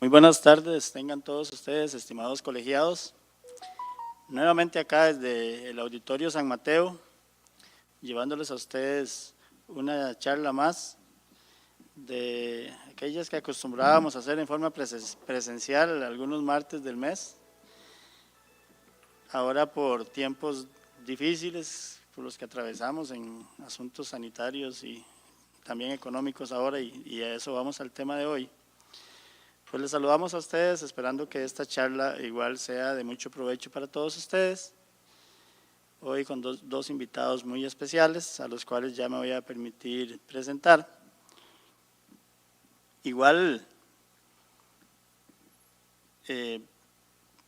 Muy buenas tardes, tengan todos ustedes, estimados colegiados. Nuevamente acá desde el Auditorio San Mateo, llevándoles a ustedes una charla más de aquellas que acostumbrábamos a hacer en forma presencial algunos martes del mes. Ahora por tiempos difíciles por los que atravesamos en asuntos sanitarios y también económicos ahora, y a eso vamos al tema de hoy. Pues les saludamos a ustedes esperando que esta charla igual sea de mucho provecho para todos ustedes. Hoy con dos invitados muy especiales a los cuales ya me voy a permitir presentar. Igual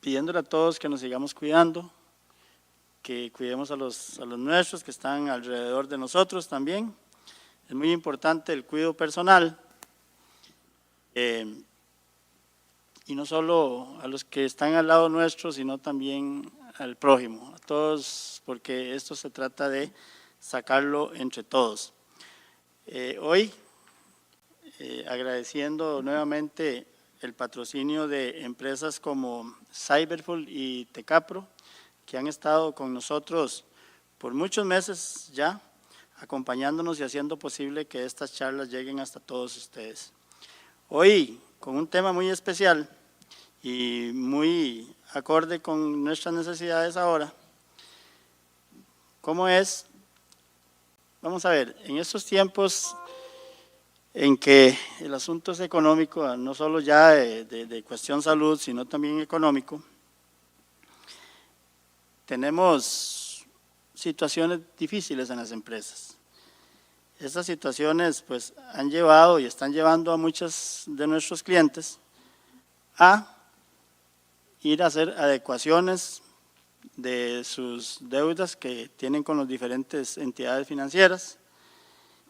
pidiéndole a todos que nos sigamos cuidando, que cuidemos a los nuestros que están alrededor de nosotros también. Es muy importante el cuidado personal. Y no solo a los que están al lado nuestro, sino también al prójimo, a todos, porque esto se trata de sacarlo entre todos. Hoy, agradeciendo nuevamente el patrocinio de empresas como Cyberful y Tecapro, que han estado con nosotros por muchos meses ya, acompañándonos y haciendo posible que estas charlas lleguen hasta todos ustedes. Hoy, con un tema muy especial y muy acorde con nuestras necesidades ahora. ¿Cómo es? Vamos a ver, en estos tiempos en que el asunto es económico, no solo ya de cuestión salud, sino también económico, tenemos situaciones difíciles en las empresas. Estas situaciones pues han llevado y están llevando a muchos de nuestros clientes a ir a hacer adecuaciones de sus deudas que tienen con las diferentes entidades financieras.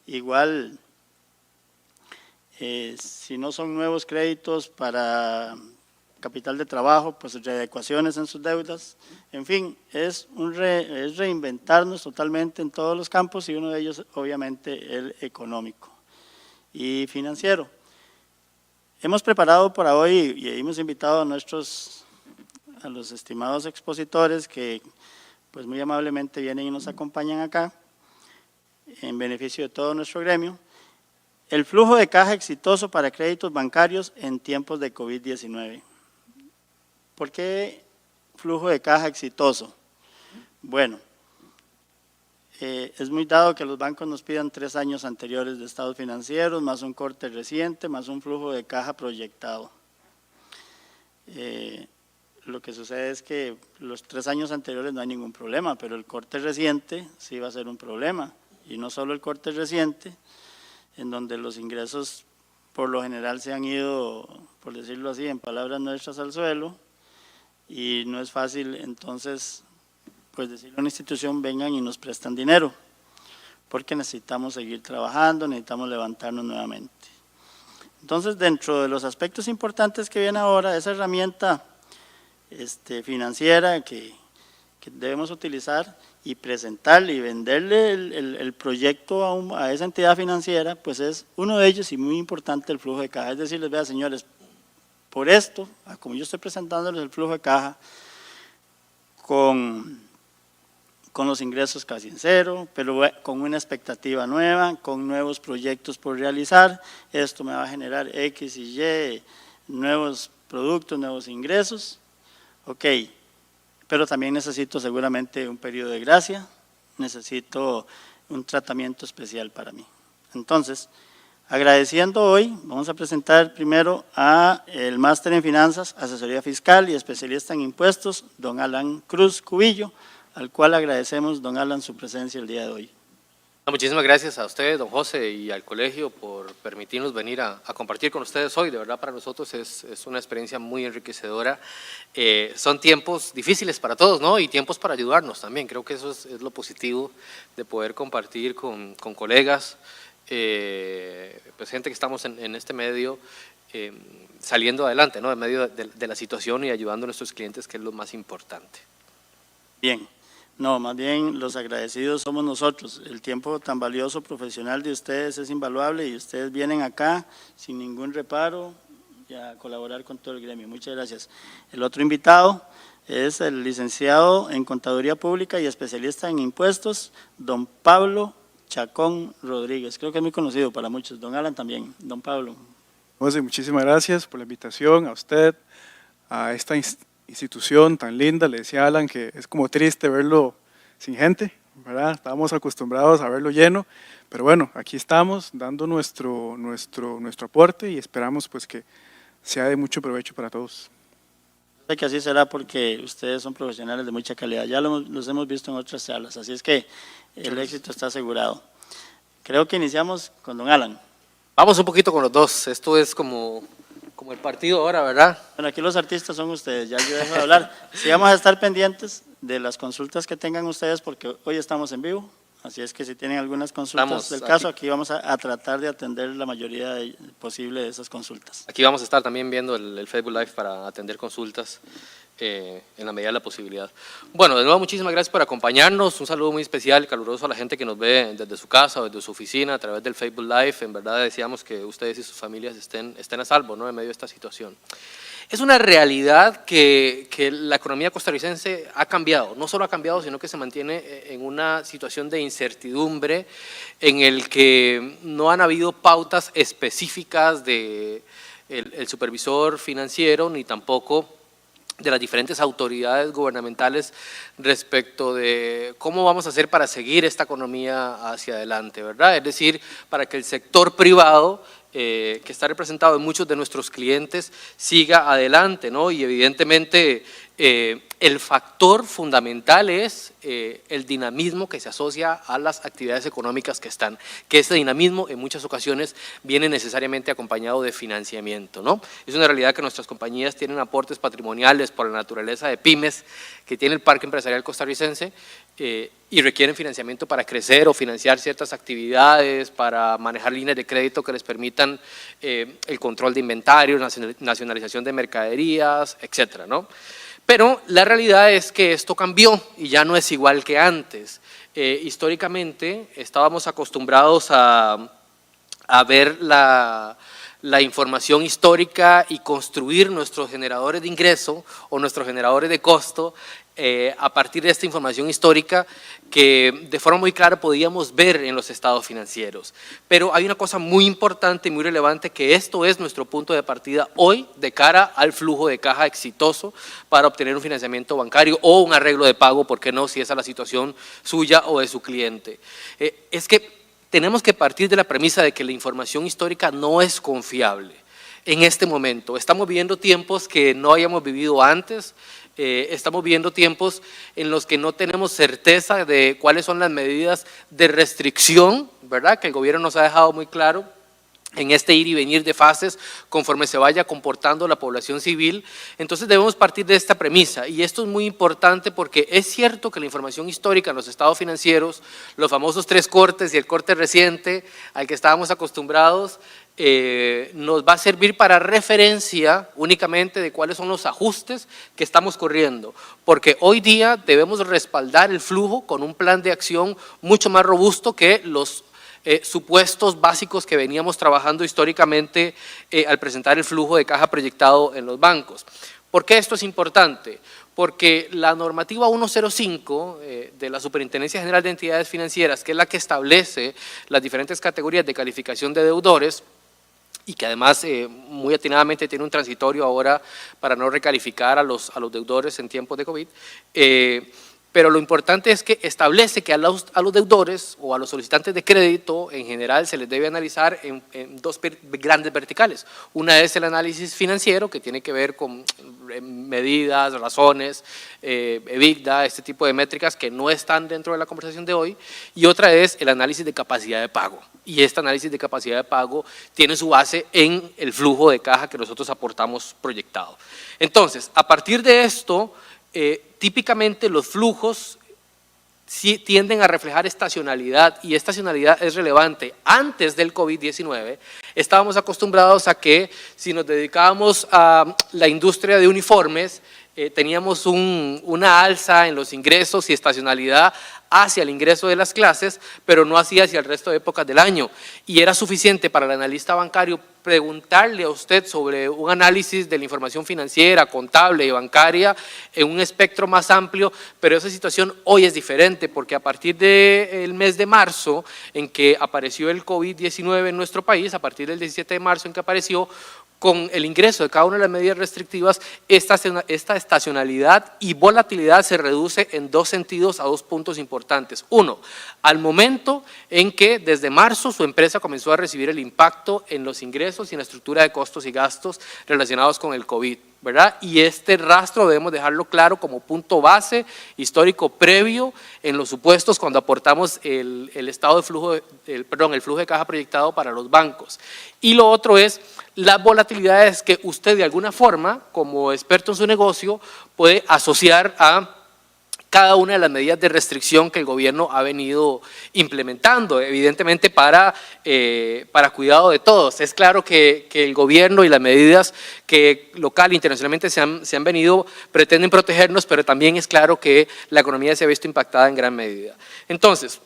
Igual, si no son nuevos créditos para capital de trabajo, pues readecuaciones en sus deudas. En fin, es reinventarnos totalmente en todos los campos y uno de ellos obviamente el económico y financiero. Hemos preparado para hoy y hemos invitado a los estimados expositores que pues muy amablemente vienen y nos acompañan acá en beneficio de todo nuestro gremio. El flujo de caja exitoso para créditos bancarios en tiempos de COVID-19. ¿Por qué flujo de caja exitoso? Bueno, es muy dado que los bancos nos pidan 3 años anteriores de estados financieros, más un corte reciente, más un flujo de caja proyectado. Lo que sucede es que los 3 años anteriores no hay ningún problema, pero el corte reciente sí va a ser un problema. Y no solo el corte reciente, en donde los ingresos por lo general se han ido, por decirlo así, en palabras nuestras al suelo, y no es fácil entonces pues decirle a una institución vengan y nos prestan dinero, porque necesitamos seguir trabajando, necesitamos levantarnos nuevamente. Entonces, dentro de los aspectos importantes que viene ahora, esa herramienta financiera que debemos utilizar y presentarle y venderle el proyecto a esa entidad financiera, pues es uno de ellos y muy importante el flujo de caja. Es decir, les vea, señores, por esto, como yo estoy presentándoles el flujo de caja, con los ingresos casi en cero, pero con una expectativa nueva, con nuevos proyectos por realizar, esto me va a generar X y Y, nuevos productos, nuevos ingresos, ok, pero también necesito seguramente un periodo de gracia, necesito un tratamiento especial para mí. Entonces, agradeciendo hoy, vamos a presentar primero a el máster en finanzas, asesoría fiscal y especialista en impuestos, don Alan Cruz Cubillo, al cual agradecemos, don Alan, su presencia el día de hoy. Muchísimas gracias a usted, don José, y al colegio por permitirnos venir a compartir con ustedes hoy. De verdad, para nosotros es una experiencia muy enriquecedora. Son tiempos difíciles para todos, ¿no? Y tiempos para ayudarnos también. Creo que eso es lo positivo de poder compartir con colegas, pues gente que estamos en este medio, saliendo adelante, ¿no? En medio de la situación y ayudando a nuestros clientes, que es lo más importante. Bien. No, más bien los agradecidos somos nosotros. El tiempo tan valioso profesional de ustedes es invaluable y ustedes vienen acá sin ningún reparo y a colaborar con todo el gremio. Muchas gracias. El otro invitado es el licenciado en Contaduría Pública y especialista en impuestos, don Pablo Chacón Rodríguez. Creo que es muy conocido para muchos. Don Alan también. Don Pablo. José, muchísimas gracias por la invitación, a usted, a esta institución tan linda. Le decía a Alan que es como triste verlo sin gente, ¿verdad? Estábamos acostumbrados a verlo lleno, pero bueno, aquí estamos dando nuestro aporte y esperamos pues que sea de mucho provecho para todos. Sé que así será porque ustedes son profesionales de mucha calidad, ya los hemos visto en otras salas, así es que el éxito está asegurado. Creo que iniciamos con don Alan. Vamos un poquito con los dos, esto es como el partido ahora, ¿verdad? Bueno, aquí los artistas son ustedes, ya yo dejo de hablar. Sí, vamos a estar pendientes de las consultas que tengan ustedes porque hoy estamos en vivo, así es que si tienen algunas consultas del caso, aquí vamos a tratar de atender la mayoría posible de esas consultas. Aquí vamos a estar también viendo el Facebook Live para atender consultas en la medida de la posibilidad. Bueno, de nuevo muchísimas gracias por acompañarnos, un saludo muy especial y caluroso a la gente que nos ve desde su casa o desde su oficina a través del Facebook Live. En verdad deseamos que ustedes y sus familias estén a salvo, ¿no?, en medio de esta situación. Es una realidad que la economía costarricense ha cambiado, no solo ha cambiado, sino que se mantiene en una situación de incertidumbre en el que no han habido pautas específicas del supervisor financiero ni tampoco de las diferentes autoridades gubernamentales respecto de cómo vamos a hacer para seguir esta economía hacia adelante, ¿verdad? Es decir, para que el sector privado, que está representado en muchos de nuestros clientes, siga adelante, ¿no? Y evidentemente el factor fundamental es el dinamismo que se asocia a las actividades económicas que ese dinamismo en muchas ocasiones viene necesariamente acompañado de financiamiento, ¿no? Es una realidad que nuestras compañías tienen aportes patrimoniales por la naturaleza de pymes que tiene el parque empresarial costarricense y requieren financiamiento para crecer o financiar ciertas actividades, para manejar líneas de crédito que les permitan el control de inventarios, nacionalización de mercaderías, etcétera, ¿no? Pero la realidad es que esto cambió y ya no es igual que antes. Históricamente estábamos acostumbrados a ver la información histórica y construir nuestros generadores de ingreso o nuestros generadores de costo a partir de esta información histórica que de forma muy clara podíamos ver en los estados financieros. Pero hay una cosa muy importante y muy relevante, que esto es nuestro punto de partida hoy de cara al flujo de caja exitoso para obtener un financiamiento bancario o un arreglo de pago, ¿por qué no?, si esa es la situación suya o de su cliente. Es que tenemos que partir de la premisa de que la información histórica no es confiable en este momento. Estamos viviendo tiempos que no hayamos vivido antes. Estamos viviendo tiempos en los que no tenemos certeza de cuáles son las medidas de restricción, ¿verdad?, que el gobierno nos ha dejado muy claro en este ir y venir de fases conforme se vaya comportando la población civil. Entonces debemos partir de esta premisa, y esto es muy importante porque es cierto que la información histórica en los estados financieros, los famosos 3 cortes y el corte reciente al que estábamos acostumbrados, nos va a servir para referencia únicamente de cuáles son los ajustes que estamos corriendo, porque hoy día debemos respaldar el flujo con un plan de acción mucho más robusto que los supuestos básicos que veníamos trabajando históricamente al presentar el flujo de caja proyectado en los bancos. ¿Por qué esto es importante? Porque la normativa 105 de la Superintendencia General de Entidades Financieras, que es la que establece las diferentes categorías de calificación de deudores, y que además muy atinadamente tiene un transitorio ahora para no recalificar a los deudores en tiempos de COVID, pero lo importante es que establece que a los deudores o a los solicitantes de crédito en general se les debe analizar en dos grandes verticales. Una es el análisis financiero, que tiene que ver con medidas, razones, EBITDA, este tipo de métricas que no están dentro de la conversación de hoy, y otra es el análisis de capacidad de pago. Y este análisis de capacidad de pago tiene su base en el flujo de caja que nosotros aportamos proyectado. Entonces, a partir de esto, típicamente los flujos sí tienden a reflejar estacionalidad, y estacionalidad es relevante. Antes del COVID-19 estábamos acostumbrados a que si nos dedicábamos a la industria de uniformes, teníamos una alza en los ingresos y estacionalidad hacia el ingreso de las clases, pero no hacia el resto de épocas del año. Y era suficiente para el analista bancario preguntarle a usted sobre un análisis de la información financiera, contable y bancaria en un espectro más amplio, pero esa situación hoy es diferente, porque a partir del mes de marzo, en que apareció el COVID-19 en nuestro país, a partir del 17 de marzo en que apareció, con el ingreso de cada una de las medidas restrictivas, esta estacionalidad y volatilidad se reduce en dos sentidos, a dos puntos importantes. Uno, al momento en que desde marzo su empresa comenzó a recibir el impacto en los ingresos y en la estructura de costos y gastos relacionados con el COVID, ¿verdad? Y este rastro debemos dejarlo claro como punto base histórico previo en los supuestos cuando aportamos el estado de flujo, el flujo de caja proyectado para los bancos. Y lo otro es las volatilidades que usted de alguna forma, como experto en su negocio, puede asociar a cada una de las medidas de restricción que el gobierno ha venido implementando, evidentemente para cuidado de todos. Es claro que el gobierno y las medidas que local e internacionalmente se han venido pretenden protegernos, pero también es claro que la economía se ha visto impactada en gran medida. Entonces,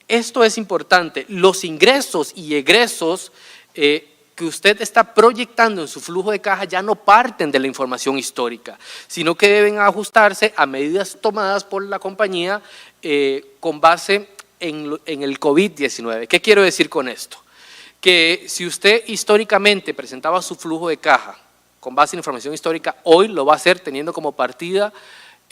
esto es importante, los ingresos y egresos que usted está proyectando en su flujo de caja ya no parten de la información histórica, sino que deben ajustarse a medidas tomadas por la compañía con base en el COVID-19. ¿Qué quiero decir con esto? Que si usted históricamente presentaba su flujo de caja con base en información histórica, hoy lo va a hacer teniendo como partida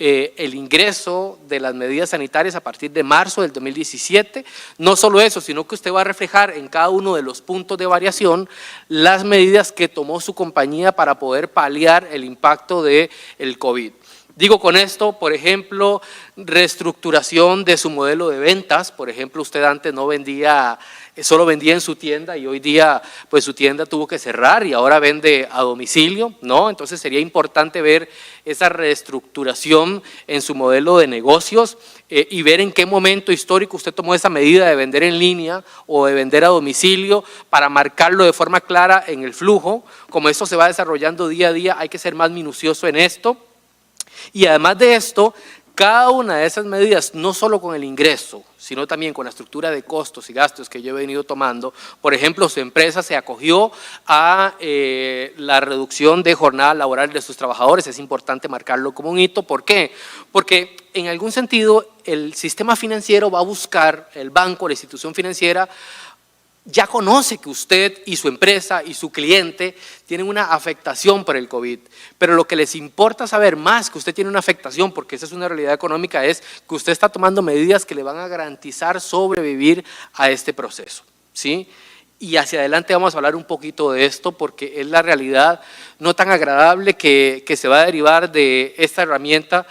el ingreso de las medidas sanitarias a partir de marzo del 2017. No solo eso, sino que usted va a reflejar en cada uno de los puntos de variación las medidas que tomó su compañía para poder paliar el impacto del COVID. Digo con esto, por ejemplo, reestructuración de su modelo de ventas. Por ejemplo, usted antes no vendía, solo vendía en su tienda, y hoy día pues su tienda tuvo que cerrar y ahora vende a domicilio, ¿no? Entonces sería importante ver esa reestructuración en su modelo de negocios y ver en qué momento histórico usted tomó esa medida de vender en línea o de vender a domicilio para marcarlo de forma clara en el flujo. Como esto se va desarrollando día a día, hay que ser más minucioso en esto. Y además de esto, cada una de esas medidas, no solo con el ingreso, sino también con la estructura de costos y gastos que yo he venido tomando. Por ejemplo, su empresa se acogió a la reducción de jornada laboral de sus trabajadores. Es importante marcarlo como un hito. ¿Por qué? Porque en algún sentido el sistema financiero va a buscar, el banco, la institución financiera, ya conoce que usted y su empresa y su cliente tienen una afectación por el COVID, pero lo que les importa saber más que usted tiene una afectación, porque esa es una realidad económica, es que usted está tomando medidas que le van a garantizar sobrevivir a este proceso, ¿sí? Y hacia adelante vamos a hablar un poquito de esto, porque es la realidad no tan agradable que se va a derivar de esta herramienta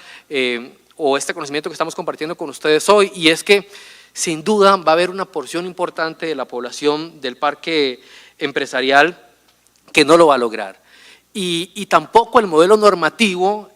o este conocimiento que estamos compartiendo con ustedes hoy, y es que sin duda va a haber una porción importante de la población del parque empresarial que no lo va a lograr. Y tampoco el modelo normativo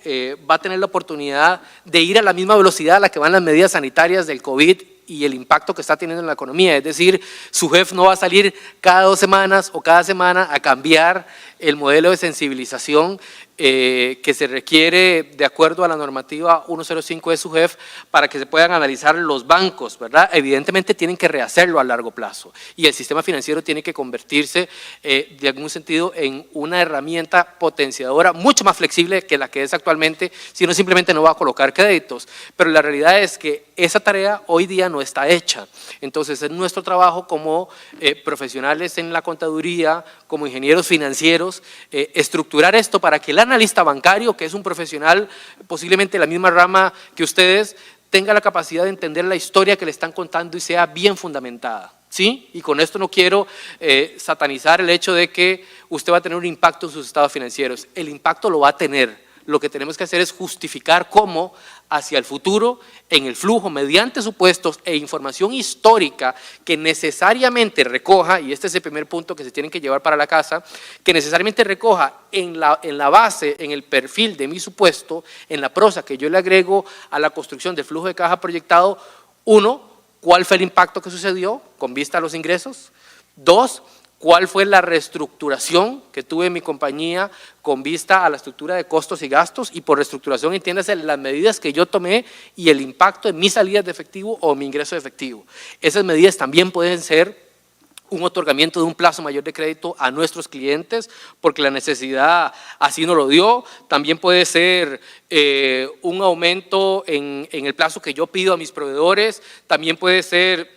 va a tener la oportunidad de ir a la misma velocidad a la que van las medidas sanitarias del COVID y el impacto que está teniendo en la economía. Es decir, su jefe no va a salir cada 2 semanas o cada semana a cambiar el modelo de sensibilización que se requiere de acuerdo a la normativa 105 de su jefe para que se puedan analizar los bancos, ¿verdad? Evidentemente tienen que rehacerlo a largo plazo y el sistema financiero tiene que convertirse de algún sentido en una herramienta potenciadora mucho más flexible que la que es actualmente, si no simplemente no va a colocar créditos. Pero la realidad es que esa tarea hoy día no está hecha. Entonces es nuestro trabajo como profesionales en la contaduría, como ingenieros financieros, estructurar esto para que el analista bancario, que es un profesional posiblemente de la misma rama que ustedes, tenga la capacidad de entender la historia que le están contando y sea bien fundamentada. ¿Sí? Y con esto no quiero satanizar el hecho de que usted va a tener un impacto en sus estados financieros. El impacto lo va a tener. Lo que tenemos que hacer es justificar cómo hacia el futuro, en el flujo, mediante supuestos e información histórica que necesariamente recoja, y este es el primer punto que se tienen que llevar para la casa, que necesariamente recoja en la base, en el perfil de mi supuesto, en la prosa que yo le agrego a la construcción del flujo de caja proyectado, 1, ¿cuál fue el impacto que sucedió con vista a los ingresos? 2, ¿cuál fue la reestructuración que tuve en mi compañía con vista a la estructura de costos y gastos? Y por reestructuración entiéndase las medidas que yo tomé y el impacto en mis salidas de efectivo o mi ingreso de efectivo. Esas medidas también pueden ser un otorgamiento de un plazo mayor de crédito a nuestros clientes, porque la necesidad así nos lo dio. También puede ser un aumento en el plazo que yo pido a mis proveedores. También puede ser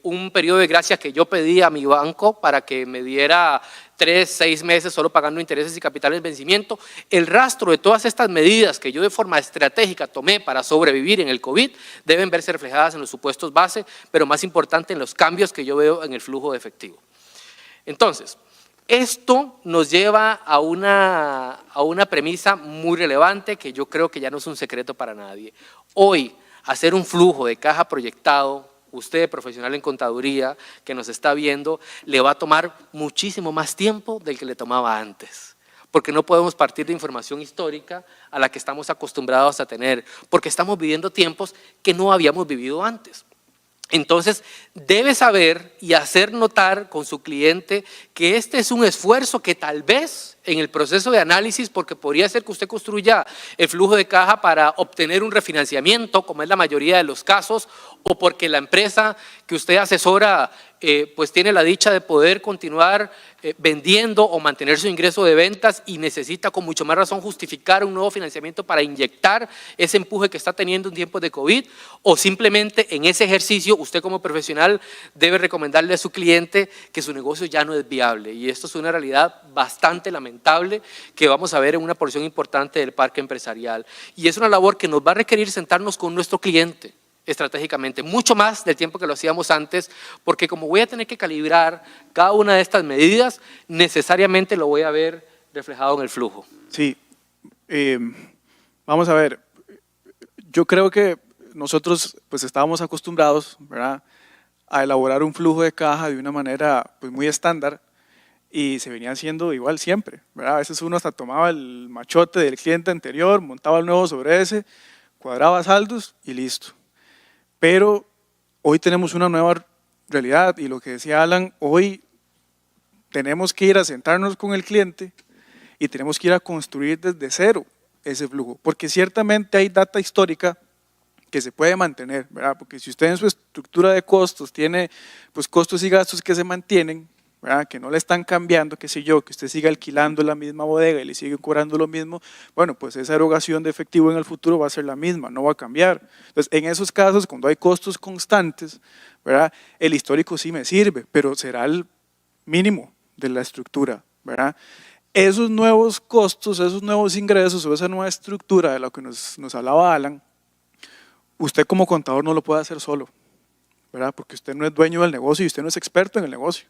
un periodo de gracia que yo pedí a mi banco para que me diera 3, 6 meses solo pagando intereses y capitales de vencimiento. El rastro de todas estas medidas que yo de forma estratégica tomé para sobrevivir en el COVID deben verse reflejadas en los supuestos base, pero más importante en los cambios que yo veo en el flujo de efectivo. Entonces, esto nos lleva a una premisa muy relevante que yo creo que ya no es un secreto para nadie. Hoy, hacer un flujo de caja proyectado, usted, profesional en contaduría, que nos está viendo, le va a tomar muchísimo más tiempo del que le tomaba antes. Porque no podemos partir de información histórica a la que estamos acostumbrados a tener, porque estamos viviendo tiempos que no habíamos vivido antes. Entonces, debe saber y hacer notar con su cliente que este es un esfuerzo que tal vez en el proceso de análisis, porque podría ser que usted construya el flujo de caja para obtener un refinanciamiento, como es la mayoría de los casos, o porque la empresa que usted asesora pues tiene la dicha de poder continuar vendiendo o mantener su ingreso de ventas y necesita con mucho más razón justificar un nuevo financiamiento para inyectar ese empuje que está teniendo en tiempos de COVID, o simplemente en ese ejercicio usted como profesional debe recomendarle a su cliente que su negocio ya no es viable, y esto es una realidad bastante lamentable que vamos a ver en una porción importante del parque empresarial, y es una labor que nos va a requerir sentarnos con nuestro cliente estratégicamente, mucho más del tiempo que lo hacíamos antes, porque como voy a tener que calibrar cada una de estas medidas, necesariamente lo voy a ver reflejado en el flujo. Sí, vamos a ver, yo creo que nosotros pues estábamos acostumbrados, ¿verdad?, a elaborar un flujo de caja de una manera pues muy estándar y se venía haciendo igual siempre, ¿verdad? A veces uno hasta tomaba el machote del cliente anterior, montaba el nuevo sobre ese, cuadraba saldos y listo. Pero hoy tenemos una nueva realidad y lo que decía Alan, hoy tenemos que ir a sentarnos con el cliente y tenemos que ir a construir desde cero ese flujo, porque ciertamente hay data histórica que se puede mantener, ¿verdad? Porque si usted en su estructura de costos tiene pues costos y gastos que se mantienen, ¿verdad?, que no le están cambiando, qué sé yo, que usted siga alquilando la misma bodega y le sigue cobrando lo mismo, bueno, pues esa erogación de efectivo en el futuro va a ser la misma, no va a cambiar. Entonces, en esos casos, cuando hay costos constantes, ¿verdad?, el histórico sí me sirve, pero será el mínimo de la estructura, ¿verdad? Esos nuevos costos, esos nuevos ingresos o esa nueva estructura de lo que nos hablaba Alan, usted como contador no lo puede hacer solo, ¿verdad?, porque usted no es dueño del negocio y usted no es experto en el negocio.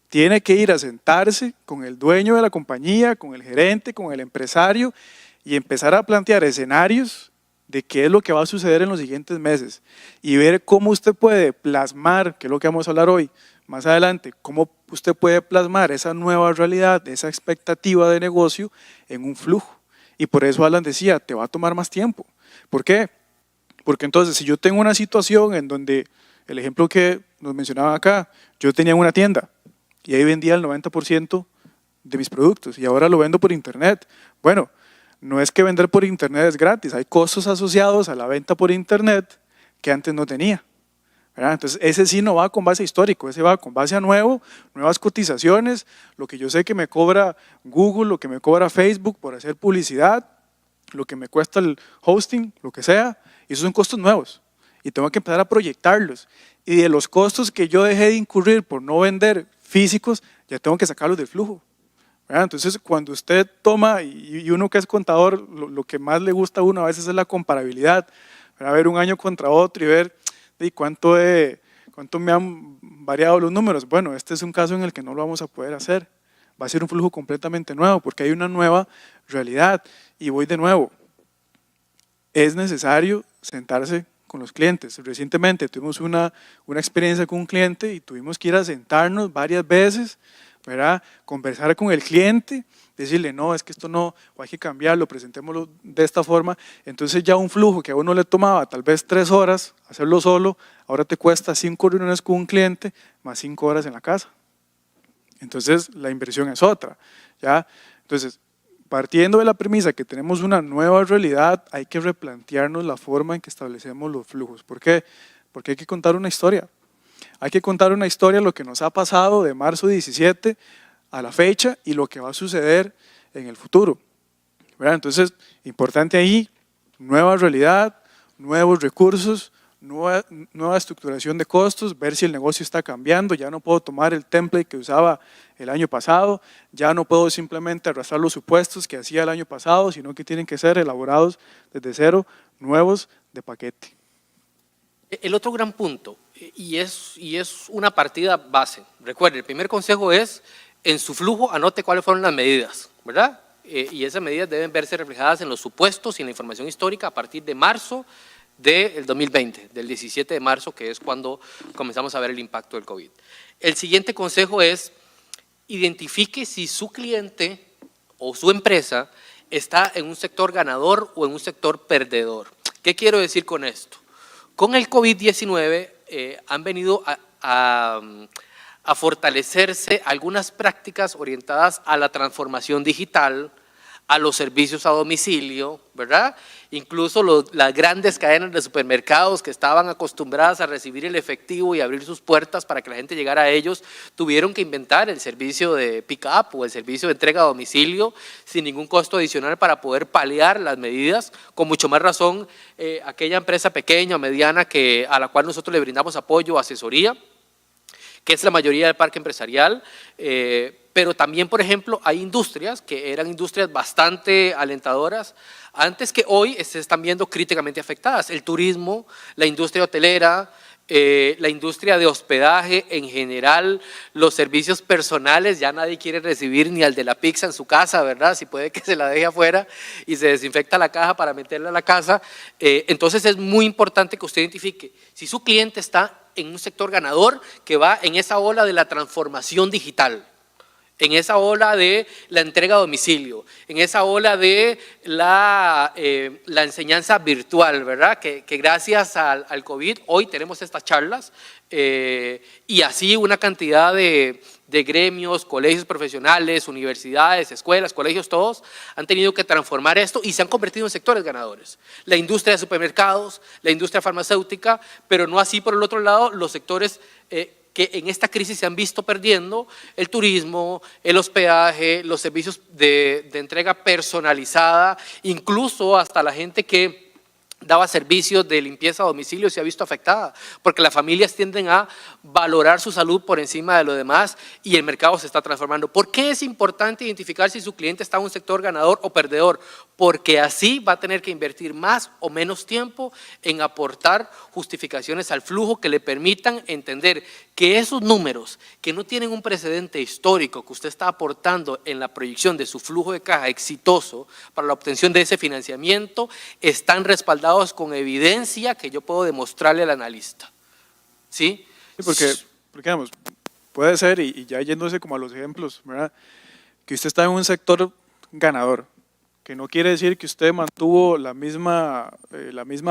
Tiene que ir a sentarse con el dueño de la compañía, con el gerente, con el empresario y empezar a plantear escenarios de qué es lo que va a suceder en los siguientes meses y ver cómo usted puede plasmar, que es lo que vamos a hablar hoy, más adelante, cómo usted puede plasmar esa nueva realidad, esa expectativa de negocio en un flujo. Y por eso Alan decía, te va a tomar más tiempo. ¿Por qué? Porque entonces si yo tengo una situación en donde, el ejemplo que nos mencionaba acá, yo tenía una tienda, y ahí vendía el 90% de mis productos y ahora lo vendo por internet. Bueno, no es que vender por internet es gratis, hay costos asociados a la venta por internet que antes no tenía, ¿verdad? Entonces ese sí no va con base histórico, ese va con base a nuevas cotizaciones, lo que yo sé que me cobra Google, lo que me cobra Facebook por hacer publicidad, lo que me cuesta el hosting, lo que sea, y esos son costos nuevos y tengo que empezar a proyectarlos. Y de los costos que yo dejé de incurrir por no vender físicos, ya tengo que sacarlos del flujo, ¿verdad? Entonces, cuando usted toma, y uno que es contador, lo que más le gusta a uno a veces es la comparabilidad, a ver un año contra otro y ver cuánto me han variado los números. Bueno, este es un caso en el que no lo vamos a poder hacer. Va a ser un flujo completamente nuevo porque hay una nueva realidad. Y voy de nuevo, es necesario sentarse con los clientes. Recientemente tuvimos una experiencia con un cliente y tuvimos que ir a sentarnos varias veces, ¿verdad? Conversar con el cliente, decirle, no, es que esto no, o hay que cambiarlo, presentémoslo de esta forma. Entonces ya un flujo que a uno le tomaba tal vez 3 horas hacerlo solo, ahora te cuesta 5 reuniones con un cliente más 5 horas en la casa. Entonces la inversión es otra, ¿ya? Entonces, partiendo de la premisa que tenemos una nueva realidad, hay que replantearnos la forma en que establecemos los flujos. ¿Por qué? Porque hay que contar una historia. Hay que contar una historia de lo que nos ha pasado de marzo 17 a la fecha y lo que va a suceder en el futuro, ¿verdad? Entonces, importante ahí, nueva realidad, nuevos recursos, nueva estructuración de costos, ver si el negocio está cambiando. Ya no puedo tomar el template que usaba el año pasado, ya no puedo simplemente arrastrar los supuestos que hacía el año pasado, sino que tienen que ser elaborados desde cero, nuevos de paquete. El otro gran punto, y es una partida base, recuerde, el primer consejo es, en su flujo anote cuáles fueron las medidas, ¿verdad? Y esas medidas deben verse reflejadas en los supuestos y en la información histórica a partir de marzo del 2020, del 17 de marzo, que es cuando comenzamos a ver el impacto del COVID. El siguiente consejo es, identifique si su cliente o su empresa está en un sector ganador o en un sector perdedor. ¿Qué quiero decir con esto? Con el COVID-19 han venido a fortalecerse algunas prácticas orientadas a la transformación digital, a los servicios a domicilio, ¿verdad? Incluso las grandes cadenas de supermercados que estaban acostumbradas a recibir el efectivo y abrir sus puertas para que la gente llegara a ellos, tuvieron que inventar el servicio de pick-up o el servicio de entrega a domicilio sin ningún costo adicional para poder paliar las medidas, con mucho más razón aquella empresa pequeña o mediana a la cual nosotros le brindamos apoyo o asesoría, que es la mayoría del parque empresarial, pero también, por ejemplo, hay industrias que eran industrias bastante alentadoras, antes que hoy se están viendo críticamente afectadas. El turismo, la industria hotelera, la industria de hospedaje en general, los servicios personales, ya nadie quiere recibir ni al de la pizza en su casa, ¿verdad? Si puede que se la deje afuera y se desinfecta la caja para meterla a la casa. Entonces es muy importante que usted identifique si su cliente está en un sector ganador que va en esa ola de la transformación digital, en esa ola de la entrega a domicilio, en esa ola de la enseñanza virtual, ¿verdad? Que gracias al COVID hoy tenemos estas charlas y así una cantidad de gremios, colegios profesionales, universidades, escuelas, colegios, todos han tenido que transformar esto y se han convertido en sectores ganadores. La industria de supermercados, la industria farmacéutica, pero no así por el otro lado los sectores que en esta crisis se han visto perdiendo, el turismo, el hospedaje, los servicios de entrega personalizada, incluso hasta la gente que daba servicios de limpieza a domicilio se ha visto afectada, porque las familias tienden a valorar su salud por encima de lo demás y el mercado se está transformando. ¿Por qué es importante identificar si su cliente está en un sector ganador o perdedor? Porque así va a tener que invertir más o menos tiempo en aportar justificaciones al flujo que le permitan entender que esos números que no tienen un precedente histórico que usted está aportando en la proyección de su flujo de caja exitoso para la obtención de ese financiamiento están respaldados con evidencia que yo puedo demostrarle al analista. ¿Sí? Sí, porque digamos, puede ser, y ya yéndose como a los ejemplos, ¿verdad? Que usted está en un sector ganador, que no quiere decir que usted mantuvo la misma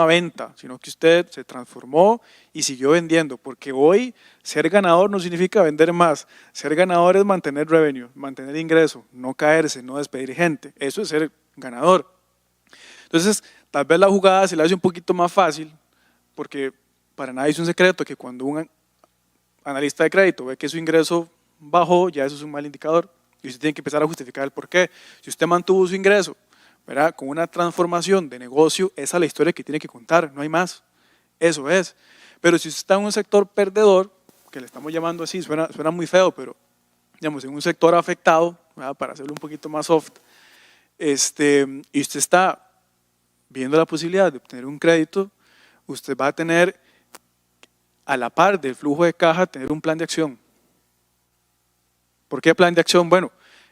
venta, sino que usted se transformó y siguió vendiendo, porque hoy ser ganador no significa vender más, ser ganador es mantener revenue, mantener ingreso, no caerse, no despedir gente, eso es ser ganador. Entonces, tal vez la jugada se le hace un poquito más fácil, porque para nadie es un secreto que cuando un analista de crédito ve que su ingreso bajó, ya eso es un mal indicador y usted tiene que empezar a justificar el por qué. Si usted mantuvo su ingreso, ¿verdad?, con una transformación de negocio, esa es la historia que tiene que contar, no hay más, eso es. Pero si usted está en un sector perdedor, que le estamos llamando así, suena muy feo, pero digamos en un sector afectado, ¿verdad?, para hacerlo un poquito más soft, y usted está viendo la posibilidad de obtener un crédito, usted va a tener, a la par del flujo de caja, tener un plan de acción. ¿Por qué plan de acción? Bueno,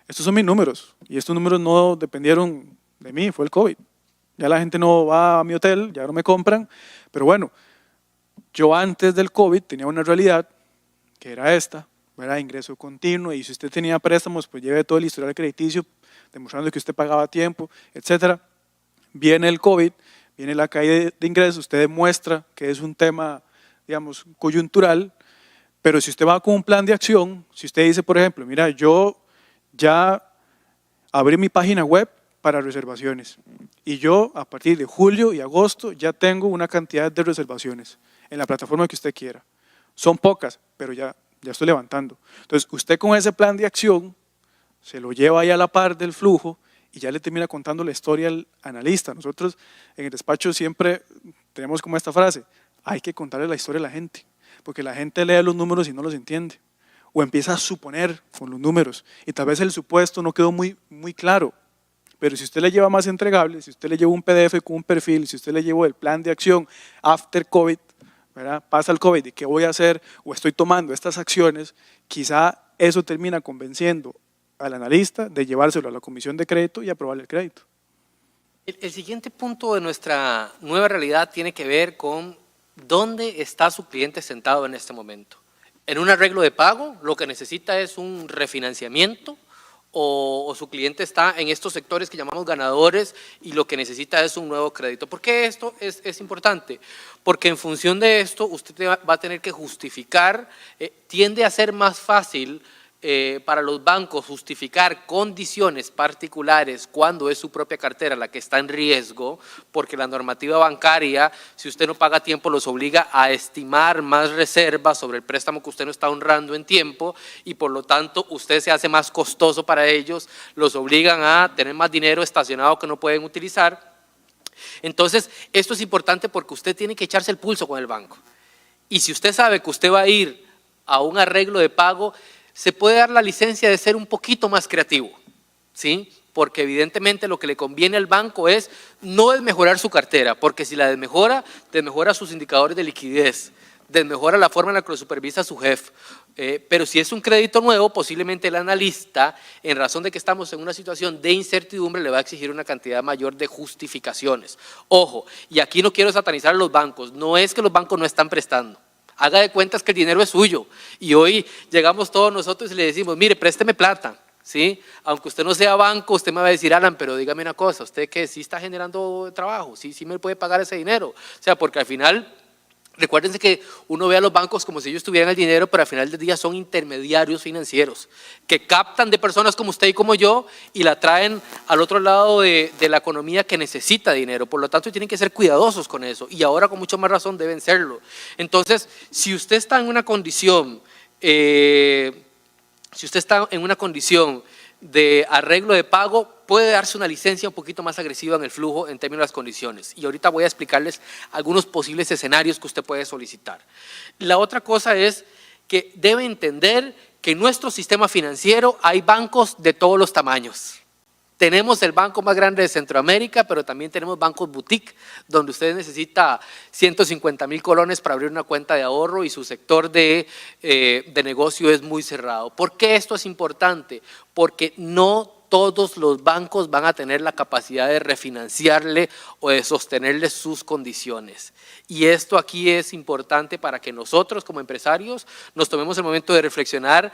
estos son mis números y estos números no dependieron de mí, fue el COVID. Ya la gente no va a mi hotel, ya no me compran, pero bueno, yo antes del COVID tenía una realidad que era esta, era ingreso continuo, y si usted tenía préstamos, pues lleve todo el historial crediticio demostrando que usted pagaba a tiempo, etcétera. Viene el COVID, viene la caída de ingresos, usted demuestra que es un tema, digamos, coyuntural, pero si usted va con un plan de acción, si usted dice, por ejemplo, mira, yo ya abrí mi página web para reservaciones y yo a partir de julio y agosto ya tengo una cantidad de reservaciones en la plataforma que usted quiera. Son pocas, pero ya estoy levantando. Entonces, usted con ese plan de acción se lo lleva ahí a la par del flujo y ya le termina contando la historia al analista. Nosotros en el despacho siempre tenemos como esta frase, hay que contarle la historia a la gente, porque la gente lee los números y no los entiende, o empieza a suponer con los números, y tal vez el supuesto no quedó muy claro, pero si usted le lleva más entregables, si usted le lleva un PDF con un perfil, si usted le lleva el plan de acción after COVID, ¿verdad? Pasa el COVID y qué voy a hacer, o estoy tomando estas acciones, quizá eso termina convenciendo al analista de llevárselo a la comisión de crédito y aprobar el crédito. El siguiente punto de nuestra nueva realidad tiene que ver con dónde está su cliente sentado en este momento. En un arreglo de pago, lo que necesita es un refinanciamiento, o su cliente está en estos sectores que llamamos ganadores y lo que necesita es un nuevo crédito. ¿Por qué esto es importante? Porque en función de esto usted va a tener que justificar, tiende a ser más fácil para los bancos justificar condiciones particulares cuando es su propia cartera la que está en riesgo, porque la normativa bancaria, si usted no paga a tiempo, los obliga a estimar más reservas sobre el préstamo que usted no está honrando en tiempo y por lo tanto usted se hace más costoso para ellos, los obligan a tener más dinero estacionado que no pueden utilizar. Entonces, esto es importante porque usted tiene que echarse el pulso con el banco. Y si usted sabe que usted va a ir a un arreglo de pago, se puede dar la licencia de ser un poquito más creativo, ¿sí? Porque evidentemente lo que le conviene al banco es no desmejorar su cartera, porque si la desmejora sus indicadores de liquidez, desmejora la forma en la que lo supervisa su jefe. Pero si es un crédito nuevo, posiblemente el analista, en razón de que estamos en una situación de incertidumbre, le va a exigir una cantidad mayor de justificaciones. Ojo, y aquí no quiero satanizar a los bancos, no es que los bancos no están prestando. Haga de cuentas que el dinero es suyo y hoy llegamos todos nosotros y le decimos, mire, présteme plata, ¿sí? Aunque usted no sea banco, usted me va a decir, Alan, pero dígame una cosa, ¿usted qué? ¿Sí está generando trabajo? ¿Sí me puede pagar ese dinero? O sea, porque al final, recuérdense que uno ve a los bancos como si ellos tuvieran el dinero, pero al final del día son intermediarios financieros que captan de personas como usted y como yo y la traen al otro lado de la economía que necesita dinero. Por lo tanto, tienen que ser cuidadosos con eso y ahora con mucho más razón deben serlo. Entonces, si usted está en una condición, de arreglo de pago, puede darse una licencia un poquito más agresiva en el flujo en términos de las condiciones. Y ahorita voy a explicarles algunos posibles escenarios que usted puede solicitar. La otra cosa es que debe entender que en nuestro sistema financiero hay bancos de todos los tamaños. Tenemos el banco más grande de Centroamérica, pero también tenemos bancos boutique, donde usted necesita 150,000 colones para abrir una cuenta de ahorro y su sector de negocio es muy cerrado. ¿Por qué esto es importante? Porque no todos los bancos van a tener la capacidad de refinanciarle o de sostenerle sus condiciones. Y esto aquí es importante para que nosotros como empresarios nos tomemos el momento de reflexionar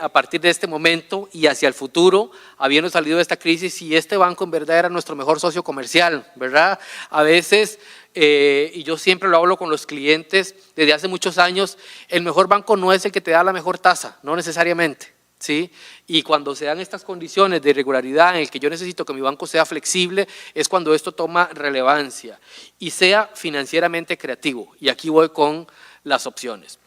a partir de este momento y hacia el futuro, habiendo salido de esta crisis, si este banco en verdad era nuestro mejor socio comercial, ¿verdad? A veces, y yo siempre lo hablo con los clientes desde hace muchos años, el mejor banco no es el que te da la mejor tasa, no necesariamente. ¿Sí? Y cuando se dan estas condiciones de irregularidad en el que yo necesito que mi banco sea flexible, es cuando esto toma relevancia y sea financieramente creativo. Y aquí voy con las opciones.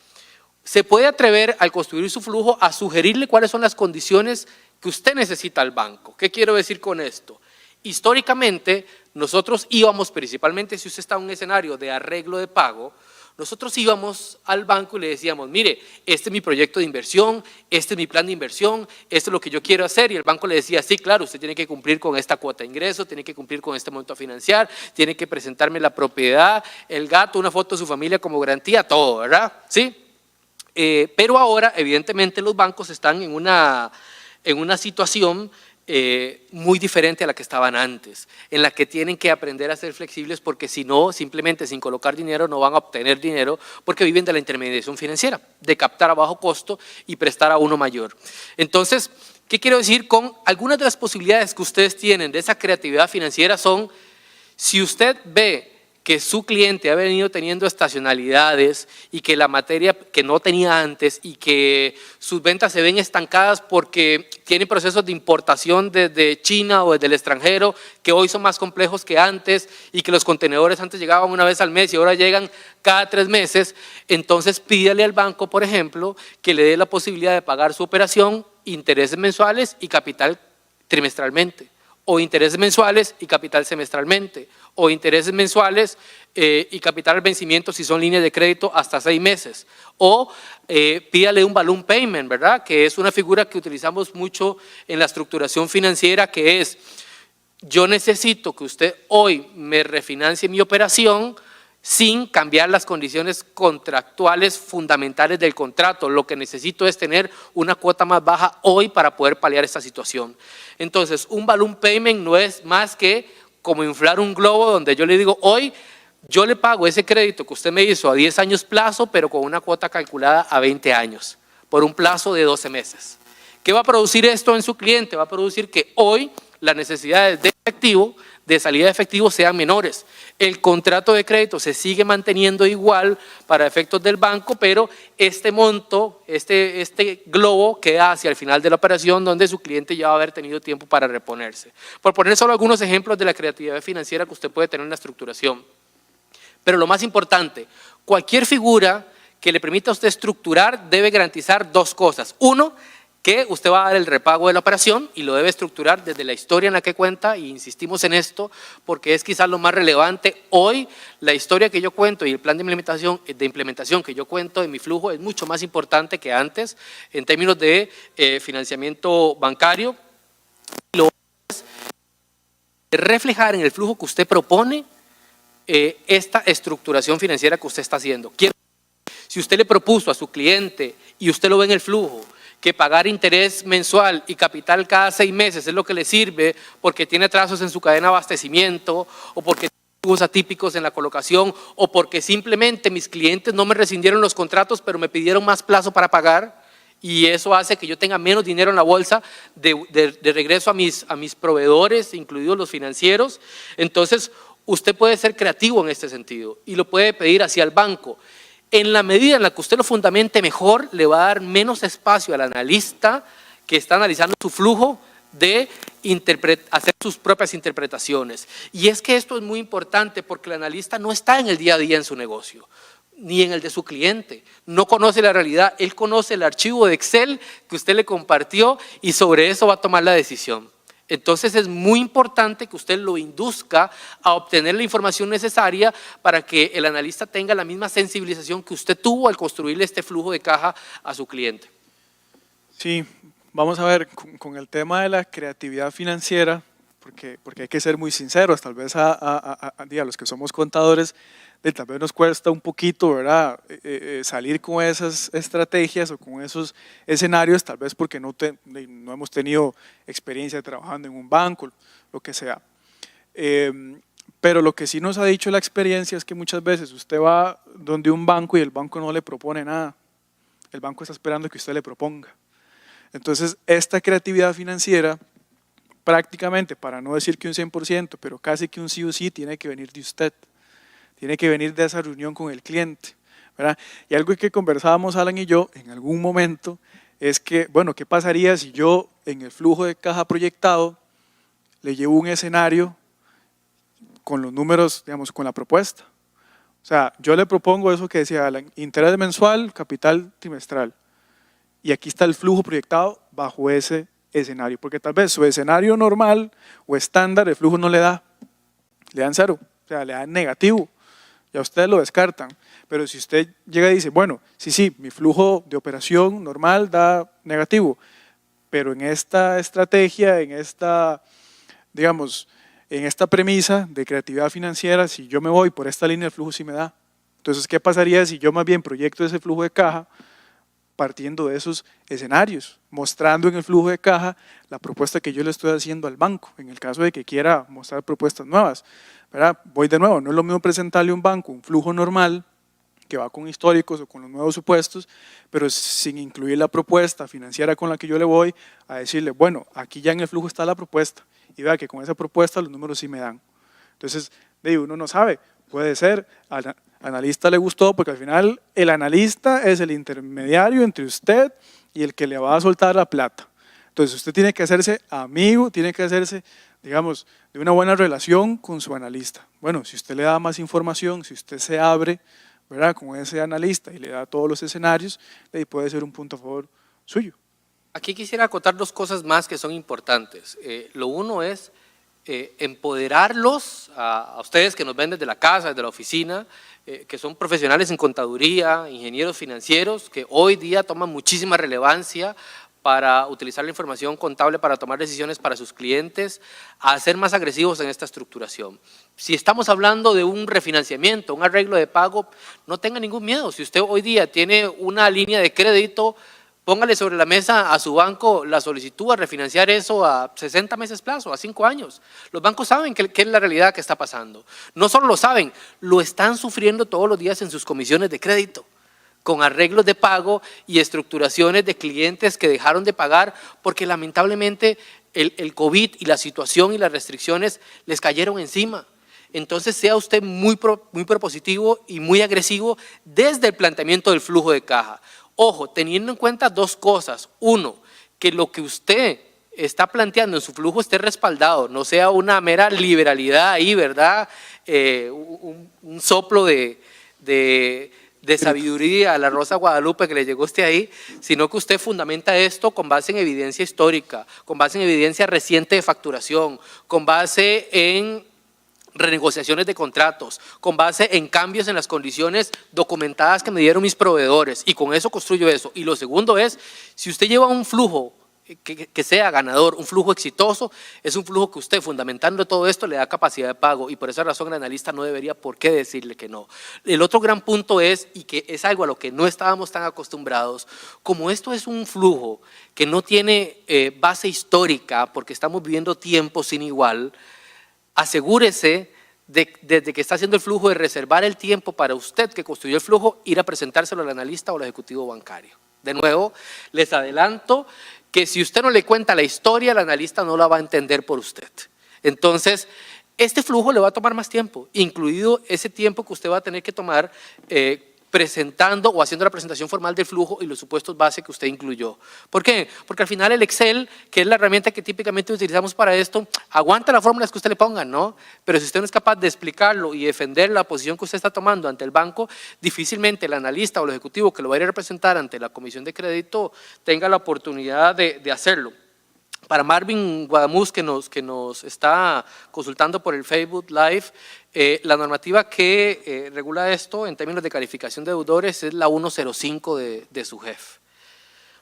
Se puede atrever al construir su flujo a sugerirle cuáles son las condiciones que usted necesita al banco. ¿Qué quiero decir con esto? Históricamente, nosotros íbamos principalmente, si usted está en un escenario de arreglo de pago, Nosotros íbamos al banco y le decíamos, mire, este es mi proyecto de inversión, este es mi plan de inversión, esto es lo que yo quiero hacer, y el banco le decía, sí, claro, usted tiene que cumplir con esta cuota de ingreso, tiene que cumplir con este monto a financiar, tiene que presentarme la propiedad, el gato, una foto de su familia como garantía, todo, ¿verdad? ¿Sí? Pero ahora, evidentemente, los bancos están en una situación muy diferente a la que estaban antes, en la que tienen que aprender a ser flexibles porque si no, simplemente sin colocar dinero no van a obtener dinero porque viven de la intermediación financiera, de captar a bajo costo y prestar a uno mayor. Entonces, ¿qué quiero decir? Con algunas de las posibilidades que ustedes tienen de esa creatividad financiera son, si usted ve que su cliente ha venido teniendo estacionalidades y que la materia que no tenía antes y que sus ventas se ven estancadas porque tiene procesos de importación desde China o desde el extranjero que hoy son más complejos que antes y que los contenedores antes llegaban una vez al mes y ahora llegan cada 3 meses, entonces pídale al banco, por ejemplo, que le dé la posibilidad de pagar su operación, intereses mensuales y capital trimestralmente, o intereses mensuales y capital semestralmente, o intereses mensuales y capital al vencimiento si son líneas de crédito hasta 6 meses, o pídale un balloon payment, ¿verdad? Que es una figura que utilizamos mucho en la estructuración financiera, que es, yo necesito que usted hoy me refinancie mi operación sin cambiar las condiciones contractuales fundamentales del contrato. Lo que necesito es tener una cuota más baja hoy para poder paliar esta situación. Entonces, un balloon payment no es más que como inflar un globo donde yo le digo, hoy yo le pago ese crédito que usted me hizo a 10 años plazo, pero con una cuota calculada a 20 años, por un plazo de 12 meses. ¿Qué va a producir esto en su cliente? Va a producir que hoy las necesidades de efectivo, de salida de efectivo sean menores. El contrato de crédito se sigue manteniendo igual para efectos del banco, pero este monto, este globo queda hacia el final de la operación donde su cliente ya va a haber tenido tiempo para reponerse. Por poner solo algunos ejemplos de la creatividad financiera que usted puede tener en la estructuración. Pero lo más importante, cualquier figura que le permita a usted estructurar debe garantizar 2 cosas. Uno, que usted va a dar el repago de la operación y lo debe estructurar desde la historia en la que cuenta, y insistimos en esto porque es quizás lo más relevante. Hoy la historia que yo cuento y el plan de implementación que yo cuento en mi flujo es mucho más importante que antes en términos de financiamiento bancario. Lo es reflejar en el flujo que usted propone esta estructuración financiera que usted está haciendo. Si usted le propuso a su cliente y usted lo ve en el flujo, que pagar interés mensual y capital cada 6 meses es lo que le sirve porque tiene atrasos en su cadena de abastecimiento o porque tiene flujos atípicos en la colocación o porque simplemente mis clientes no me rescindieron los contratos pero me pidieron más plazo para pagar y eso hace que yo tenga menos dinero en la bolsa de regreso a mis proveedores, incluidos los financieros. Entonces usted puede ser creativo en este sentido y lo puede pedir hacia el banco. En la medida en la que usted lo fundamente mejor, le va a dar menos espacio al analista que está analizando su flujo de hacer sus propias interpretaciones. Y es que esto es muy importante porque el analista no está en el día a día en su negocio, ni en el de su cliente. No conoce la realidad, él conoce el archivo de Excel que usted le compartió y sobre eso va a tomar la decisión. Entonces es muy importante que usted lo induzca a obtener la información necesaria para que el analista tenga la misma sensibilización que usted tuvo al construirle este flujo de caja a su cliente. Sí, vamos a ver, con el tema de la creatividad financiera, porque hay que ser muy sinceros, tal vez a los que somos contadores, tal vez nos cuesta un poquito, ¿verdad? Salir con esas estrategias o con esos escenarios, tal vez porque no hemos tenido experiencia trabajando en un banco, lo que sea. Pero lo que sí nos ha dicho la experiencia es que muchas veces usted va donde un banco y el banco no le propone nada. El banco está esperando que usted le proponga. Entonces, esta creatividad financiera, prácticamente, para no decir que un 100%, pero casi que un sí o sí, tiene que venir de usted. Tiene que venir de esa reunión con el cliente, ¿verdad? Y algo que conversábamos Alan y yo en algún momento es que, bueno, ¿qué pasaría si yo en el flujo de caja proyectado le llevo un escenario con los números, digamos, con la propuesta? O sea, yo le propongo eso que decía Alan, interés mensual, capital trimestral. Y aquí está el flujo proyectado bajo ese escenario, porque tal vez su escenario normal o estándar, el flujo no le da, le dan 0, o sea, le dan negativo. Ya ustedes lo descartan, Pero si usted llega y dice, bueno, sí, mi flujo de operación normal da negativo, pero en esta estrategia, en esta, digamos, en esta premisa de creatividad financiera, si yo me voy por esta línea, el flujo sí me da. Entonces, ¿qué pasaría si yo más bien proyecto ese flujo de caja partiendo de esos escenarios, mostrando en el flujo de caja la propuesta que yo le estoy haciendo al banco, en el caso de que quiera mostrar propuestas nuevas, ¿verdad? Voy de nuevo, no es lo mismo presentarle a un banco un flujo normal que va con históricos o con los nuevos supuestos, pero sin incluir la propuesta financiera con la que yo le voy a decirle, bueno, aquí ya en el flujo está la propuesta, y vea que con esa propuesta los números sí me dan. Entonces, uno no sabe, puede ser, al analista le gustó, porque al final el analista es el intermediario entre usted y el que le va a soltar la plata. Entonces usted tiene que hacerse amigo, tiene que hacerse, digamos, de una buena relación con su analista. Bueno, si usted le da más información, si usted se abre, ¿verdad?, con ese analista y le da todos los escenarios, ahí puede ser un punto a favor suyo. Aquí quisiera acotar dos cosas más que son importantes. Lo uno es empoderarlos a ustedes que nos ven desde la casa, desde la oficina, que son profesionales en contaduría, ingenieros financieros, que hoy día toman muchísima relevancia para utilizar la información contable para tomar decisiones para sus clientes, a ser más agresivos en esta estructuración. Si estamos hablando de un refinanciamiento, un arreglo de pago, no tenga ningún miedo. Si usted hoy día tiene una línea de crédito, póngale sobre la mesa a su banco la solicitud a refinanciar eso a 60 meses plazo, a 5 años. Los bancos saben qué es la realidad que está pasando. No solo lo saben, lo están sufriendo todos los días en sus comisiones de crédito, con arreglos de pago y estructuraciones de clientes que dejaron de pagar porque lamentablemente el COVID y la situación y las restricciones les cayeron encima. Entonces sea usted muy propositivo y muy agresivo desde el planteamiento del flujo de caja. Ojo, teniendo en cuenta dos cosas. Uno, que lo que usted está planteando en su flujo esté respaldado, no sea una mera liberalidad ahí, ¿verdad? Un soplo de sabiduría a la Rosa Guadalupe que le llegó a usted ahí, sino que usted fundamenta esto con base en evidencia histórica, con base en evidencia reciente de facturación, con base en renegociaciones de contratos, con base en cambios en las condiciones documentadas que me dieron mis proveedores, y con eso construyo eso. Y lo segundo es, si usted lleva un flujo que sea ganador, un flujo exitoso, es un flujo que usted, fundamentando todo esto, le da capacidad de pago, y por esa razón el analista no debería por qué decirle que no. El otro gran punto es, y que es algo a lo que no estábamos tan acostumbrados, como esto es un flujo que no tiene base histórica, porque estamos viviendo tiempos sin igual, asegúrese desde que está haciendo el flujo de reservar el tiempo para usted que construyó el flujo, ir a presentárselo al analista o al ejecutivo bancario. De nuevo, les adelanto que si usted no le cuenta la historia, el analista no la va a entender por usted. Entonces, este flujo le va a tomar más tiempo, incluido ese tiempo que usted va a tener que tomar presentando o haciendo la presentación formal del flujo y los supuestos base que usted incluyó. ¿Por qué? Porque al final el Excel, que es la herramienta que típicamente utilizamos para esto, aguanta las fórmulas que usted le ponga, ¿no? Pero si usted no es capaz de explicarlo y defender la posición que usted está tomando ante el banco, difícilmente el analista o el ejecutivo que lo va a ir a representar ante la comisión de crédito tenga la oportunidad de hacerlo. Para Marvin Guadamuz, que nos está consultando por el Facebook Live, la normativa que regula esto en términos de calificación de deudores es la 105 de su jefe.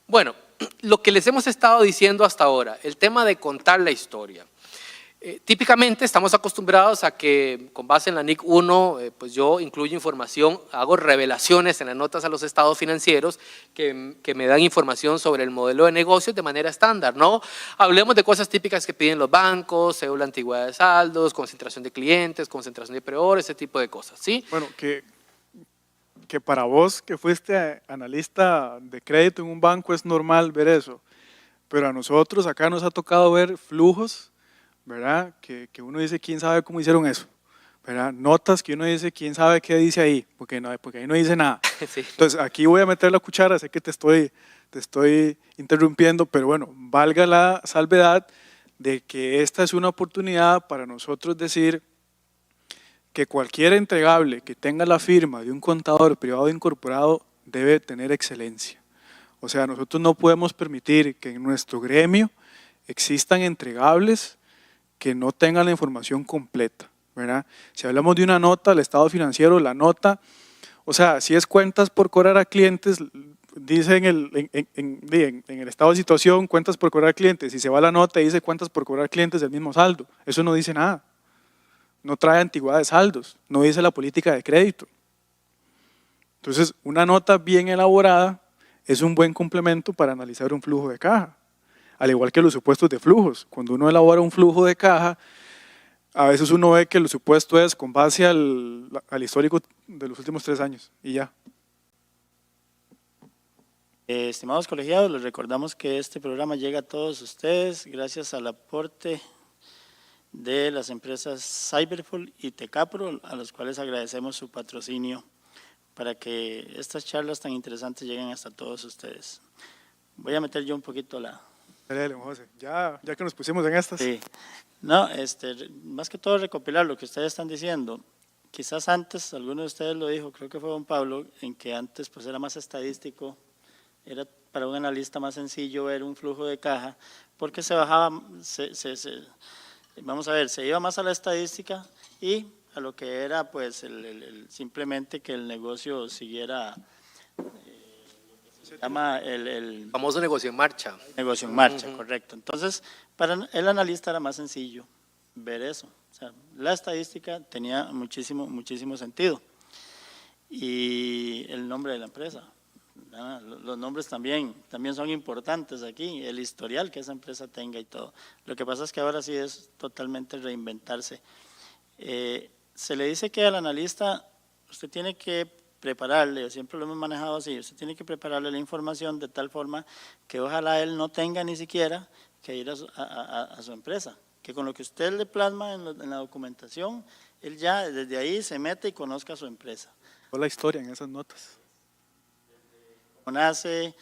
Bueno, lo que les hemos estado diciendo hasta ahora, el tema de contar la historia. Típicamente estamos acostumbrados a que con base en la NIC 1, pues yo incluyo información, hago revelaciones en las notas a los estados financieros que me dan información sobre el modelo de negocios de manera estándar, ¿no? Hablemos de cosas típicas que piden los bancos, cédula antigüedad de saldos, concentración de clientes, concentración de proveedores, ese tipo de cosas, ¿sí? Bueno, que para vos que fuiste analista de crédito en un banco es normal ver eso, pero a nosotros acá nos ha tocado ver flujos, ¿verdad? Que uno dice, ¿quién sabe cómo hicieron eso? ¿Verdad? Notas que uno dice, ¿quién sabe qué dice ahí? Porque ahí no dice nada. Sí. Entonces, aquí voy a meter la cuchara, sé que te estoy interrumpiendo, pero bueno, valga la salvedad de que esta es una oportunidad para nosotros decir que cualquier entregable que tenga la firma de un contador privado incorporado debe tener excelencia. O sea, nosotros no podemos permitir que en nuestro gremio existan entregables que no tengan la información completa, ¿verdad? Si hablamos de una nota, el estado financiero, la nota, O sea, si es cuentas por cobrar a clientes, dice en el estado de situación cuentas por cobrar a clientes, si se va a la nota dice cuentas por cobrar clientes del mismo saldo, eso no dice nada, no trae antigüedad de saldos, no dice la política de crédito. Entonces, una nota bien elaborada es un buen complemento para analizar un flujo de caja, al igual que los supuestos de flujos. Cuando uno elabora un flujo de caja, a veces uno ve que el supuesto es con base al histórico de los últimos 3 años y ya. Estimados colegiados, les recordamos que este programa llega a todos ustedes gracias al aporte de las empresas Cyberful y Tecapro, a los cuales agradecemos su patrocinio para que estas charlas tan interesantes lleguen hasta todos ustedes. Voy a meter yo un poquito la... Dale, José, ya que nos pusimos en estas. Sí. No, más que todo recopilar lo que ustedes están diciendo. Quizás antes, alguno de ustedes lo dijo, creo que fue don Pablo, en que antes pues era más estadístico, era para un analista más sencillo ver un flujo de caja, porque se bajaba, vamos a ver, se iba más a la estadística y a lo que era pues simplemente que el negocio siguiera, se llama el Famoso negocio en marcha. negocio en marcha, correcto. Entonces, para el analista era más sencillo ver eso. O sea, la estadística tenía muchísimo sentido. Y el nombre de la empresa. Los nombres también son importantes aquí, el historial que esa empresa tenga y todo. Lo que pasa es que ahora sí es totalmente reinventarse. Se le dice que al analista usted tiene que prepararle, siempre lo hemos manejado así, usted tiene que prepararle la información de tal forma que ojalá él no tenga ni siquiera que ir a su empresa, que con lo que usted le plasma en la documentación, él ya desde ahí se mete y conozca a su empresa. La historia en esas notas. ¿Cómo nace?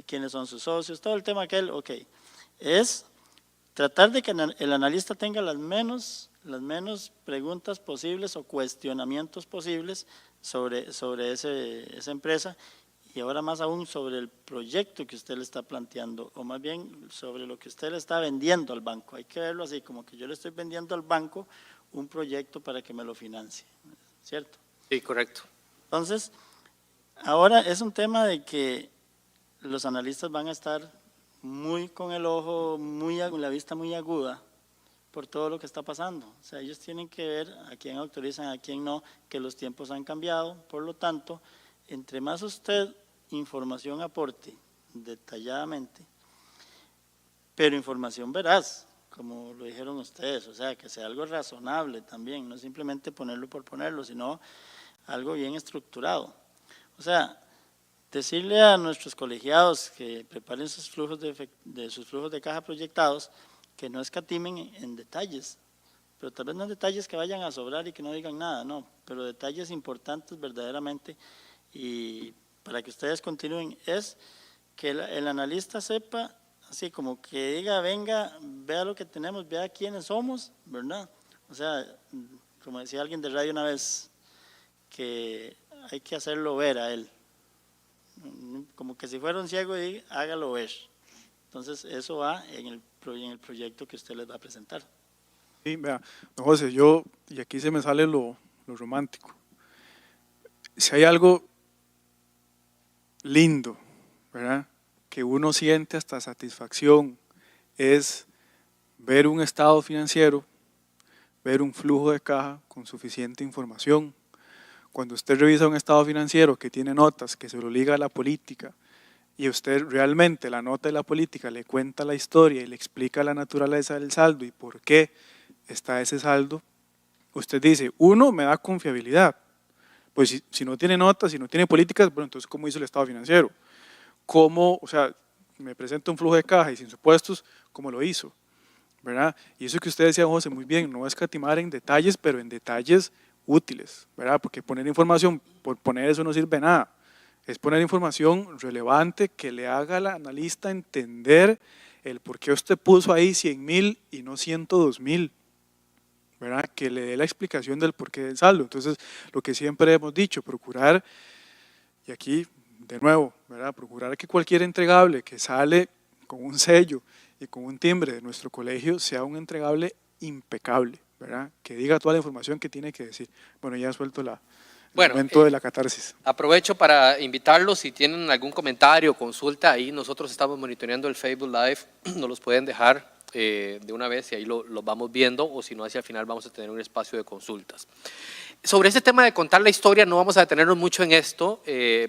¿Quiénes son sus socios? Todo el tema aquel, ok. Es tratar de que el analista tenga las menos preguntas posibles o cuestionamientos posibles sobre esa empresa y ahora más aún sobre el proyecto que usted le está planteando o más bien sobre lo que usted le está vendiendo al banco. Hay que verlo así, como que yo le estoy vendiendo al banco un proyecto para que me lo financie, ¿cierto? Sí, correcto. Entonces, ahora es un tema de que los analistas van a estar muy con el ojo, la vista muy aguda por todo lo que está pasando. O sea, ellos tienen que ver a quién autorizan, a quién no, que los tiempos han cambiado. Por lo tanto, entre más usted información aporte detalladamente, pero información veraz, como lo dijeron ustedes, o sea, que sea algo razonable también, no simplemente ponerlo por ponerlo, sino algo bien estructurado. O sea, decirle a nuestros colegiados que preparen sus flujos de caja proyectados, que no escatimen en detalles, pero tal vez no en detalles que vayan a sobrar y que no digan nada, no, pero detalles importantes verdaderamente y para que ustedes continúen es que el analista sepa, así como que diga, venga, vea lo que tenemos, vea quiénes somos, ¿verdad? O sea, como decía alguien de radio una vez, que hay que hacerlo ver a él, como que si fuera un ciego y hágalo ver. Entonces eso va en el proyecto que usted les va a presentar. Sí, vea, don José, y aquí se me sale lo romántico. Si hay algo lindo, ¿verdad?, que uno siente hasta satisfacción, es ver un estado financiero, ver un flujo de caja con suficiente información. Cuando usted revisa un estado financiero que tiene notas, que se lo liga a la política, y usted realmente la nota de la política le cuenta la historia y le explica la naturaleza del saldo y por qué está ese saldo, usted dice, uno, me da confiabilidad. Pues si no tiene notas, si no tiene políticas, bueno, entonces ¿cómo hizo el estado financiero? ¿Cómo, o sea, me presenta un flujo de caja y sin supuestos, cómo lo hizo? ¿Verdad? Y eso que usted decía, José, muy bien, no escatimar en detalles, pero en detalles útiles, ¿verdad? Porque poner información por poner eso no sirve de nada. Es poner información relevante que le haga al analista entender el por qué usted puso ahí 100,000 y no 102,000, ¿verdad? Que le dé la explicación del porqué del saldo. Entonces, lo que siempre hemos dicho, procurar, y aquí de nuevo, ¿verdad?, procurar que cualquier entregable que sale con un sello y con un timbre de nuestro colegio sea un entregable impecable, ¿verdad?, que diga toda la información que tiene que decir. Bueno, ya suelto la Bueno, momento de la catarsis. Aprovecho para invitarlos, si tienen algún comentario o consulta, ahí nosotros estamos monitoreando el Facebook Live, nos los pueden dejar de una vez y ahí lo vamos viendo, o si no, hacia el final vamos a tener un espacio de consultas. Sobre ese tema de contar la historia, no vamos a detenernos mucho en esto,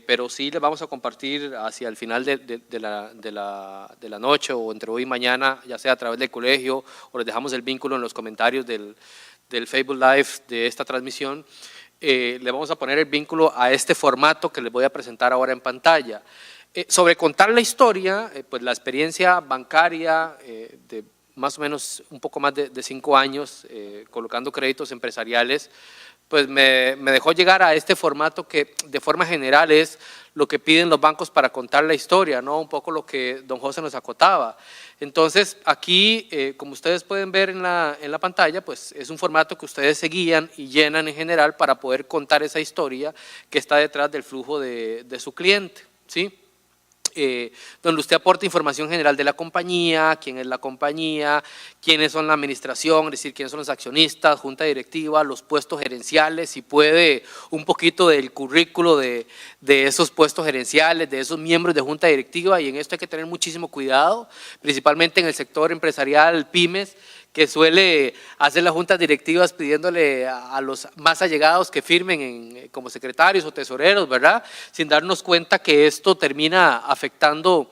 pero sí les vamos a compartir hacia el final de la noche o entre hoy y mañana, ya sea a través del colegio o les dejamos el vínculo en los comentarios del Facebook Live de esta transmisión. Le vamos a poner el vínculo a este formato que les voy a presentar ahora en pantalla. Sobre contar la historia, pues la experiencia bancaria de más o menos un poco más de 5 años colocando créditos empresariales, pues me dejó llegar a este formato que de forma general es lo que piden los bancos para contar la historia, ¿no? Un poco lo que don José nos acotaba. Entonces, aquí, como ustedes pueden ver en la pantalla, pues es un formato que ustedes se guían y llenan en general para poder contar esa historia que está detrás del flujo de su cliente, ¿sí? Donde usted aporta información general de la compañía, quién es la compañía, quiénes son la administración, es decir, quiénes son los accionistas, junta directiva, los puestos gerenciales, si puede un poquito del currículo de esos puestos gerenciales, de esos miembros de junta directiva, y en esto hay que tener muchísimo cuidado, principalmente en el sector empresarial, pymes, que suele hacer las juntas directivas pidiéndole a los más allegados que firmen como secretarios o tesoreros, ¿verdad? Sin darnos cuenta que esto termina afectando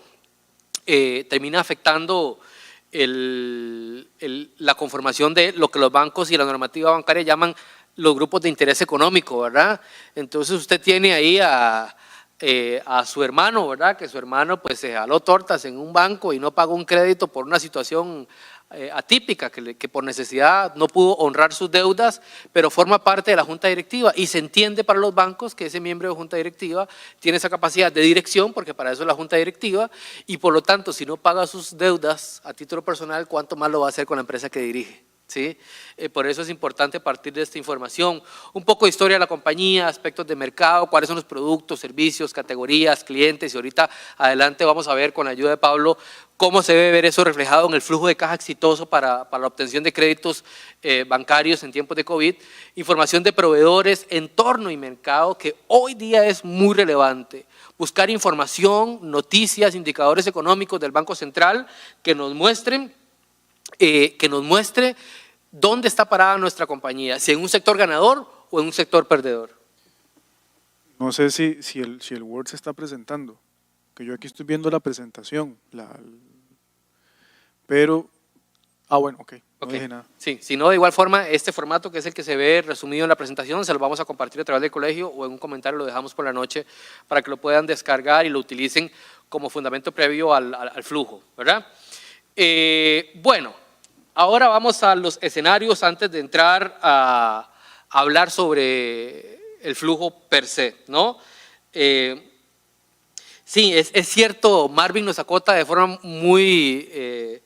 la conformación de lo que los bancos y la normativa bancaria llaman los grupos de interés económico, ¿verdad? Entonces usted tiene ahí a su hermano, ¿verdad? Que su hermano pues se jaló tortas en un banco y no pagó un crédito por una situación atípica, que por necesidad no pudo honrar sus deudas, pero forma parte de la junta directiva y se entiende para los bancos que ese miembro de junta directiva tiene esa capacidad de dirección, porque para eso es la junta directiva, y por lo tanto si no paga sus deudas a título personal, ¿cuánto más lo va a hacer con la empresa que dirige? ¿Sí? Por eso es importante partir de esta información, un poco de historia de la compañía, aspectos de mercado, cuáles son los productos, servicios, categorías, clientes, y ahorita adelante vamos a ver con la ayuda de Pablo cómo se debe ver eso reflejado en el flujo de caja exitoso para la obtención de créditos bancarios en tiempos de COVID, información de proveedores, entorno y mercado, que hoy día es muy relevante. Buscar información, noticias, indicadores económicos del Banco Central que nos muestre dónde está parada nuestra compañía, si en un sector ganador o en un sector perdedor. No sé si el Word se está presentando, que yo aquí estoy viendo la presentación, pero, bueno, ok, no dije nada. Sí, si no, de igual forma, este formato que es el que se ve resumido en la presentación, se lo vamos a compartir a través del colegio o en un comentario lo dejamos por la noche para que lo puedan descargar y lo utilicen como fundamento previo al flujo, ¿verdad? Bueno, ahora vamos a los escenarios antes de entrar a hablar sobre el flujo per se, ¿no? Sí, es cierto, Marvin nos acota de forma muy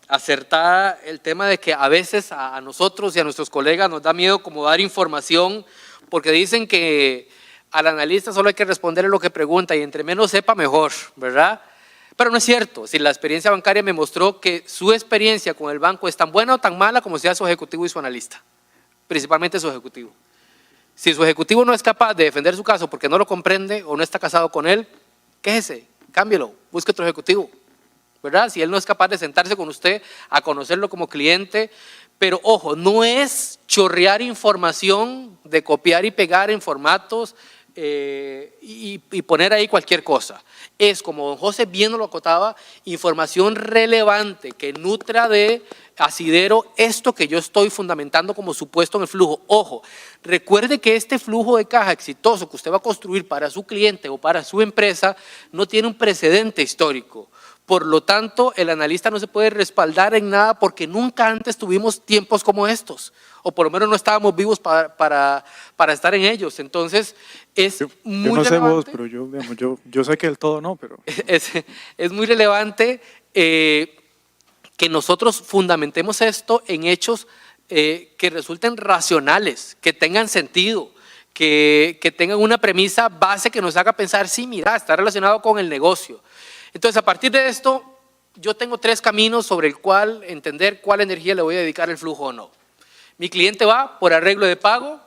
acertada el tema de que a veces a nosotros y a nuestros colegas nos da miedo como dar información, porque dicen que al analista solo hay que responderle lo que pregunta y entre menos sepa mejor, ¿verdad? Pero no es cierto, si la experiencia bancaria me mostró que su experiencia con el banco es tan buena o tan mala como sea su ejecutivo y su analista, principalmente su ejecutivo. Si su ejecutivo no es capaz de defender su caso porque no lo comprende o no está casado con él, quéjese, cámbielo, busque otro ejecutivo, ¿verdad? Si él no es capaz de sentarse con usted a conocerlo como cliente, pero ojo, no es chorrear información de copiar y pegar en formatos y poner ahí cualquier cosa. Es, como don José bien lo acotaba, información relevante que nutra de asidero esto que yo estoy fundamentando como supuesto en el flujo. Ojo, recuerde que este flujo de caja exitoso que usted va a construir para su cliente o para su empresa no tiene un precedente histórico. Por lo tanto, el analista no se puede respaldar en nada porque nunca antes tuvimos tiempos como estos, o por lo menos no estábamos vivos para estar en ellos. Entonces, es muy relevante. Yo no sé vos, pero yo sé que del todo no, pero… Es muy relevante que nosotros fundamentemos esto en hechos que resulten racionales, que tengan sentido, que tengan una premisa base que nos haga pensar, sí, mira, está relacionado con el negocio. Entonces, a partir de esto, yo tengo 3 caminos sobre el cual entender cuál energía le voy a dedicar al flujo o no. Mi cliente va por arreglo de pago,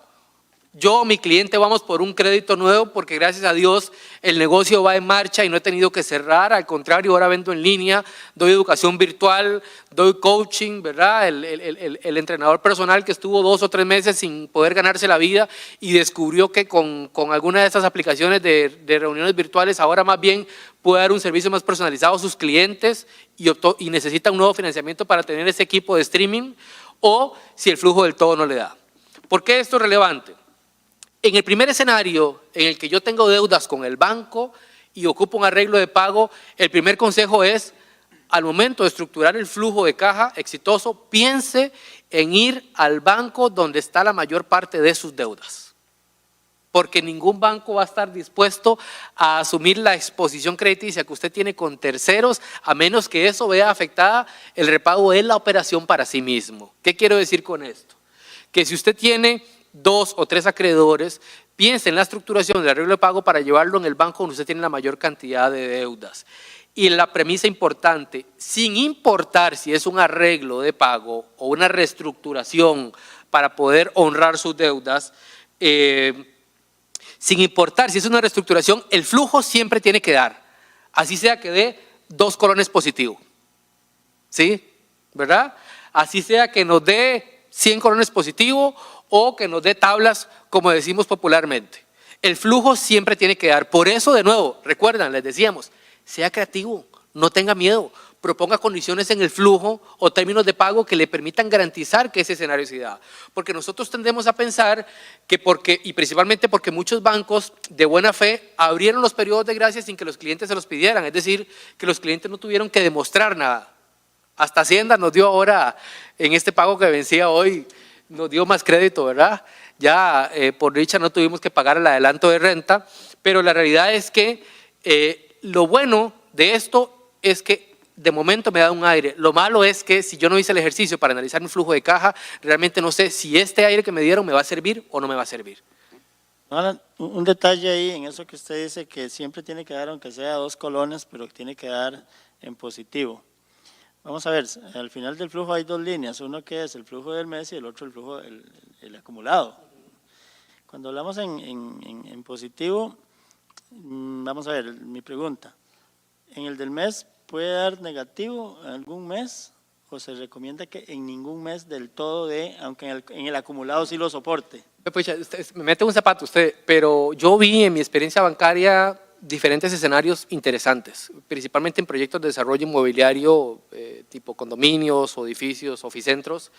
Yo o mi cliente vamos por un crédito nuevo porque gracias a Dios el negocio va en marcha y no he tenido que cerrar, al contrario, ahora vendo en línea, doy educación virtual, doy coaching, ¿verdad? El entrenador personal que estuvo 2 o 3 meses sin poder ganarse la vida y descubrió que con alguna de estas aplicaciones de reuniones virtuales ahora más bien puede dar un servicio más personalizado a sus clientes y necesita un nuevo financiamiento para tener ese equipo de streaming, o si el flujo del todo no le da. ¿Por qué esto es relevante? En el primer escenario en el que yo tengo deudas con el banco y ocupo un arreglo de pago, el primer consejo es, al momento de estructurar el flujo de caja exitoso, piense en ir al banco donde está la mayor parte de sus deudas. Porque ningún banco va a estar dispuesto a asumir la exposición crediticia que usted tiene con terceros, a menos que eso vea afectada el repago de la operación para sí mismo. ¿Qué quiero decir con esto? Que si usted tiene 2 o 3 acreedores, piense en la estructuración del arreglo de pago para llevarlo en el banco donde usted tiene la mayor cantidad de deudas. Y la premisa importante, sin importar si es un arreglo de pago o una reestructuración para poder honrar sus deudas, sin importar si es una reestructuración, el flujo siempre tiene que dar, así sea que dé 2 colones positivo, ¿sí? ¿Verdad? Así sea que nos dé 100 colones positivo o que nos dé tablas, como decimos popularmente. El flujo siempre tiene que dar. Por eso, de nuevo, recuerdan, les decíamos, sea creativo, no tenga miedo, proponga condiciones en el flujo o términos de pago que le permitan garantizar que ese escenario se da. Porque nosotros tendemos a pensar que y principalmente porque muchos bancos de buena fe abrieron los periodos de gracia sin que los clientes se los pidieran, es decir, que los clientes no tuvieron que demostrar nada. Hasta Hacienda nos dio ahora, en este pago que vencía hoy, nos dio más crédito, ¿verdad? Ya por dicha no tuvimos que pagar el adelanto de renta, pero la realidad es que lo bueno de esto es que de momento me da un aire. Lo malo es que si yo no hice el ejercicio para analizar mi flujo de caja, realmente no sé si este aire que me dieron me va a servir o no me va a servir. Ahora, un detalle ahí en eso que usted dice, que siempre tiene que dar, aunque sea 2 colones, pero tiene que dar en positivo. Vamos a ver, al final del flujo hay 2 líneas, uno que es el flujo del mes y el otro el flujo, el acumulado. Cuando hablamos en positivo, vamos a ver, mi pregunta, ¿en el del mes puede dar negativo algún mes o se recomienda que en ningún mes del todo aunque en el acumulado sí lo soporte? Pues me mete un zapato usted, pero yo vi en mi experiencia bancaria diferentes escenarios interesantes, principalmente en proyectos de desarrollo inmobiliario tipo condominios, edificios, oficentros,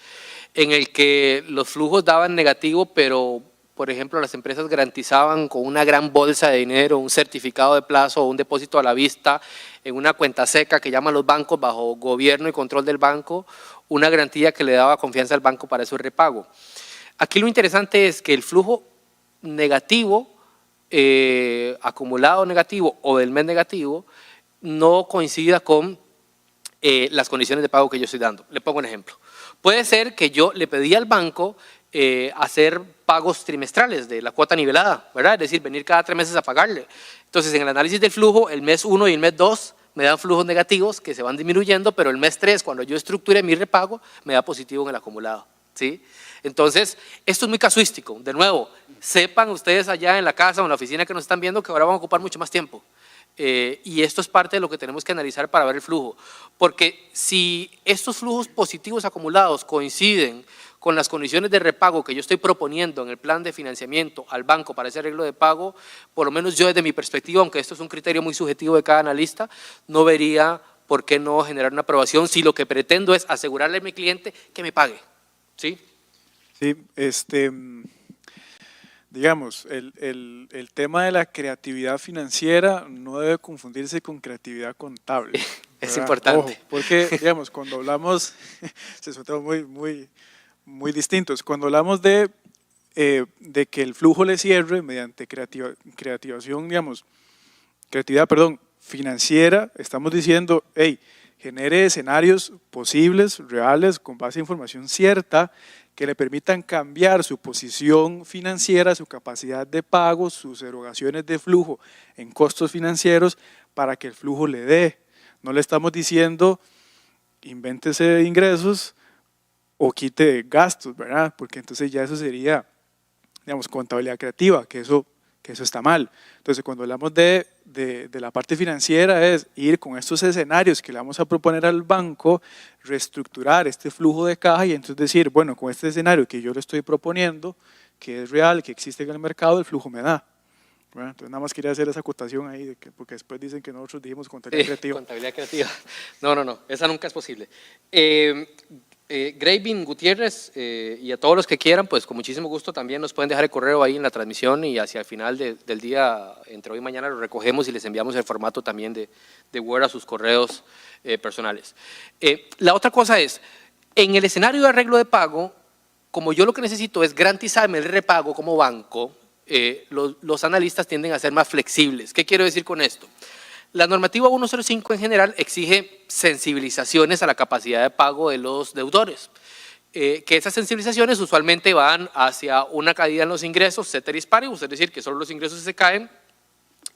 en el que los flujos daban negativo, pero por ejemplo las empresas garantizaban con una gran bolsa de dinero, un certificado de plazo o un depósito a la vista en una cuenta seca que llaman los bancos bajo gobierno y control del banco, una garantía que le daba confianza al banco para su repago. Aquí lo interesante es que el flujo negativo, acumulado negativo o del mes negativo, no coincida con las condiciones de pago que yo estoy dando. Le pongo un ejemplo. Puede ser que yo le pedí al banco hacer pagos trimestrales de la cuota nivelada, ¿verdad? Es decir, venir cada 3 meses a pagarle. Entonces, en el análisis del flujo, el mes 1 y el mes 2 me dan flujos negativos que se van disminuyendo, pero el mes 3, cuando yo estructure mi repago, me da positivo en el acumulado, ¿sí? Entonces, esto es muy casuístico. De nuevo, sepan ustedes allá en la casa o en la oficina que nos están viendo que ahora van a ocupar mucho más tiempo. Y esto es parte de lo que tenemos que analizar para ver el flujo. Porque si estos flujos positivos acumulados coinciden con las condiciones de repago que yo estoy proponiendo en el plan de financiamiento al banco para ese arreglo de pago, por lo menos yo desde mi perspectiva, aunque esto es un criterio muy subjetivo de cada analista, no vería por qué no generar una aprobación si lo que pretendo es asegurarle a mi cliente que me pague, ¿sí? Sí, digamos, el tema de la creatividad financiera no debe confundirse con creatividad contable. Es ¿verdad? importante. Ojo, porque, digamos, cuando hablamos, son temas muy distintos. Cuando hablamos de que el flujo le cierre mediante creatividad financiera, estamos diciendo, hey, genere escenarios posibles, reales, con base a información cierta, que le permitan cambiar su posición financiera, su capacidad de pago, sus erogaciones de flujo en costos financieros para que el flujo le dé. No le estamos diciendo, invéntese ingresos o quite gastos, ¿verdad? Porque entonces ya eso sería, digamos, contabilidad creativa, que eso está mal. Entonces, cuando hablamos de la parte financiera, es ir con estos escenarios que le vamos a proponer al banco, reestructurar este flujo de caja y entonces decir, bueno, con este escenario que yo le estoy proponiendo, que es real, que existe en el mercado, el flujo me da. Bueno, entonces, nada más quería hacer esa acotación ahí, porque después dicen que nosotros dijimos contabilidad creativa. Contabilidad creativa. No, esa nunca es posible. Gravin Gutiérrez y a todos los que quieran, pues con muchísimo gusto también nos pueden dejar el correo ahí en la transmisión y hacia el final del día, entre hoy y mañana, lo recogemos y les enviamos el formato también de Word a sus correos personales. La otra cosa es, en el escenario de arreglo de pago, como yo lo que necesito es garantizarme el repago como banco, los analistas tienden a ser más flexibles. ¿Qué quiero decir con esto? La normativa 105 en general exige sensibilizaciones a la capacidad de pago de los deudores, que esas sensibilizaciones usualmente van hacia una caída en los ingresos, ceteris paribus, es decir, que solo los ingresos se caen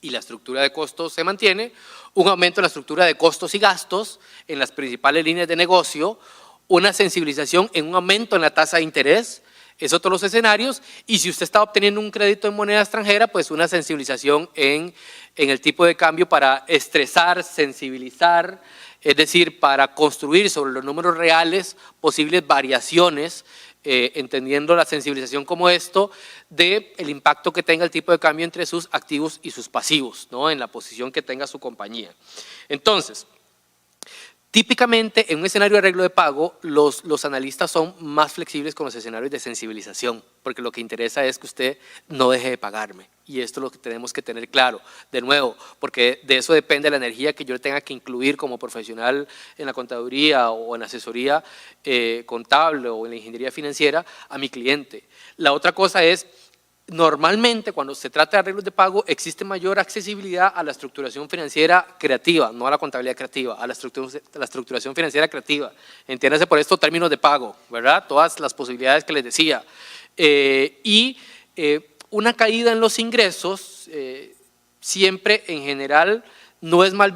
y la estructura de costos se mantiene, un aumento en la estructura de costos y gastos en las principales líneas de negocio, una sensibilización en un aumento en la tasa de interés, es otro de los escenarios, y si usted está obteniendo un crédito en moneda extranjera, pues una sensibilización en el tipo de cambio para estresar, sensibilizar, es decir, para construir sobre los números reales posibles variaciones, entendiendo la sensibilización como esto, del impacto que tenga el tipo de cambio entre sus activos y sus pasivos, ¿no? En la posición que tenga su compañía. Entonces, típicamente, en un escenario de arreglo de pago, los analistas son más flexibles con los escenarios de sensibilización, porque lo que interesa es que usted no deje de pagarme. Y esto es lo que tenemos que tener claro. De nuevo, porque de eso depende la energía que yo tenga que incluir como profesional en la contaduría o en asesoría contable o en la ingeniería financiera a mi cliente. La otra cosa es, normalmente cuando se trata de arreglos de pago existe mayor accesibilidad a la estructuración financiera creativa, no a la contabilidad creativa, a la estructuración financiera creativa. Entiéndase por esto términos de pago, ¿verdad? Todas las posibilidades que les decía. Una caída en los ingresos siempre en general no es mal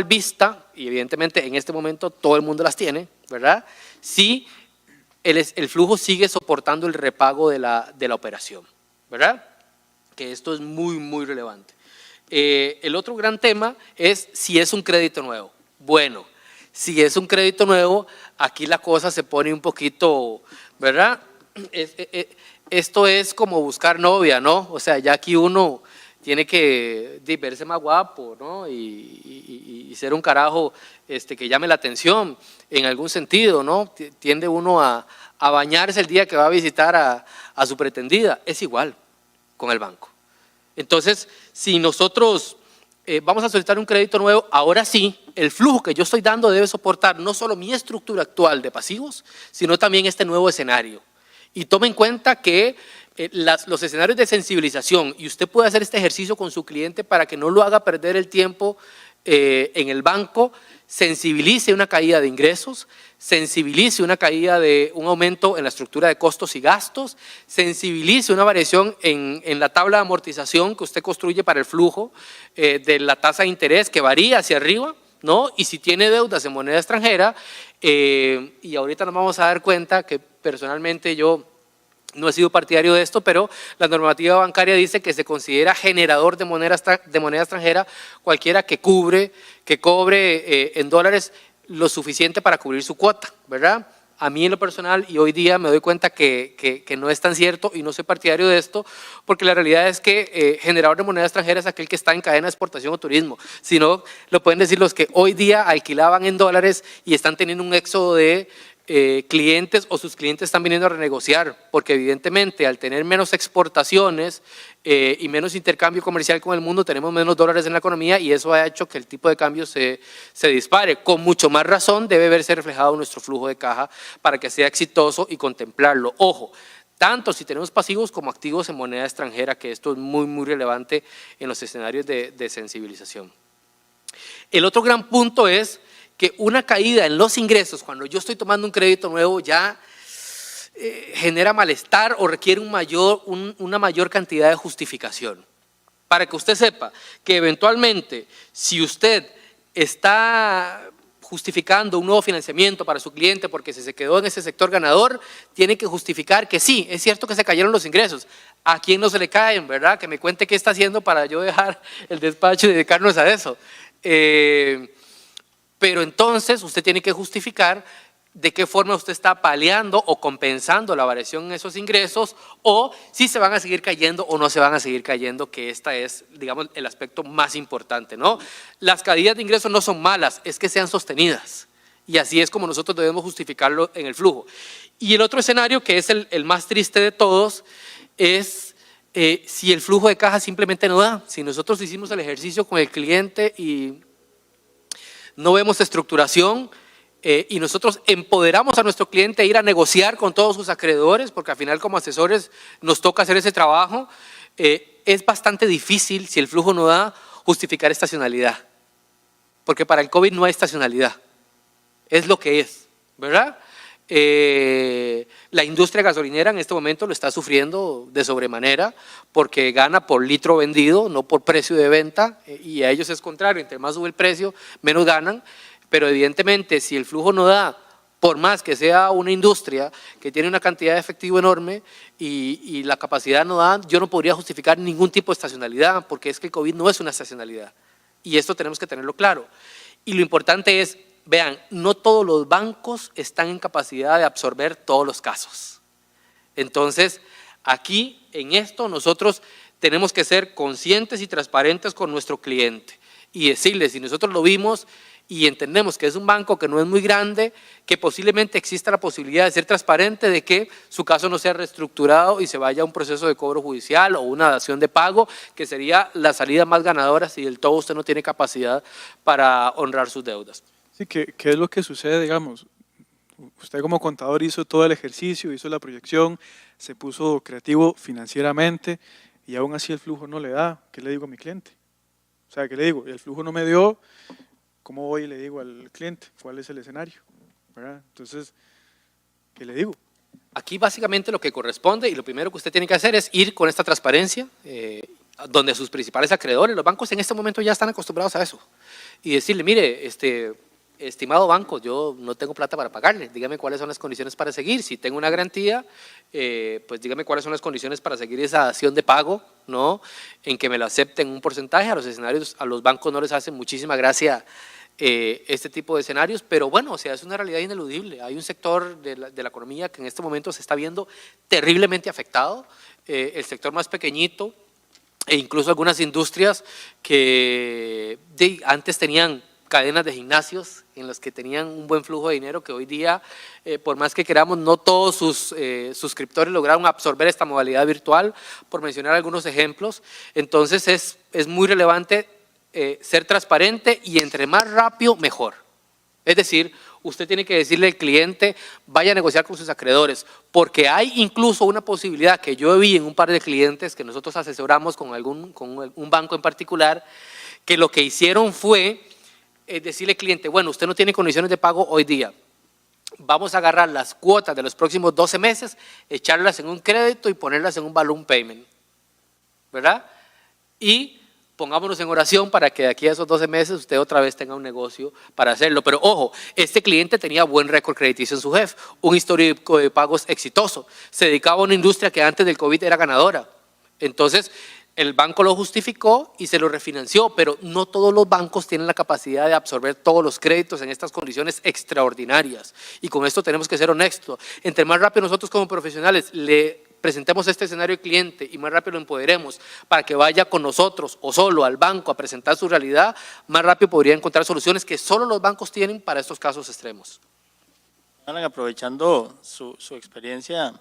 vista, y evidentemente en este momento todo el mundo las tiene, ¿verdad? Si el flujo sigue soportando el repago de la operación, ¿verdad? Que esto es muy, muy relevante. El otro gran tema es si es un crédito nuevo. Bueno, si es un crédito nuevo, aquí la cosa se pone un poquito, ¿verdad? Esto es como buscar novia, ¿no? O sea, ya aquí uno tiene que verse más guapo, ¿no? Y ser un carajo que llame la atención en algún sentido, ¿no? Tiende uno a bañarse el día que va a visitar a su pretendida. Es igual con el banco. Entonces, si nosotros vamos a solicitar un crédito nuevo, ahora sí, el flujo que yo estoy dando debe soportar no solo mi estructura actual de pasivos, sino también este nuevo escenario. Y tome en cuenta que los escenarios de sensibilización, y usted puede hacer este ejercicio con su cliente para que no lo haga perder el tiempo en el banco, sensibilice una caída de ingresos, sensibilice una caída de un aumento en la estructura de costos y gastos, sensibilice una variación en la tabla de amortización que usted construye para el flujo de la tasa de interés que varía hacia arriba, ¿no? Y si tiene deudas en moneda extranjera, y ahorita nos vamos a dar cuenta que personalmente yo no he sido partidario de esto, pero la normativa bancaria dice que se considera generador de moneda extranjera cualquiera que cobre en dólares lo suficiente para cubrir su cuota, ¿verdad? A mí en lo personal, y hoy día me doy cuenta que no es tan cierto y no soy partidario de esto, porque la realidad es que generador de moneda extranjera es aquel que está en cadena de exportación o turismo. Si no, lo pueden decir los que hoy día alquilaban en dólares y están teniendo un éxodo de clientes o sus clientes están viniendo a renegociar, porque evidentemente al tener menos exportaciones y menos intercambio comercial con el mundo, tenemos menos dólares en la economía y eso ha hecho que el tipo de cambio se dispare. Con mucho más razón debe verse reflejado en nuestro flujo de caja para que sea exitoso y contemplarlo. Ojo, tanto si tenemos pasivos como activos en moneda extranjera, que esto es muy, muy relevante en los escenarios de sensibilización. El otro gran punto es que una caída en los ingresos, cuando yo estoy tomando un crédito nuevo, ya genera malestar o requiere una mayor cantidad de justificación. Para que usted sepa que eventualmente, si usted está justificando un nuevo financiamiento para su cliente porque si se quedó en ese sector ganador, tiene que justificar que sí, es cierto que se cayeron los ingresos. ¿A quién no se le caen, verdad? Que me cuente qué está haciendo para yo dejar el despacho y dedicarnos a eso. Pero entonces usted tiene que justificar de qué forma usted está paliando o compensando la variación en esos ingresos, o si se van a seguir cayendo o no se van a seguir cayendo, que esta es, digamos, el aspecto más importante, ¿no? Las caídas de ingresos no son malas, es que sean sostenidas, y así es como nosotros debemos justificarlo en el flujo. Y el otro escenario, que es el más triste de todos, es si el flujo de caja simplemente no da. Si nosotros hicimos el ejercicio con el cliente y no vemos estructuración, y nosotros empoderamos a nuestro cliente a ir a negociar con todos sus acreedores, porque al final como asesores nos toca hacer ese trabajo, es bastante difícil, si el flujo no da, justificar estacionalidad, porque para el COVID no hay estacionalidad, es lo que es, ¿verdad? La industria gasolinera en este momento lo está sufriendo de sobremanera porque gana por litro vendido, no por precio de venta, y a ellos es contrario, entre más sube el precio, menos ganan. Pero evidentemente si el flujo no da, por más que sea una industria que tiene una cantidad de efectivo enorme y la capacidad no da, yo no podría justificar ningún tipo de estacionalidad, porque es que el COVID no es una estacionalidad, y esto tenemos que tenerlo claro. Y lo importante es, vean, no todos los bancos están en capacidad de absorber todos los casos. Entonces, aquí en esto nosotros tenemos que ser conscientes y transparentes con nuestro cliente y decirle, si nosotros lo vimos y entendemos que es un banco que no es muy grande, que posiblemente exista la posibilidad de ser transparente de que su caso no sea reestructurado y se vaya a un proceso de cobro judicial o una dación de pago, que sería la salida más ganadora si del todo usted no tiene capacidad para honrar sus deudas. Sí, ¿qué es lo que sucede, digamos? Usted como contador hizo todo el ejercicio, hizo la proyección, se puso creativo financieramente y aún así el flujo no le da. ¿Qué le digo a mi cliente? O sea, ¿qué le digo? El flujo no me dio, ¿cómo voy y le digo al cliente cuál es el escenario? ¿Verdad? Entonces, ¿qué le digo? Aquí básicamente lo que corresponde y lo primero que usted tiene que hacer es ir con esta transparencia, donde sus principales acreedores, los bancos en este momento ya están acostumbrados a eso, y decirle, mire, estimado banco, yo no tengo plata para pagarle, dígame cuáles son las condiciones para seguir, si tengo una garantía, pues dígame cuáles son las condiciones para seguir esa dación de pago, ¿no? En que me lo acepten un porcentaje. A los escenarios, a los bancos no les hace muchísima gracia este tipo de escenarios, pero bueno, o sea, es una realidad ineludible. Hay un sector de la economía que en este momento se está viendo terriblemente afectado, el sector más pequeñito, e incluso algunas industrias que antes tenían cadenas de gimnasios en los que tenían un buen flujo de dinero, que hoy día, por más que queramos, no todos sus suscriptores lograron absorber esta modalidad virtual, por mencionar algunos ejemplos. Entonces es muy relevante ser transparente y entre más rápido, mejor. Es decir, usted tiene que decirle al cliente, vaya a negociar con sus acreedores, porque hay incluso una posibilidad que yo vi en un par de clientes que nosotros asesoramos con un banco en particular, que lo que hicieron fue decirle al cliente, bueno, usted no tiene condiciones de pago hoy día, vamos a agarrar las cuotas de los próximos 12 meses, echarlas en un crédito y ponerlas en un balloon payment, ¿verdad? Y pongámonos en oración para que de aquí a esos 12 meses usted otra vez tenga un negocio para hacerlo. Pero ojo, este cliente tenía buen récord crediticio en su JEF, un histórico de pagos exitoso, se dedicaba a una industria que antes del COVID era ganadora. Entonces, el banco lo justificó y se lo refinanció, pero no todos los bancos tienen la capacidad de absorber todos los créditos en estas condiciones extraordinarias. Y con esto tenemos que ser honestos. Entre más rápido nosotros como profesionales le presentemos este escenario al cliente y más rápido lo empoderemos para que vaya con nosotros o solo al banco a presentar su realidad, más rápido podría encontrar soluciones que solo los bancos tienen para estos casos extremos. Alan, aprovechando su experiencia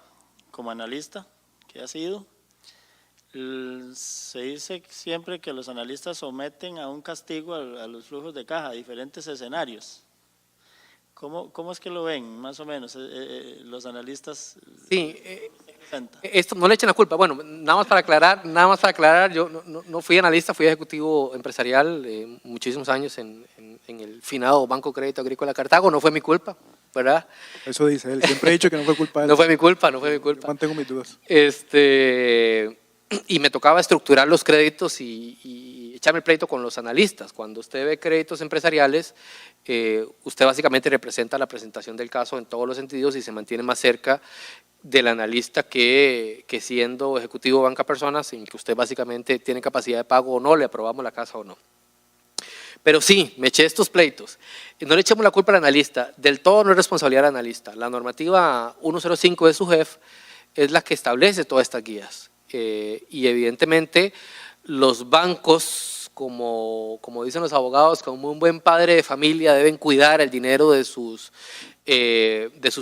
como analista que ha sido, se dice siempre que los analistas someten a un castigo a los flujos de caja, a diferentes escenarios. ¿Cómo es que lo ven, más o menos, los analistas? Sí, esto no le echen la culpa. Bueno, nada más para aclarar, yo no fui analista, fui ejecutivo empresarial muchísimos años en el finado Banco Crédito Agrícola Cartago, no fue mi culpa, ¿verdad? Eso dice él, siempre he dicho que no fue culpa de él. No fue mi culpa. Yo mantengo mis dudas. Y me tocaba estructurar los créditos y echarme el pleito con los analistas. Cuando usted ve créditos empresariales, usted básicamente representa la presentación del caso en todos los sentidos y se mantiene más cerca del analista que siendo ejecutivo de banca personas, en que usted básicamente tiene capacidad de pago o no, le aprobamos la casa o no. Pero sí, me eché estos pleitos. No le echemos la culpa al analista, del todo no es responsabilidad del analista. La normativa 105 de SUGEF es la que establece todas estas guías. Y evidentemente los bancos, como dicen los abogados, como un buen padre de familia, deben cuidar el dinero de sus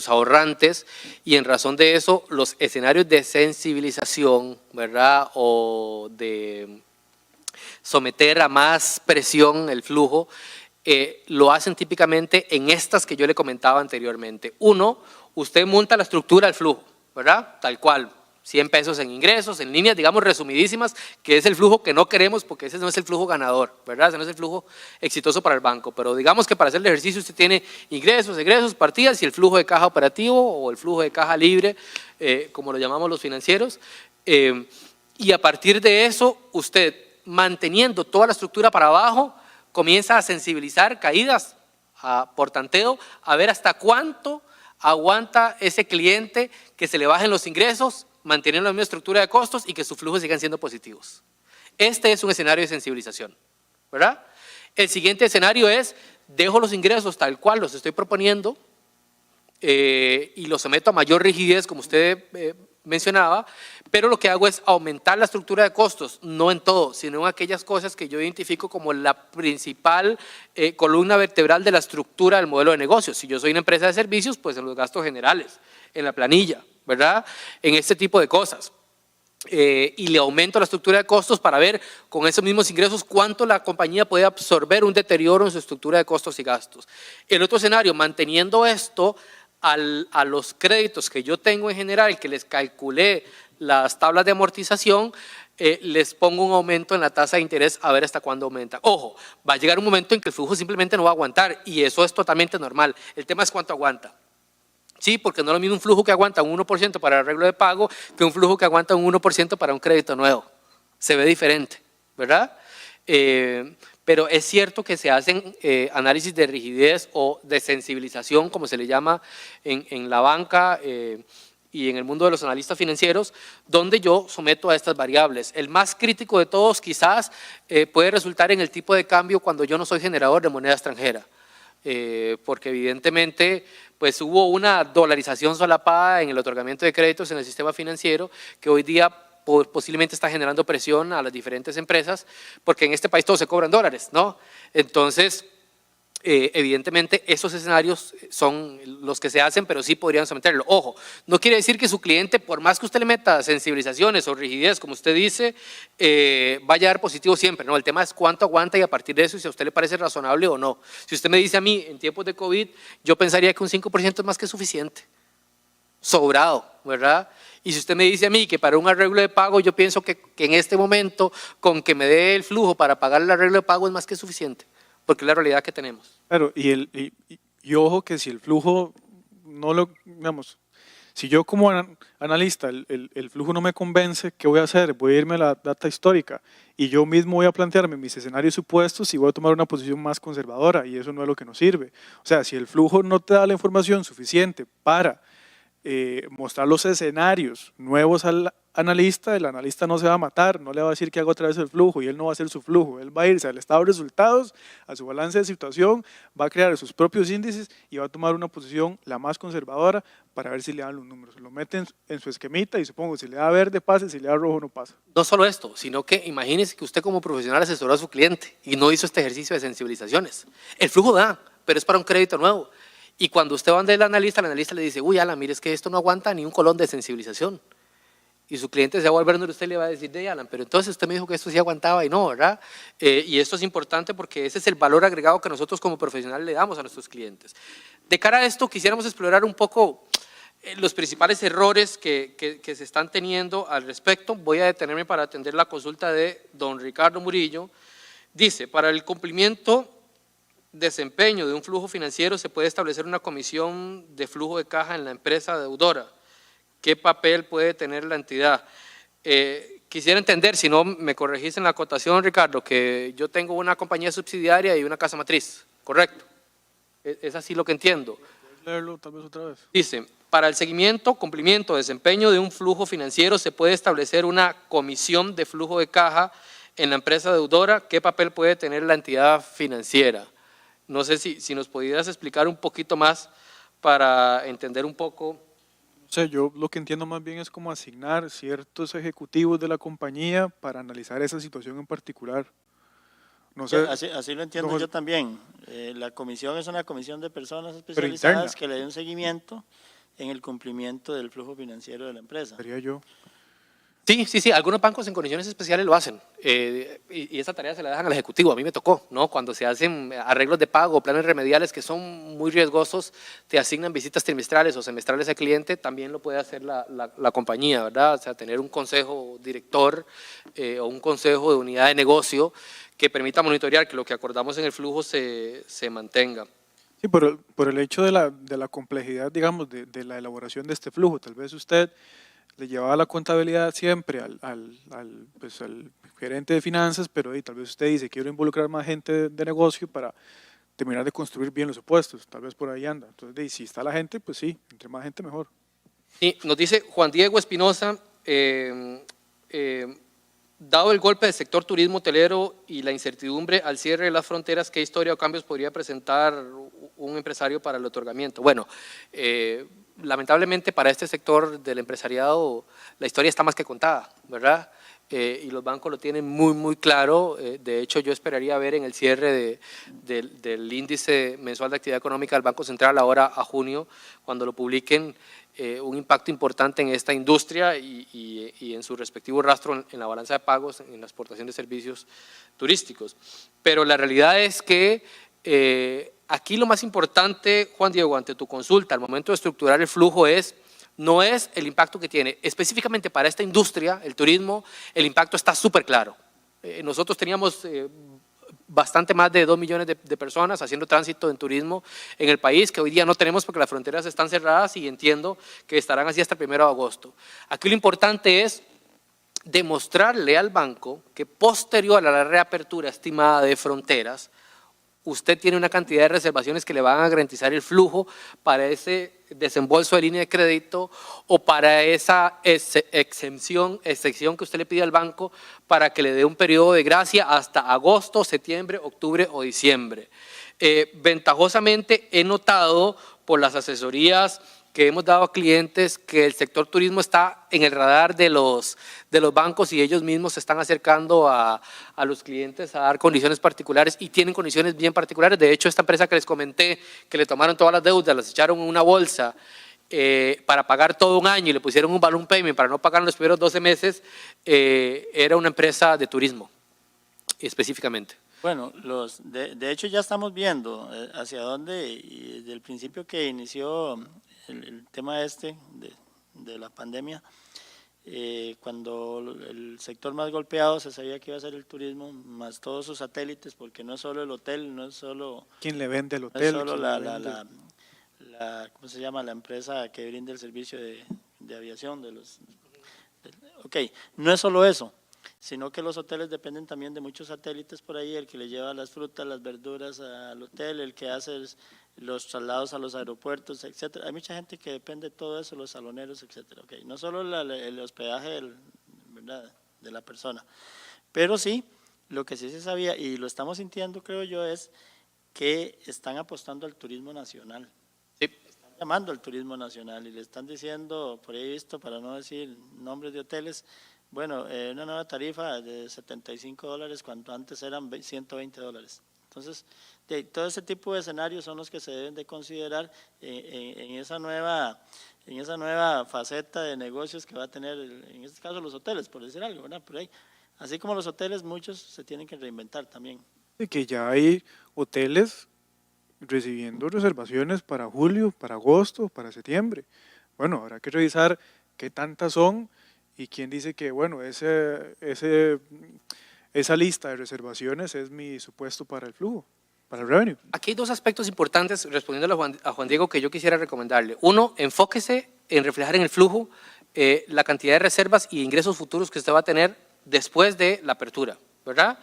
ahorrantes, y en razón de eso los escenarios de sensibilización, ¿verdad?, o de someter a más presión el flujo, lo hacen típicamente en estas que yo le comentaba anteriormente. Uno, usted monta la estructura del flujo, ¿verdad?, tal cual, 100 pesos en ingresos, en líneas, digamos, resumidísimas, que es el flujo que no queremos porque ese no es el flujo ganador, ¿verdad? Ese no es el flujo exitoso para el banco, pero digamos que para hacer el ejercicio usted tiene ingresos, egresos, partidas y el flujo de caja operativo o el flujo de caja libre, como lo llamamos los financieros, y a partir de eso usted, manteniendo toda la estructura para abajo, comienza a sensibilizar caídas por tanteo, a ver hasta cuánto aguanta ese cliente que se le bajen los ingresos, manteniendo la misma estructura de costos y que sus flujos sigan siendo positivos. Este es un escenario de sensibilización, ¿verdad? El siguiente escenario es, dejo los ingresos tal cual los estoy proponiendo y los someto a mayor rigidez, como usted mencionaba, pero lo que hago es aumentar la estructura de costos, no en todo, sino en aquellas cosas que yo identifico como la principal columna vertebral de la estructura del modelo de negocio. Si yo soy una empresa de servicios, pues en los gastos generales, en la planilla, ¿verdad?, en este tipo de cosas. Y le aumento la estructura de costos para ver con esos mismos ingresos cuánto la compañía puede absorber un deterioro en su estructura de costos y gastos. El otro escenario, manteniendo esto a los créditos que yo tengo en general, que les calculé las tablas de amortización, les pongo un aumento en la tasa de interés a ver hasta cuándo aumenta. Ojo, va a llegar un momento en que el flujo simplemente no va a aguantar y eso es totalmente normal. El tema es cuánto aguanta. Sí, porque no es lo mismo un flujo que aguanta un 1% para el arreglo de pago que un flujo que aguanta un 1% para un crédito nuevo. Se ve diferente, ¿verdad? Pero es cierto que se hacen análisis de rigidez o de sensibilización, como se le llama en la banca y en el mundo de los analistas financieros, donde yo someto a estas variables. El más crítico de todos quizás puede resultar en el tipo de cambio cuando yo no soy generador de moneda extranjera. Porque evidentemente pues hubo una dolarización solapada en el otorgamiento de créditos en el sistema financiero que hoy día posiblemente está generando presión a las diferentes empresas, porque en este país todos se cobran dólares, ¿no? Entonces, evidentemente esos escenarios son los que se hacen, pero sí podrían someterlo. Ojo, no quiere decir que su cliente, por más que usted le meta sensibilizaciones o rigidez, como usted dice, vaya a dar positivo siempre, ¿no? El tema es cuánto aguanta y a partir de eso, si a usted le parece razonable o no. Si usted me dice a mí, en tiempos de COVID, yo pensaría que un 5% es más que suficiente, sobrado, ¿verdad? Y si usted me dice a mí que para un arreglo de pago, yo pienso que en este momento, con que me dé el flujo para pagar el arreglo de pago es más que suficiente, porque es la realidad que tenemos. Claro, y ojo que si el flujo no lo, digamos, si yo como analista el flujo no me convence, ¿qué voy a hacer? Voy a irme a la data histórica y yo mismo voy a plantearme mis escenarios supuestos y voy a tomar una posición más conservadora y eso no es lo que nos sirve. O sea, si el flujo no te da la información suficiente para mostrar los escenarios nuevos al analista, el analista no se va a matar, no le va a decir que haga otra vez el flujo y él no va a hacer su flujo, él va a irse al estado de resultados, a su balance de situación, va a crear sus propios índices y va a tomar una posición la más conservadora para ver si le dan los números, lo meten en su esquemita y supongo si le da verde pasa, si le da rojo no pasa. No solo esto, sino que imagínese que usted como profesional asesoró a su cliente y no hizo este ejercicio de sensibilizaciones. El flujo da, pero es para un crédito nuevo. Y cuando usted va donde el analista le dice, uy, Alan, mire, es que esto no aguanta ni un colón de sensibilización. Y su cliente se va a volver donde usted le va a decir, de Alan, pero entonces usted me dijo que esto sí aguantaba y no, ¿verdad? Y esto es importante porque ese es el valor agregado que nosotros como profesionales le damos a nuestros clientes. De cara a esto, quisiéramos explorar un poco los principales errores que se están teniendo al respecto. Voy a detenerme para atender la consulta de don Ricardo Murillo. Dice, para el cumplimiento desempeño de un flujo financiero se puede establecer una comisión de flujo de caja en la empresa deudora. ¿Qué papel puede tener la entidad? ¿Qué quisiera entender, si no me corregís en la acotación, Ricardo, que yo tengo una compañía subsidiaria y una casa matriz, ¿correcto? Es así lo que entiendo. ¿Puedes leerlo tal vez otra vez? Dice, para el seguimiento, cumplimiento, desempeño de un flujo financiero se puede establecer una comisión de flujo de caja en la empresa deudora. ¿Qué papel puede tener la entidad financiera? No sé si nos pudieras explicar un poquito más para entender un poco. O sea, yo lo que entiendo más bien es como asignar ciertos ejecutivos de la compañía para analizar esa situación en particular. No sé, Así lo entiendo no, yo también. La comisión es una comisión de personas interna. especializadas que le den seguimiento en el cumplimiento del flujo financiero de la empresa. sería yo. Sí, algunos bancos en condiciones especiales lo hacen y esa tarea se la dejan al ejecutivo. A mí me tocó, ¿no? Cuando se hacen arreglos de pago, planes remediales que son muy riesgosos, te asignan visitas trimestrales o semestrales al cliente, también lo puede hacer la compañía, ¿verdad? O sea, tener un consejo director o un consejo de unidad de negocio que permita monitorear que lo que acordamos en el flujo se mantenga. Sí, por el hecho de la complejidad, digamos, de la elaboración de este flujo. Tal vez usted le llevaba la contabilidad siempre al gerente de finanzas, pero tal vez usted dice, quiero involucrar más gente de negocio para terminar de construir bien los supuestos. Tal vez por ahí anda. Entonces, si está la gente, pues sí, entre más gente mejor. Sí, nos dice Juan Diego Espinosa, dado el golpe del sector turismo hotelero y la incertidumbre al cierre de las fronteras, ¿qué historia o cambios podría presentar un empresario para el otorgamiento? Bueno, lamentablemente para este sector del empresariado la historia está más que contada, ¿verdad? Y los bancos lo tienen muy claro. De hecho, yo esperaría ver en el cierre del índice mensual de actividad económica del Banco Central ahora a junio, cuando lo publiquen, un impacto importante en esta industria y en su respectivo rastro en la balanza de pagos, en la exportación de servicios turísticos. Pero la realidad es que aquí lo más importante, Juan Diego, ante tu consulta, al momento de estructurar el flujo no es el impacto que tiene. Específicamente para esta industria, el turismo, el impacto está súper claro. Nosotros teníamos bastante más de 2 millones de personas haciendo tránsito en turismo en el país, que hoy día no tenemos porque las fronteras están cerradas y entiendo que estarán así hasta el 1 de agosto. Aquí lo importante es demostrarle al banco que posterior a la reapertura estimada de fronteras, usted tiene una cantidad de reservaciones que le van a garantizar el flujo para ese desembolso de línea de crédito o para esa excepción que usted le pide al banco para que le dé un periodo de gracia hasta agosto, septiembre, octubre o diciembre. Ventajosamente he notado por las asesorías que hemos dado a clientes que el sector turismo está en el radar de los bancos y ellos mismos se están acercando a los clientes a dar condiciones particulares y tienen condiciones bien particulares. De hecho, esta empresa que les comenté, que le tomaron todas las deudas, las echaron en una bolsa para pagar todo un año y le pusieron un balloon payment para no pagar los primeros 12 meses, era una empresa de turismo específicamente. Bueno, de hecho ya estamos viendo hacia dónde, y desde el principio que inició el tema de la pandemia, cuando el sector más golpeado se sabía que iba a ser el turismo, más todos sus satélites, porque no es solo el hotel, no es solo… ¿Quién le vende el hotel? No es solo ¿cómo se llama? La empresa que brinda el servicio de aviación. Ok, no es solo eso, sino que los hoteles dependen también de muchos satélites por ahí, el que le lleva las frutas, las verduras al hotel, el que hace los traslados a los aeropuertos, etcétera. Hay mucha gente que depende de todo eso, los saloneros, etcétera. Okay. No solo el hospedaje ¿verdad?, de la persona, pero sí, lo que sí se sabía, y lo estamos sintiendo, creo yo, es que están apostando al turismo nacional. Sí. Están llamando al turismo nacional y le están diciendo, por ahí visto, para no decir nombres de hoteles, bueno, una nueva tarifa de $75 cuando antes eran $120. Entonces, todo ese tipo de escenarios son los que se deben de considerar en esa nueva faceta de negocios que va a tener, en este caso los hoteles, por decir algo, ¿verdad? Por ahí, así como los hoteles, muchos se tienen que reinventar también. Y que ya hay hoteles recibiendo reservaciones para julio, para agosto, para septiembre. Bueno, habrá que revisar qué tantas son. Y quién dice que, bueno, esa lista de reservaciones es mi supuesto para el flujo, para el revenue. Aquí hay dos aspectos importantes, respondiéndole a Juan Diego, que yo quisiera recomendarle. Uno, enfóquese en reflejar en el flujo la cantidad de reservas y ingresos futuros que usted va a tener después de la apertura, ¿verdad?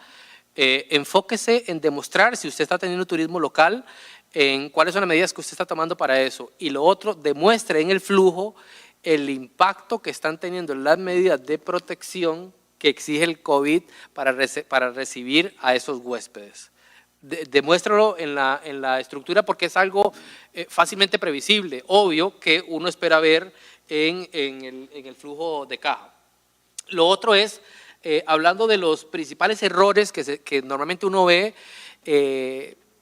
Enfóquese en demostrar si usted está teniendo turismo local, en cuáles son las medidas que usted está tomando para eso. Y lo otro, demuestre en el flujo el impacto que están teniendo las medidas de protección que exige el COVID para recibir a esos huéspedes. Demuéstralo en la estructura porque es algo fácilmente previsible, obvio que uno espera ver en el flujo de caja. Lo otro es, hablando de los principales errores que normalmente uno ve,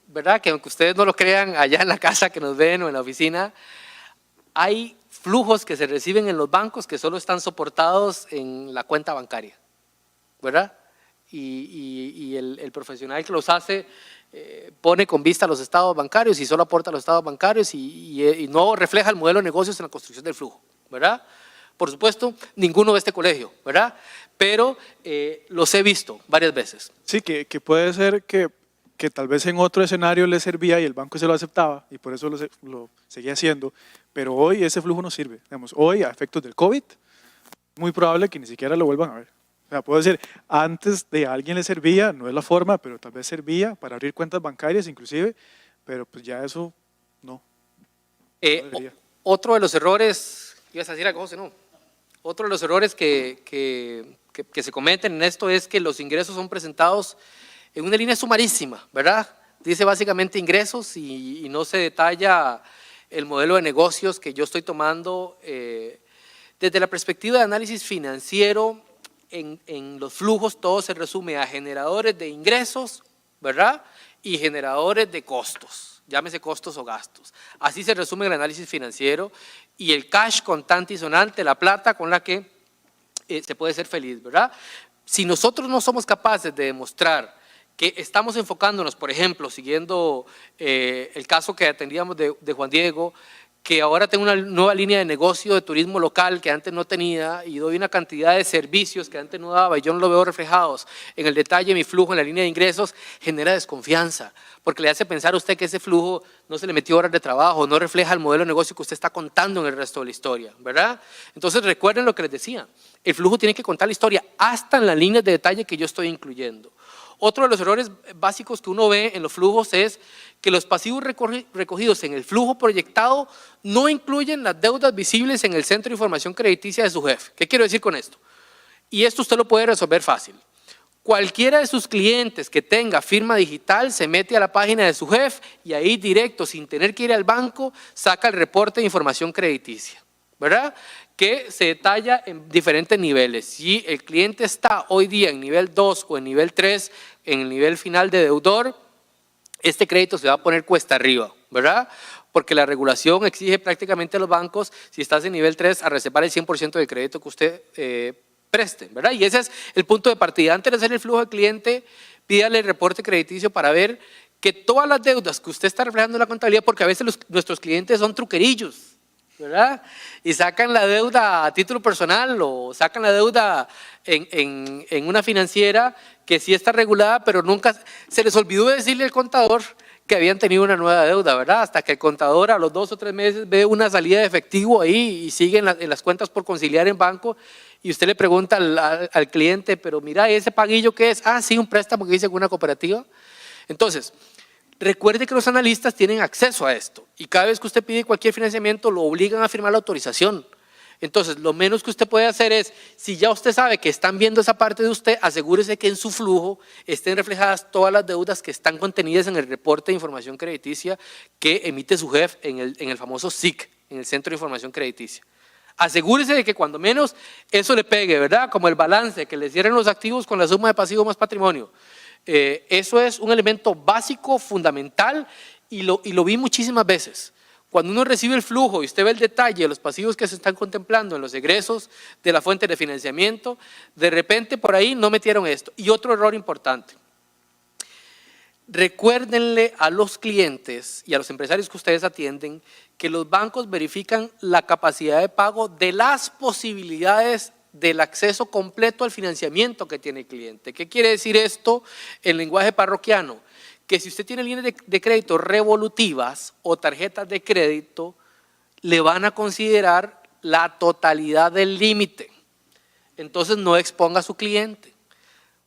¿verdad? Que aunque ustedes no lo crean, allá en la casa que nos ven o en la oficina, hay flujos que se reciben en los bancos que solo están soportados en la cuenta bancaria, ¿verdad? Y el profesional que los hace pone con vista a los estados bancarios y solo aporta a los estados bancarios y no refleja el modelo de negocios en la construcción del flujo, ¿verdad? Por supuesto, ninguno de este colegio, ¿verdad? Pero los he visto varias veces. Sí, que puede ser que tal vez en otro escenario le servía y el banco se lo aceptaba y por eso lo seguía haciendo, pero hoy ese flujo no sirve. Digamos, hoy, a efectos del COVID, es muy probable que ni siquiera lo vuelvan a ver. O sea, puedo decir, antes de alguien le servía, no es la forma, pero tal vez servía para abrir cuentas bancarias inclusive, pero pues ya eso no. Otro de los errores, ibas a decir algo, José, no. Otro de los errores que se cometen en esto es que los ingresos son presentados en una línea sumarísima, ¿verdad? Dice básicamente ingresos y no se detalla el modelo de negocios que yo estoy tomando. Desde la perspectiva de análisis financiero, en los flujos todo se resume a generadores de ingresos, ¿verdad? Y generadores de costos, llámese costos o gastos. Así se resume el análisis financiero y el cash contante y sonante, la plata con la que se puede ser feliz, ¿verdad? Si nosotros no somos capaces de demostrar que estamos enfocándonos, por ejemplo, siguiendo el caso que atendíamos de Juan Diego, que ahora tengo una nueva línea de negocio de turismo local que antes no tenía y doy una cantidad de servicios que antes no daba y yo no lo veo reflejados en el detalle, mi flujo en la línea de ingresos, genera desconfianza, porque le hace pensar a usted que ese flujo no se le metió horas de trabajo, no refleja el modelo de negocio que usted está contando en el resto de la historia, ¿verdad? Entonces recuerden lo que les decía, el flujo tiene que contar la historia hasta en las líneas de detalle que yo estoy incluyendo. Otro de los errores básicos que uno ve en los flujos es que los pasivos recogidos en el flujo proyectado no incluyen las deudas visibles en el centro de información crediticia de su jefe. ¿Qué quiero decir con esto? Y esto usted lo puede resolver fácil. Cualquiera de sus clientes que tenga firma digital se mete a la página de su jefe y ahí directo, sin tener que ir al banco, saca el reporte de información crediticia, ¿verdad? Que se detalla en diferentes niveles. Si el cliente está hoy día en nivel 2 o en nivel 3, en el nivel final de deudor, este crédito se va a poner cuesta arriba, ¿verdad? Porque la regulación exige prácticamente a los bancos, si estás en nivel 3, a reservar el 100% del crédito que usted preste, ¿verdad? Y ese es el punto de partida. Antes de hacer el flujo del cliente, pídale el reporte crediticio para ver que todas las deudas que usted está reflejando en la contabilidad, porque a veces nuestros clientes son truquerillos, ¿verdad? Y sacan la deuda a título personal o sacan la deuda en una financiera que sí está regulada, pero nunca se les olvidó decirle al contador que habían tenido una nueva deuda, ¿verdad? Hasta que el contador a los 2 o 3 meses ve una salida de efectivo ahí y sigue en las cuentas por conciliar en banco y usted le pregunta al cliente, pero mira, ¿ese paguillo qué es? Ah, sí, un préstamo que hice con una cooperativa. Entonces, recuerde que los analistas tienen acceso a esto y cada vez que usted pide cualquier financiamiento lo obligan a firmar la autorización. Entonces, lo menos que usted puede hacer es, si ya usted sabe que están viendo esa parte de usted, asegúrese que en su flujo estén reflejadas todas las deudas que están contenidas en el reporte de información crediticia que emite su jefe en el famoso SIC, en el Centro de Información Crediticia. Asegúrese de que cuando menos eso le pegue, ¿verdad? Como el balance, que le cierren los activos con la suma de pasivo más patrimonio. Eso es un elemento básico, fundamental, y lo vi muchísimas veces. Cuando uno recibe el flujo y usted ve el detalle de los pasivos que se están contemplando en los egresos de la fuente de financiamiento, de repente por ahí no metieron esto. Y otro error importante, recuérdenle a los clientes y a los empresarios que ustedes atienden que los bancos verifican la capacidad de pago de las posibilidades del acceso completo al financiamiento que tiene el cliente. ¿Qué quiere decir esto en lenguaje parroquiano? Que si usted tiene líneas de crédito revolutivas o tarjetas de crédito, le van a considerar la totalidad del límite. entonces no exponga a su cliente.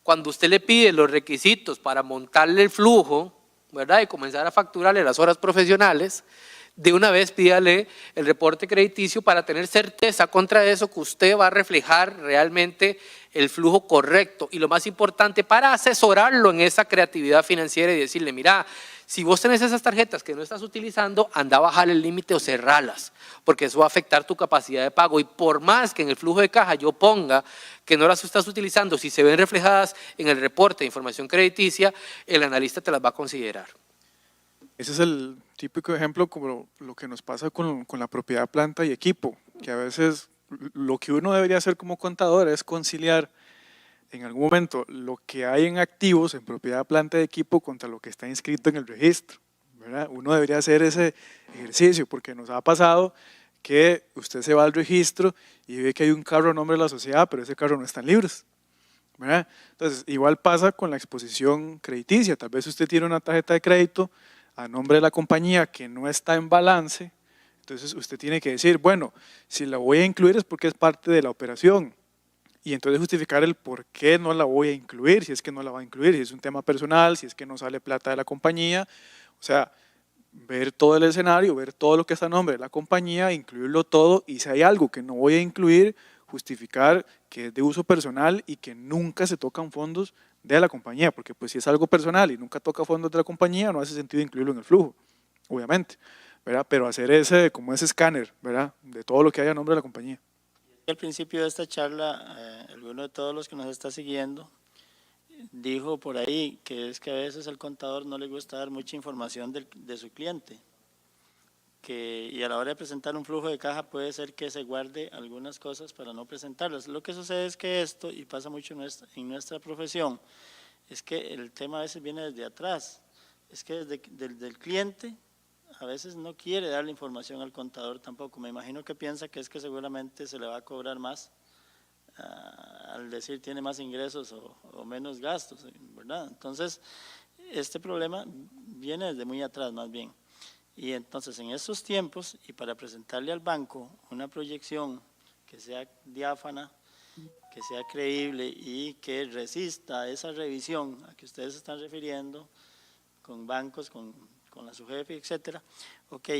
Cuando usted le pide los requisitos para montarle el flujo, ¿verdad?, y comenzar a facturarle las horas profesionales, de una vez pídale el reporte crediticio para tener certeza contra eso que usted va a reflejar realmente el flujo correcto. Y lo más importante, para asesorarlo en esa creatividad financiera y decirle, mira, si vos tenés esas tarjetas que no estás utilizando, anda a bajar el límite o cerralas, porque eso va a afectar tu capacidad de pago. Y por más que en el flujo de caja yo ponga que no las estás utilizando, si se ven reflejadas en el reporte de información crediticia, el analista te las va a considerar. Ese es el típico ejemplo como lo que nos pasa con la propiedad, planta y equipo, que a veces lo que uno debería hacer como contador es conciliar en algún momento lo que hay en activos, en propiedad, planta y equipo, contra lo que está inscrito en el registro, ¿verdad? Uno debería hacer ese ejercicio, porque nos ha pasado que usted se va al registro y ve que hay un carro a nombre de la sociedad, pero ese carro no está en libros, ¿verdad? Entonces, igual pasa con la exposición crediticia. Tal vez usted tiene una tarjeta de crédito a nombre de la compañía que no está en balance, entonces usted tiene que decir, bueno, si la voy a incluir es porque es parte de la operación, y entonces justificar el por qué no la voy a incluir, si es que no la va a incluir, si es un tema personal, si es que no sale plata de la compañía, o sea, ver todo el escenario, ver todo lo que está a nombre de la compañía, incluirlo todo, y si hay algo que no voy a incluir, justificar que es de uso personal y que nunca se tocan fondos de la compañía, porque pues si es algo personal y nunca toca fondos de la compañía, no hace sentido incluirlo en el flujo, obviamente, ¿verdad? Pero hacer como ese escáner, ¿verdad?, de todo lo que hay a nombre de la compañía. Al principio de esta charla, alguno de todos los que nos está siguiendo dijo por ahí que es que a veces al contador no le gusta dar mucha información de su cliente, y a la hora de presentar un flujo de caja puede ser que se guarde algunas cosas para no presentarlas. Lo que sucede es que esto, y pasa mucho en nuestra profesión, es que el tema a veces viene desde atrás, es que desde el cliente a veces no quiere dar la información al contador tampoco. Me imagino que piensa que es que seguramente se le va a cobrar más al decir tiene más ingresos o menos gastos, ¿verdad? Entonces, este problema viene desde muy atrás más bien. Y entonces en estos tiempos, y para presentarle al banco una proyección que sea diáfana, que sea creíble y que resista esa revisión a que ustedes se están refiriendo con bancos, con la SUGEFI, etcétera, ok,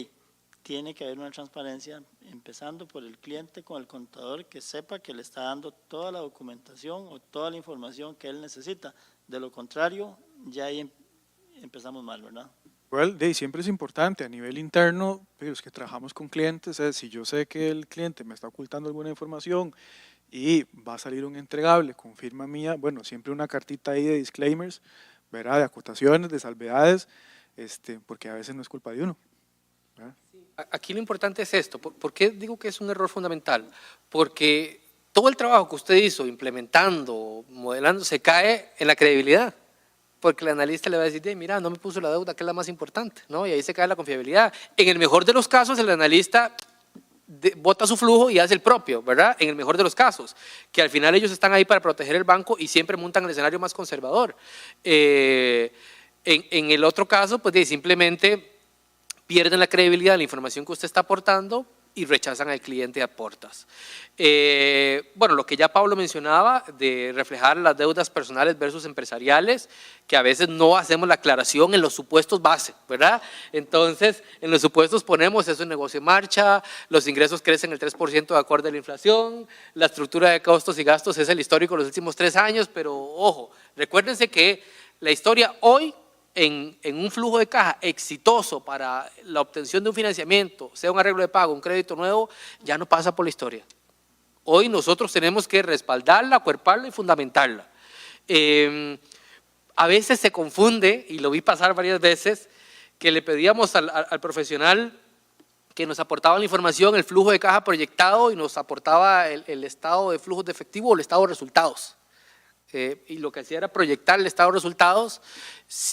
tiene que haber una transparencia empezando por el cliente con el contador, que sepa que le está dando toda la documentación o toda la información que él necesita. De lo contrario, ya ahí empezamos mal, ¿verdad? Well, siempre es importante a nivel interno, los que trabajamos con clientes, si yo sé que el cliente me está ocultando alguna información y va a salir un entregable con firma mía, bueno, siempre una cartita ahí de disclaimers, ¿verdad?, de acotaciones, de salvedades, porque a veces no es culpa de uno, ¿verdad? Aquí lo importante es esto. ¿Por qué digo que es un error fundamental? Porque todo el trabajo que usted hizo implementando, modelando, se cae en la credibilidad. Porque el analista le va a decir, mira, no me puso la deuda, que es la más importante, ¿no? Y ahí se cae la confiabilidad. En el mejor de los casos, el analista bota su flujo y hace el propio, ¿verdad? En el mejor de los casos, que al final ellos están ahí para proteger el banco y siempre montan el escenario más conservador. En el otro caso, pues simplemente pierden la credibilidad de la información que usted está aportando y rechazan al cliente a portas. Bueno, lo que ya Pablo mencionaba de reflejar las deudas personales versus empresariales, que a veces no hacemos la aclaración en los supuestos base, ¿verdad? Entonces, en los supuestos ponemos es un negocio en marcha, los ingresos crecen el 3% de acuerdo a la inflación, la estructura de costos y gastos es el histórico de los últimos 3 años, pero ojo, recuérdense que la historia hoy, en un flujo de caja exitoso para la obtención de un financiamiento, sea un arreglo de pago, un crédito nuevo, ya no pasa por la historia. Hoy nosotros tenemos que respaldarla, acuerparla y fundamentarla. A veces se confunde, y lo vi pasar varias veces, que le pedíamos al profesional que nos aportaba la información, el flujo de caja proyectado y nos aportaba el estado de flujos de efectivo o el estado de resultados. Y lo que hacía era proyectar el estado de resultados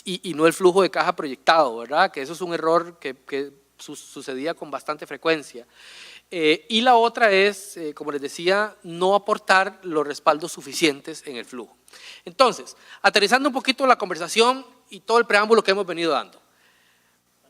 y no el flujo de caja proyectado, ¿verdad? Que eso es un error que sucedía con bastante frecuencia. Y la otra es, como les decía, no aportar los respaldos suficientes en el flujo. Entonces, aterrizando un poquito la conversación y todo el preámbulo que hemos venido dando.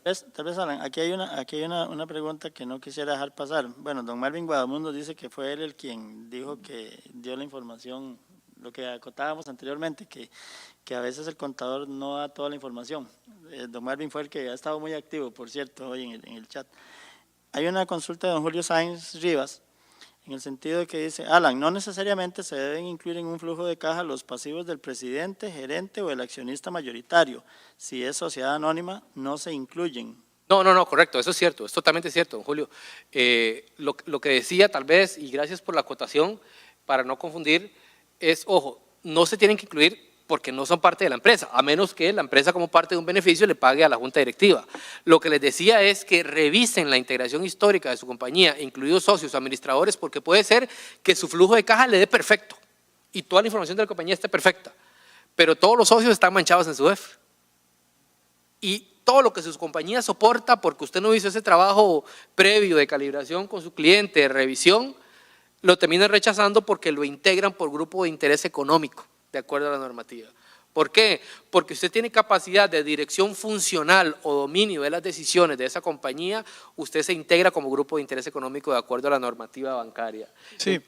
Tal vez, Alan, aquí hay una pregunta que no quisiera dejar pasar. Bueno, don Marvin Guadamundo dice que fue él el quien dijo que dio la información, lo que acotábamos anteriormente, que a veces el contador no da toda la información. Don Marvin fue el que ha estado muy activo, por cierto, hoy en el chat. Hay una consulta de don Julio Sáenz Rivas, en el sentido de que dice, Alan, no necesariamente se deben incluir en un flujo de caja los pasivos del presidente, gerente o el accionista mayoritario. Si es sociedad anónima, no se incluyen. No, correcto, eso es cierto, es totalmente cierto, don Julio. Lo que decía tal vez, y gracias por la acotación, para no confundir, es, ojo, no se tienen que incluir porque no son parte de la empresa, a menos que la empresa como parte de un beneficio le pague a la junta directiva. Lo que les decía es que revisen la integración histórica de su compañía, incluidos socios o administradores, porque puede ser que su flujo de caja le dé perfecto y toda la información de la compañía esté perfecta, pero todos los socios están manchados en su EF. Y todo lo que su compañía soporta, porque usted no hizo ese trabajo previo de calibración con su cliente, de revisión, lo terminan rechazando porque lo integran por grupo de interés económico, de acuerdo a la normativa. ¿Por qué? Porque usted tiene capacidad de dirección funcional o dominio de las decisiones de esa compañía, usted se integra como grupo de interés económico de acuerdo a la normativa bancaria. Sí,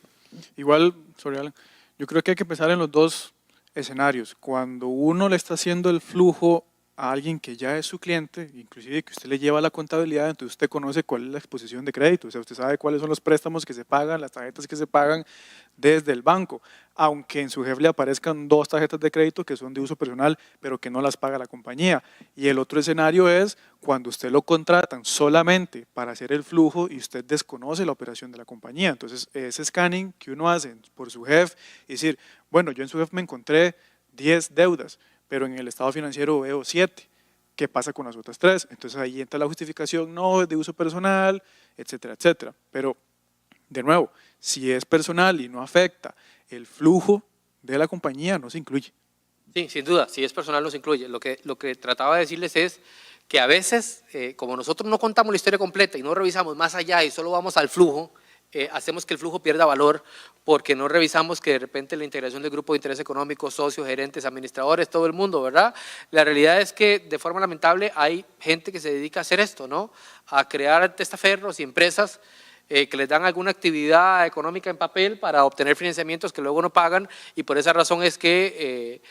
igual, Alan, yo creo que hay que pensar en los dos escenarios. Cuando uno le está haciendo el flujo a alguien que ya es su cliente, inclusive que usted le lleva la contabilidad, entonces usted conoce cuál es la exposición de crédito, o sea, usted sabe cuáles son los préstamos que se pagan, las tarjetas que se pagan desde el banco, aunque en su jefe le aparezcan 2 tarjetas de crédito que son de uso personal, pero que no las paga la compañía. Y el otro escenario es cuando usted lo contratan solamente para hacer el flujo y usted desconoce la operación de la compañía. Entonces, ese scanning que uno hace por su jefe, y decir, bueno, yo en su jefe me encontré 10 deudas, pero en el estado financiero veo 7. ¿Qué pasa con las otras 3? Entonces ahí entra la justificación, no, es de uso personal, etcétera, etcétera. Pero, de nuevo, si es personal y no afecta el flujo de la compañía, no se incluye. Sí, sin duda, si es personal no se incluye. Lo que trataba de decirles es que a veces, como nosotros no contamos la historia completa y no revisamos más allá y solo vamos al flujo, hacemos que el flujo pierda valor porque no revisamos que de repente la integración del grupo de interés económico, socios, gerentes, administradores, todo el mundo, ¿verdad? La realidad es que de forma lamentable hay gente que se dedica a hacer esto, ¿no? A crear testaferros y empresas que les dan alguna actividad económica en papel para obtener financiamientos que luego no pagan, y por esa razón es que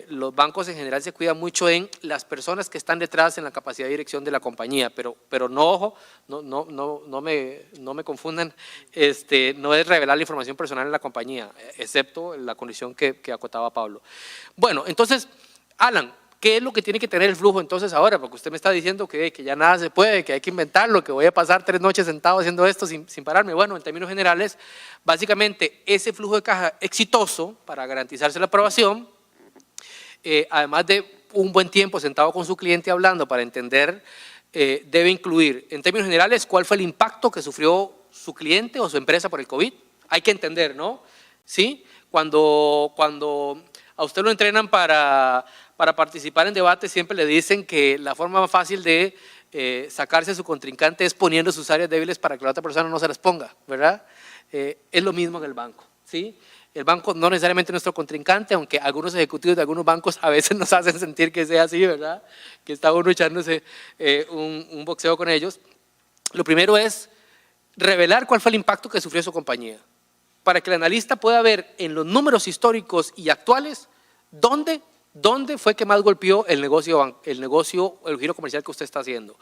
los bancos en general se cuidan mucho en las personas que están detrás en la capacidad de dirección de la compañía, pero no, ojo, no me confundan, no es revelar la información personal en la compañía, excepto la condición que acotaba Pablo. Bueno, entonces, Alan, ¿qué es lo que tiene que tener el flujo entonces ahora? Porque usted me está diciendo que ya nada se puede, que hay que inventarlo, que voy a pasar 3 noches sentado haciendo esto sin pararme. Bueno, en términos generales, básicamente ese flujo de caja exitoso para garantizarse la aprobación, además de un buen tiempo sentado con su cliente hablando para entender, debe incluir, en términos generales, cuál fue el impacto que sufrió su cliente o su empresa por el COVID. Hay que entender, ¿no? ¿Sí? Cuando a usted lo entrenan para participar en debates, siempre le dicen que la forma más fácil de sacarse a su contrincante es poniendo sus áreas débiles para que la otra persona no se las ponga, ¿verdad? Es lo mismo en el banco, ¿sí? El banco no necesariamente es nuestro contrincante, aunque algunos ejecutivos de algunos bancos a veces nos hacen sentir que sea así, ¿verdad? Que está uno echándose un boxeo con ellos. Lo primero es revelar cuál fue el impacto que sufrió su compañía, para que el analista pueda ver en los números históricos y actuales dónde fue que más golpeó el negocio, el giro comercial que usted está haciendo.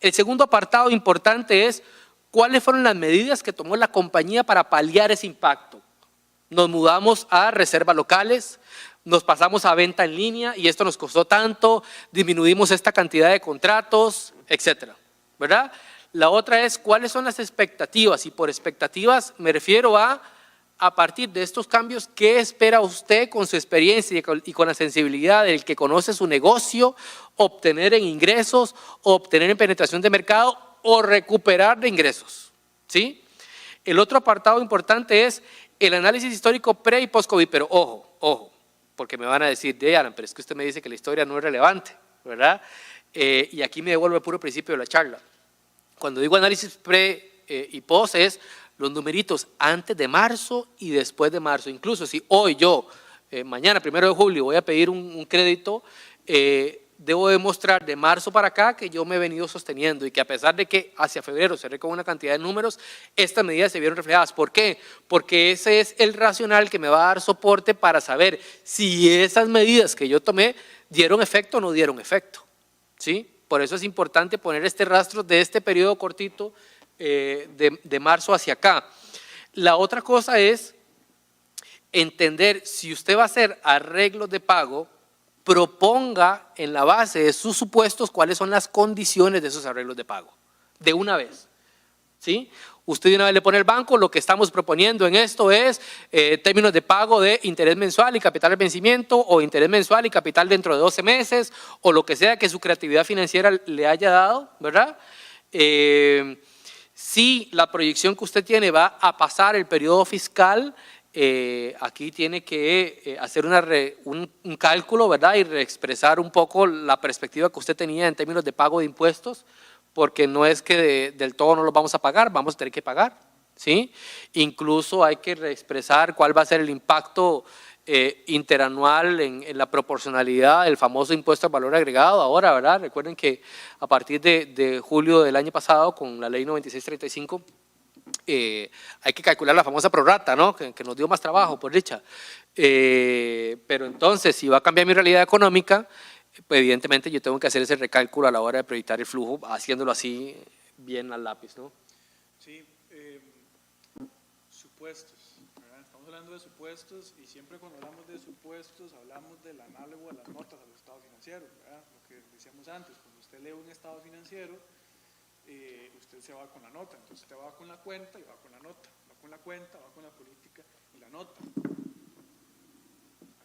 El segundo apartado importante es cuáles fueron las medidas que tomó la compañía para paliar ese impacto. Nos mudamos a reservas locales, nos pasamos a venta en línea y esto nos costó tanto, disminuimos esta cantidad de contratos, etcétera, ¿verdad? La otra es cuáles son las expectativas, y por expectativas me refiero a partir de estos cambios, ¿qué espera usted con su experiencia y con la sensibilidad del que conoce su negocio, obtener en ingresos, obtener en penetración de mercado o recuperar de ingresos? ¿Sí? El otro apartado importante es el análisis histórico pre y post-COVID, pero ojo, porque me van a decir, Alan, pero es que usted me dice que la historia no es relevante, ¿verdad? Y aquí me devuelvo al puro principio de la charla. Cuando digo análisis pre y post es los numeritos antes de marzo y después de marzo. Incluso si hoy yo, mañana, 1 de julio, voy a pedir un crédito, debo demostrar de marzo para acá que yo me he venido sosteniendo y que a pesar de que hacia febrero cerré con una cantidad de números, estas medidas se vieron reflejadas. ¿Por qué? Porque ese es el racional que me va a dar soporte para saber si esas medidas que yo tomé dieron efecto o no dieron efecto, ¿sí? Por eso es importante poner este rastro de este periodo cortito de marzo hacia acá. La otra cosa es entender si usted va a hacer arreglos de pago, proponga en la base de sus supuestos cuáles son las condiciones de esos arreglos de pago, de una vez, ¿sí? Usted de una vez le pone al banco, lo que estamos proponiendo en esto es términos de pago de interés mensual y capital de vencimiento, o interés mensual y capital dentro de 12 meses, o lo que sea que su creatividad financiera le haya dado, ¿verdad? Si la proyección que usted tiene va a pasar el periodo fiscal, aquí tiene que hacer un cálculo, ¿verdad? Y reexpresar un poco la perspectiva que usted tenía en términos de pago de impuestos, porque no es que del todo no los vamos a pagar, vamos a tener que pagar, ¿sí? Incluso hay que reexpresar cuál va a ser el impacto interanual en la proporcionalidad del famoso impuesto al valor agregado ahora, ¿verdad? Recuerden que a partir de julio del año pasado, con la ley 9635, hay que calcular la famosa prorrata, ¿no? Que nos dio más trabajo, por dicha. Pero entonces, si va a cambiar mi realidad económica, pues evidentemente yo tengo que hacer ese recálculo a la hora de proyectar el flujo, haciéndolo así bien al lápiz, ¿no? Sí, supuestos, ¿verdad? Estamos hablando de supuestos y siempre cuando hablamos de supuestos hablamos del análogo a las notas a los estados financieros, ¿verdad? Lo que decíamos antes, cuando usted lee un estado financiero, usted se va con la nota, entonces usted va con la cuenta y va con la nota, va con la cuenta, va con la política y la nota.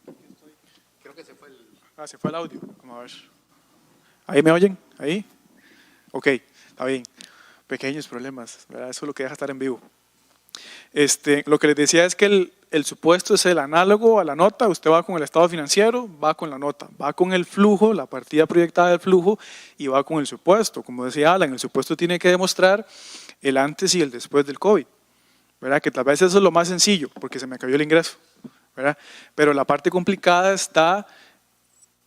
Aquí estoy. Creo que se fue el… Se fue el audio, vamos a ver. ¿Ahí me oyen? ¿Ahí? Ok, está bien. Pequeños problemas, ¿verdad? Eso es lo que deja estar en vivo. Lo que les decía es que el supuesto es el análogo a la nota. Usted va con el estado financiero, va con la nota, va con el flujo, la partida proyectada del flujo y va con el supuesto. Como decía Alan, el supuesto tiene que demostrar el antes y el después del COVID, ¿verdad? Que tal vez eso es lo más sencillo porque se me cayó el ingreso, ¿verdad? Pero la parte complicada está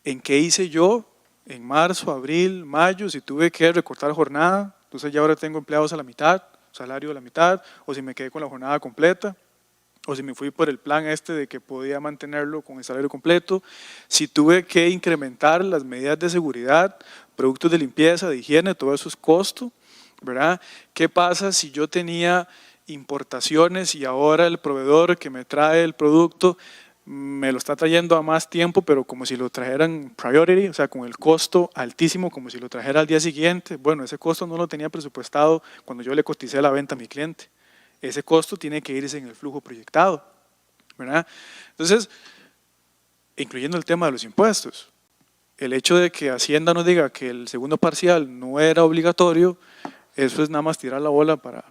en qué hice yo en marzo, abril, mayo, si tuve que recortar jornada, entonces ya ahora tengo empleados a la mitad, salario a la mitad, o si me quedé con la jornada completa, o si me fui por el plan de que podía mantenerlo con el salario completo, si tuve que incrementar las medidas de seguridad, productos de limpieza, de higiene, todo eso es costo, ¿verdad? ¿Qué pasa si yo tenía importaciones y ahora el proveedor que me trae el producto me lo está trayendo a más tiempo, pero como si lo trajeran priority, o sea, con el costo altísimo, como si lo trajera al día siguiente? Bueno, ese costo no lo tenía presupuestado cuando yo le coticé la venta a mi cliente. Ese costo tiene que irse en el flujo proyectado, ¿verdad? Entonces, incluyendo el tema de los impuestos, el hecho de que Hacienda nos diga que el segundo parcial no era obligatorio, eso es nada más tirar la bola para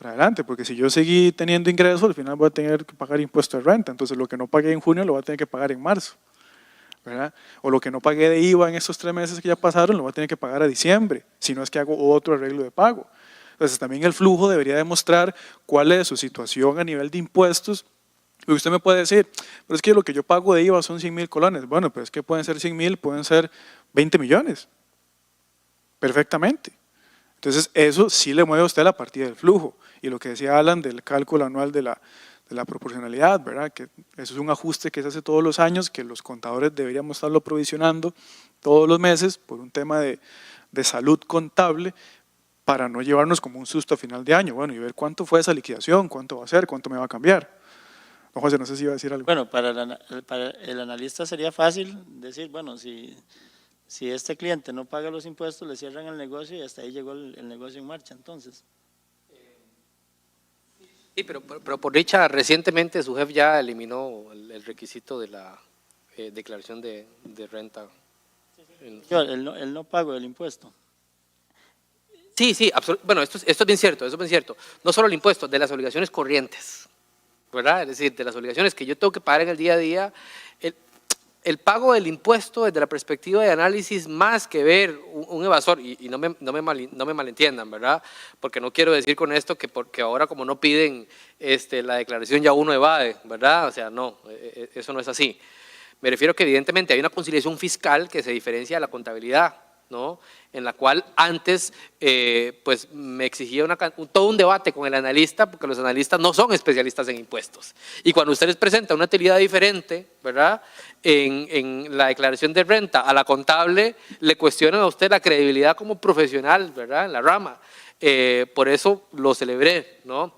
adelante, porque si yo seguí teniendo ingresos, al final voy a tener que pagar impuesto de renta, entonces lo que no pagué en junio lo voy a tener que pagar en marzo, ¿verdad? O lo que no pagué de IVA en estos 3 meses que ya pasaron, lo voy a tener que pagar a diciembre, si no es que hago otro arreglo de pago. Entonces también el flujo debería demostrar cuál es su situación a nivel de impuestos. Y usted me puede decir, pero es que lo que yo pago de IVA son 100,000 colones. Bueno, pues es que pueden ser 100,000, pueden ser 20 millones, perfectamente. Entonces eso sí le mueve a usted la partida del flujo. Y lo que decía Alan del cálculo anual de la proporcionalidad, ¿verdad? Que eso es un ajuste que se hace todos los años, que los contadores deberíamos estarlo provisionando todos los meses por un tema de salud contable, para no llevarnos como un susto a final de año, bueno, y ver cuánto fue esa liquidación, cuánto va a ser, cuánto me va a cambiar. Don José, no sé si iba a decir algo. Bueno, para el analista sería fácil decir, bueno, si este cliente no paga los impuestos, le cierran el negocio y hasta ahí llegó el negocio en marcha, entonces. Sí, pero por dicha, recientemente su jefe ya eliminó el requisito de la declaración de renta. El no pago del impuesto. Sí, bueno, esto es bien cierto, eso es bien cierto. No solo el impuesto, de las obligaciones corrientes, ¿verdad? Es decir, de las obligaciones que yo tengo que pagar en el día a día. El pago del impuesto desde la perspectiva de análisis, más que ver un evasor, y no me malentiendan, ¿verdad? Porque no quiero decir con esto que porque ahora como no piden la declaración ya uno evade, ¿verdad? O sea, no, eso no es así. Me refiero que evidentemente hay una conciliación fiscal que se diferencia de la contabilidad, ¿no? En la cual antes pues me exigía todo un debate con el analista, porque los analistas no son especialistas en impuestos. Y cuando usted les presenta una utilidad diferente, ¿verdad?, en la declaración de renta a la contable, le cuestionan a usted la credibilidad como profesional, ¿verdad?, en la rama. Por eso lo celebré, ¿no?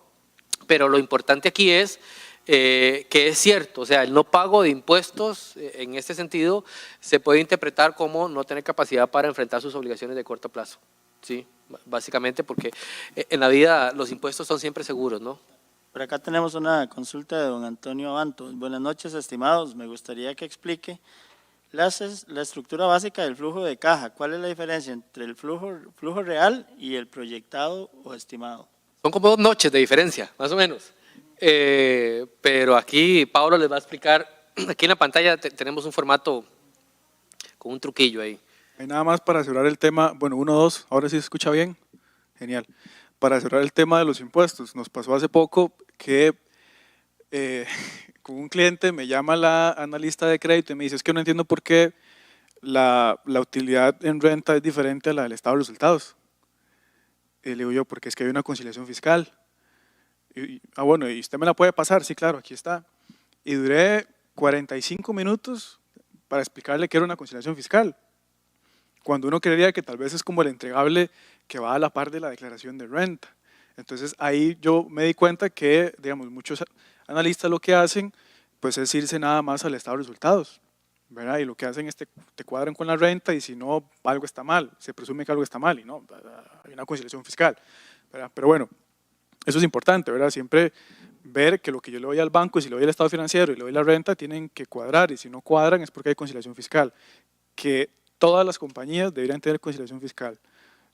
Pero lo importante aquí es que es cierto, o sea, el no pago de impuestos en este sentido se puede interpretar como no tener capacidad para enfrentar sus obligaciones de corto plazo, ¿sí? Básicamente porque en la vida los impuestos son siempre seguros, ¿no? Por acá tenemos una consulta de don Antonio Abanto. Buenas noches, estimados. Me gustaría que explique la estructura básica del flujo de caja. ¿Cuál es la diferencia entre el flujo real y el proyectado o estimado? Son como 2 noches de diferencia, más o menos. Pero aquí Pablo les va a explicar. Aquí en la pantalla tenemos un formato con un truquillo ahí. Hay nada más para cerrar el tema, bueno, 1, 2, ahora sí se escucha bien, genial. Para cerrar el tema de los impuestos, nos pasó hace poco que con un cliente me llama la analista de crédito y me dice, es que no entiendo por qué la utilidad en renta es diferente a la del estado de resultados. Y le digo yo, porque es que hay una conciliación fiscal. Bueno, ¿y usted me la puede pasar? Sí, claro, aquí está. Y duré 45 minutos para explicarle que era una conciliación fiscal, cuando uno creería que tal vez es como el entregable que va a la par de la declaración de renta. Entonces ahí yo me di cuenta que, digamos, muchos analistas lo que hacen pues es irse nada más al estado de resultados, ¿verdad? Y lo que hacen es te cuadran con la renta y si no, algo está mal, se presume que algo está mal y no, hay una conciliación fiscal, ¿verdad? Pero bueno, eso es importante, ¿verdad? Siempre ver que lo que yo le doy al banco, y si le doy el estado financiero y le doy la renta, tienen que cuadrar, y si no cuadran es porque hay conciliación fiscal, que todas las compañías deberían tener conciliación fiscal.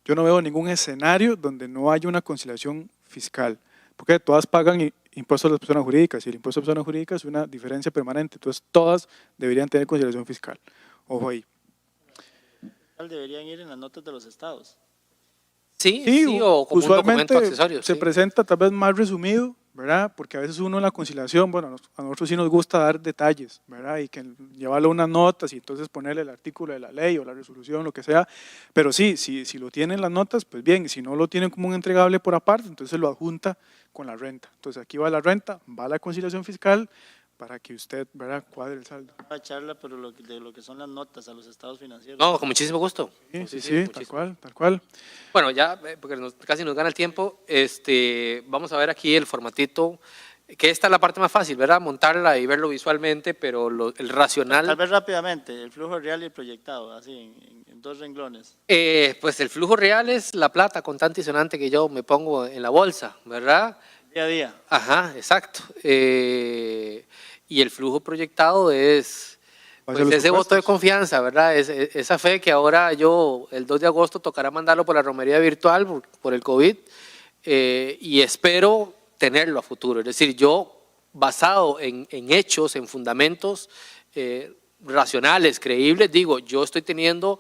Yo no veo ningún escenario donde no haya una conciliación fiscal, porque todas pagan impuestos a las personas jurídicas, y el impuesto a las personas jurídicas es una diferencia permanente, entonces todas deberían tener conciliación fiscal. Ojo ahí. Deberían ir en las notas de los estados. Sí, o como un documento accesorio. Se presenta tal vez más resumido, ¿verdad? Porque a veces uno en la conciliación, bueno, a nosotros sí nos gusta dar detalles, ¿verdad? Y que llevarlo unas notas y entonces ponerle el artículo de la ley o la resolución, lo que sea. Pero sí, si lo tienen las notas, pues bien. Si no lo tienen como un entregable por aparte, entonces lo adjunta con la renta. Entonces aquí va la renta, va la conciliación fiscal para que usted, ¿verdad?, cuadre el saldo. Una charla, pero de lo que son las notas a los estados financieros. No, con muchísimo gusto. Sí, tal cual. Bueno, ya, porque casi nos gana el tiempo, vamos a ver aquí el formatito, que esta es la parte más fácil, ¿verdad? Montarla y verlo visualmente, pero el racional… Tal vez rápidamente, el flujo real y el proyectado, así, en 2 renglones. Pues el flujo real es la plata contante y sonante que yo me pongo en la bolsa, ¿verdad? Día a día. Ajá, exacto. Y el flujo proyectado es… Pues ese voto de confianza, ¿verdad? Esa fe que ahora yo, el 2 de agosto, tocará mandarlo por la romería virtual por el COVID y espero tenerlo a futuro. Es decir, yo, basado en hechos, en fundamentos racionales, creíbles, digo, yo estoy teniendo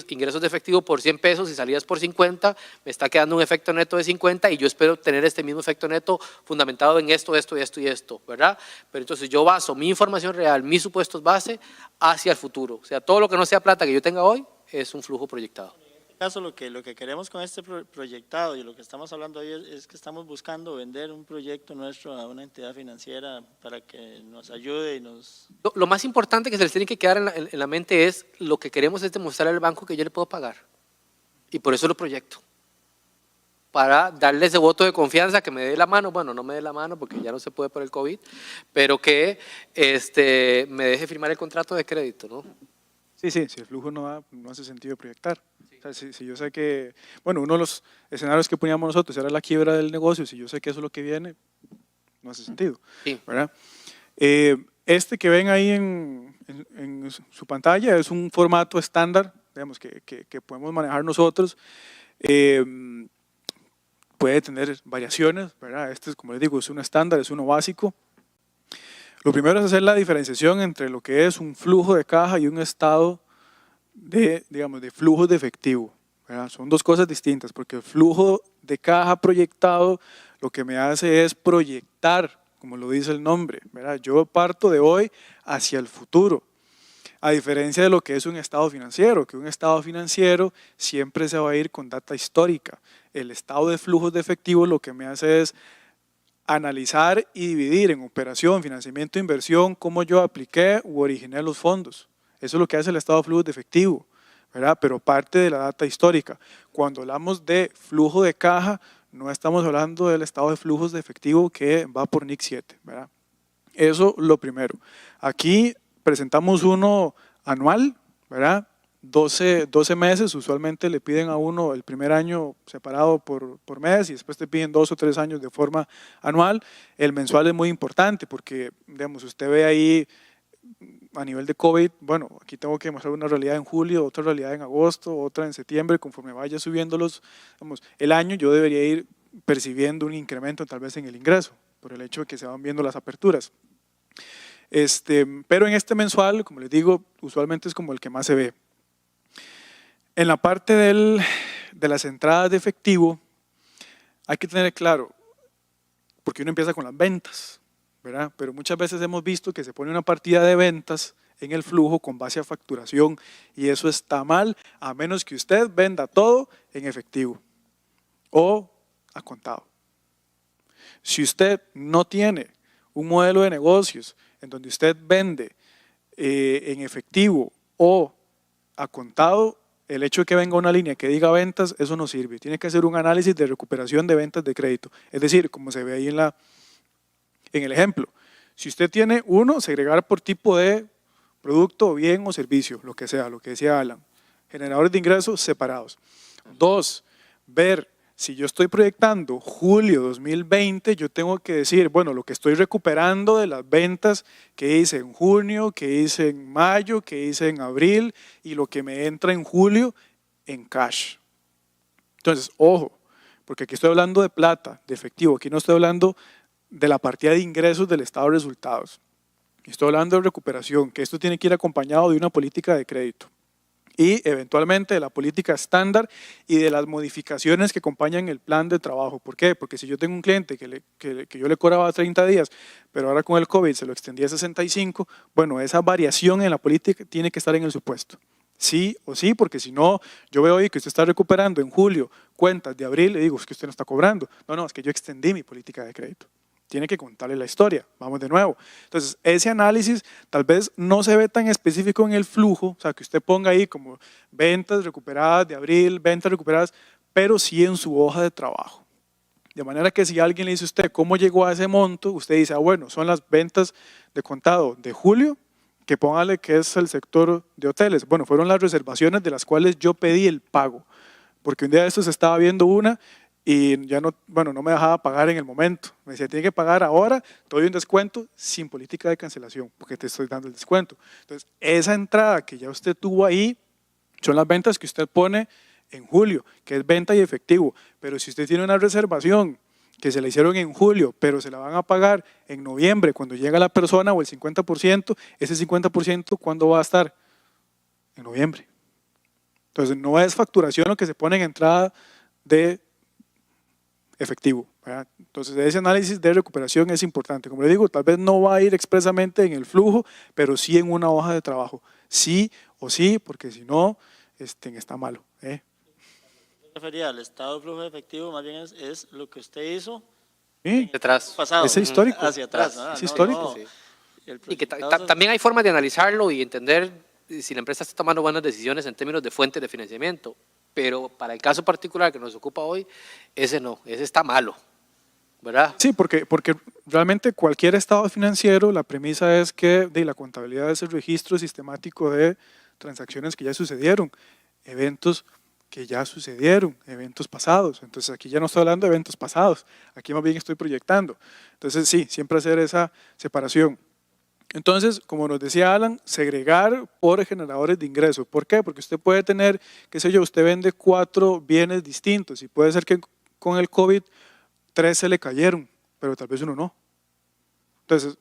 ingresos de efectivo por 100 pesos y salidas por 50, me está quedando un efecto neto de 50 y yo espero tener este mismo efecto neto fundamentado en esto, ¿verdad? Pero entonces yo baso mi información real, mis supuestos base hacia el futuro. O sea, todo lo que no sea plata que yo tenga hoy es un flujo proyectado. En este caso, lo que queremos con este proyectado y lo que estamos hablando hoy es que estamos buscando vender un proyecto nuestro a una entidad financiera para que nos ayude y nos… Lo más importante que se les tiene que quedar en la mente es lo que queremos es demostrar al banco que yo le puedo pagar. Y por eso lo proyecto. Para darle ese voto de confianza, que me dé la mano, bueno, no me dé la mano porque ya no se puede por el COVID, pero que me deje firmar el contrato de crédito, ¿no? Sí, si el flujo no hace sentido proyectar. O sea, si yo sé que, bueno, uno de los escenarios que poníamos nosotros era la quiebra del negocio, si yo sé que eso es lo que viene, no hace sentido, sí, ¿verdad? Este que ven ahí en su pantalla es un formato estándar, digamos, que podemos manejar nosotros. Puede tener variaciones, ¿verdad? Este, como les digo, es uno estándar, es uno básico. Lo primero es hacer la diferenciación entre lo que es un flujo de caja y un estado de flujos de efectivo, ¿verdad? Son 2 cosas distintas, porque el flujo de caja proyectado lo que me hace es proyectar como lo dice el nombre, ¿verdad? Yo parto de hoy hacia el futuro, a diferencia de lo que es un estado financiero, que un estado financiero siempre se va a ir con data histórica. El estado de flujos de efectivo lo que me hace es analizar y dividir en operación, financiamiento, inversión, cómo yo apliqué u originé los fondos. Eso es lo que hace el estado de flujos de efectivo, ¿verdad? Pero parte de la data histórica. Cuando hablamos de flujo de caja, no estamos hablando del estado de flujos de efectivo que va por NIC 7, ¿verdad? Eso lo primero. Aquí presentamos uno anual, ¿verdad? 12 meses, usualmente le piden a uno el primer año separado por mes y después te piden 2 o 3 años de forma anual. El mensual es muy importante porque, digamos, usted ve ahí a nivel de COVID, bueno, aquí tengo que mostrar una realidad en julio, otra realidad en agosto, otra en septiembre, conforme vaya subiendo el año, yo debería ir percibiendo un incremento tal vez en el ingreso, por el hecho de que se van viendo las aperturas. Pero en este mensual, como les digo, usualmente es como el que más se ve. En la parte de las entradas de efectivo, hay que tener claro, porque uno empieza con las ventas, ¿verdad? Pero muchas veces hemos visto que se pone una partida de ventas en el flujo con base a facturación y eso está mal, a menos que usted venda todo en efectivo o a contado. Si usted no tiene un modelo de negocios en donde usted vende en efectivo o a contado, el hecho de que venga una línea que diga ventas, eso no sirve. Tiene que hacer un análisis de recuperación de ventas de crédito. Es decir, como se ve ahí en el ejemplo, si usted tiene uno, segregar por tipo de producto, bien o servicio, lo que sea, lo que decía Alan. Generadores de ingresos separados. 2, ver si yo estoy proyectando julio 2020, yo tengo que decir, bueno, lo que estoy recuperando de las ventas que hice en junio, que hice en mayo, que hice en abril y lo que me entra en julio en cash. Entonces, ojo, porque aquí estoy hablando de plata, de efectivo, aquí no estoy hablando de la partida de ingresos del estado de resultados. Estoy hablando de recuperación, que esto tiene que ir acompañado de una política de crédito y eventualmente de la política estándar y de las modificaciones que acompañan el plan de trabajo. ¿Por qué? Porque si yo tengo un cliente que yo le cobraba 30 días, pero ahora con el COVID se lo extendí a 65, bueno, esa variación en la política tiene que estar en el supuesto. Sí o sí, porque si no, yo veo hoy que usted está recuperando en julio cuentas de abril, le digo, es que usted no está cobrando. No, es que yo extendí mi política de crédito. Tiene que contarle la historia, vamos de nuevo. Entonces, ese análisis tal vez no se ve tan específico en el flujo, o sea, que usted ponga ahí como ventas recuperadas de abril, ventas recuperadas, pero sí en su hoja de trabajo. De manera que si alguien le dice a usted cómo llegó a ese monto, usted dice, bueno, son las ventas de contado de julio, que póngale que es el sector de hoteles. Bueno, fueron las reservaciones de las cuales yo pedí el pago, porque un día de estos estaba viendo una y ya no me dejaba pagar en el momento. Me decía, tiene que pagar ahora, te doy un descuento sin política de cancelación, porque te estoy dando el descuento. Entonces, esa entrada que ya usted tuvo ahí son las ventas que usted pone en julio, que es venta y efectivo. Pero si usted tiene una reservación que se la hicieron en julio, pero se la van a pagar en noviembre, cuando llega la persona o el 50%, ese 50%, ¿cuándo va a estar? En noviembre. Entonces, no es facturación lo que se pone en entrada de efectivo, ¿verdad? Entonces, ese análisis de recuperación es importante. Como le digo, tal vez no va a ir expresamente en el flujo, pero sí en una hoja de trabajo. Sí o sí, porque si no, está malo. Me refería al estado de flujo de efectivo, más bien es lo que usted hizo ¿Sí? Detrás. pasado, Es histórico. hacia atrás. ¿verdad? Es histórico. Sí. El Y que proyectado- también hay formas de analizarlo y entender si la empresa está tomando buenas decisiones en términos de fuentes de financiamiento. Pero para el caso particular que nos ocupa hoy, ese no, ese está malo, ¿verdad? Sí, porque realmente cualquier estado financiero, la premisa es que la contabilidad es el registro sistemático de transacciones que ya sucedieron, eventos que ya sucedieron, eventos pasados. Entonces aquí ya no estoy hablando de eventos pasados, aquí más bien estoy proyectando. Entonces sí, siempre hacer esa separación. Entonces, como nos decía Alan, segregar por generadores de ingresos. ¿Por qué? Porque usted puede tener, qué sé yo, usted vende 4 bienes distintos y puede ser que con el COVID 3 se le cayeron, pero tal vez uno no. Entonces,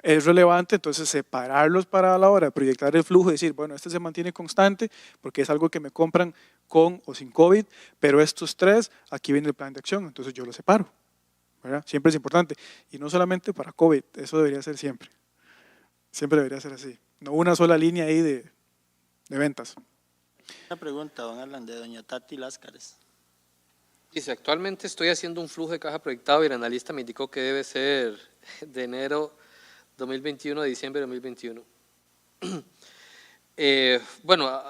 es relevante entonces separarlos para la hora de proyectar el flujo y decir, bueno, este se mantiene constante porque es algo que me compran con o sin COVID, pero estos 3, aquí viene el plan de acción, entonces yo los separo. ¿verdad? Siempre es importante. Y no solamente para COVID, eso debería ser siempre. Siempre debería ser así. No una sola línea ahí de ventas. Una pregunta, don Alan, de doña Tati Láscares. Dice, actualmente estoy haciendo un flujo de caja proyectado y el analista me indicó que debe ser de enero 2021 a diciembre 2021. Bueno,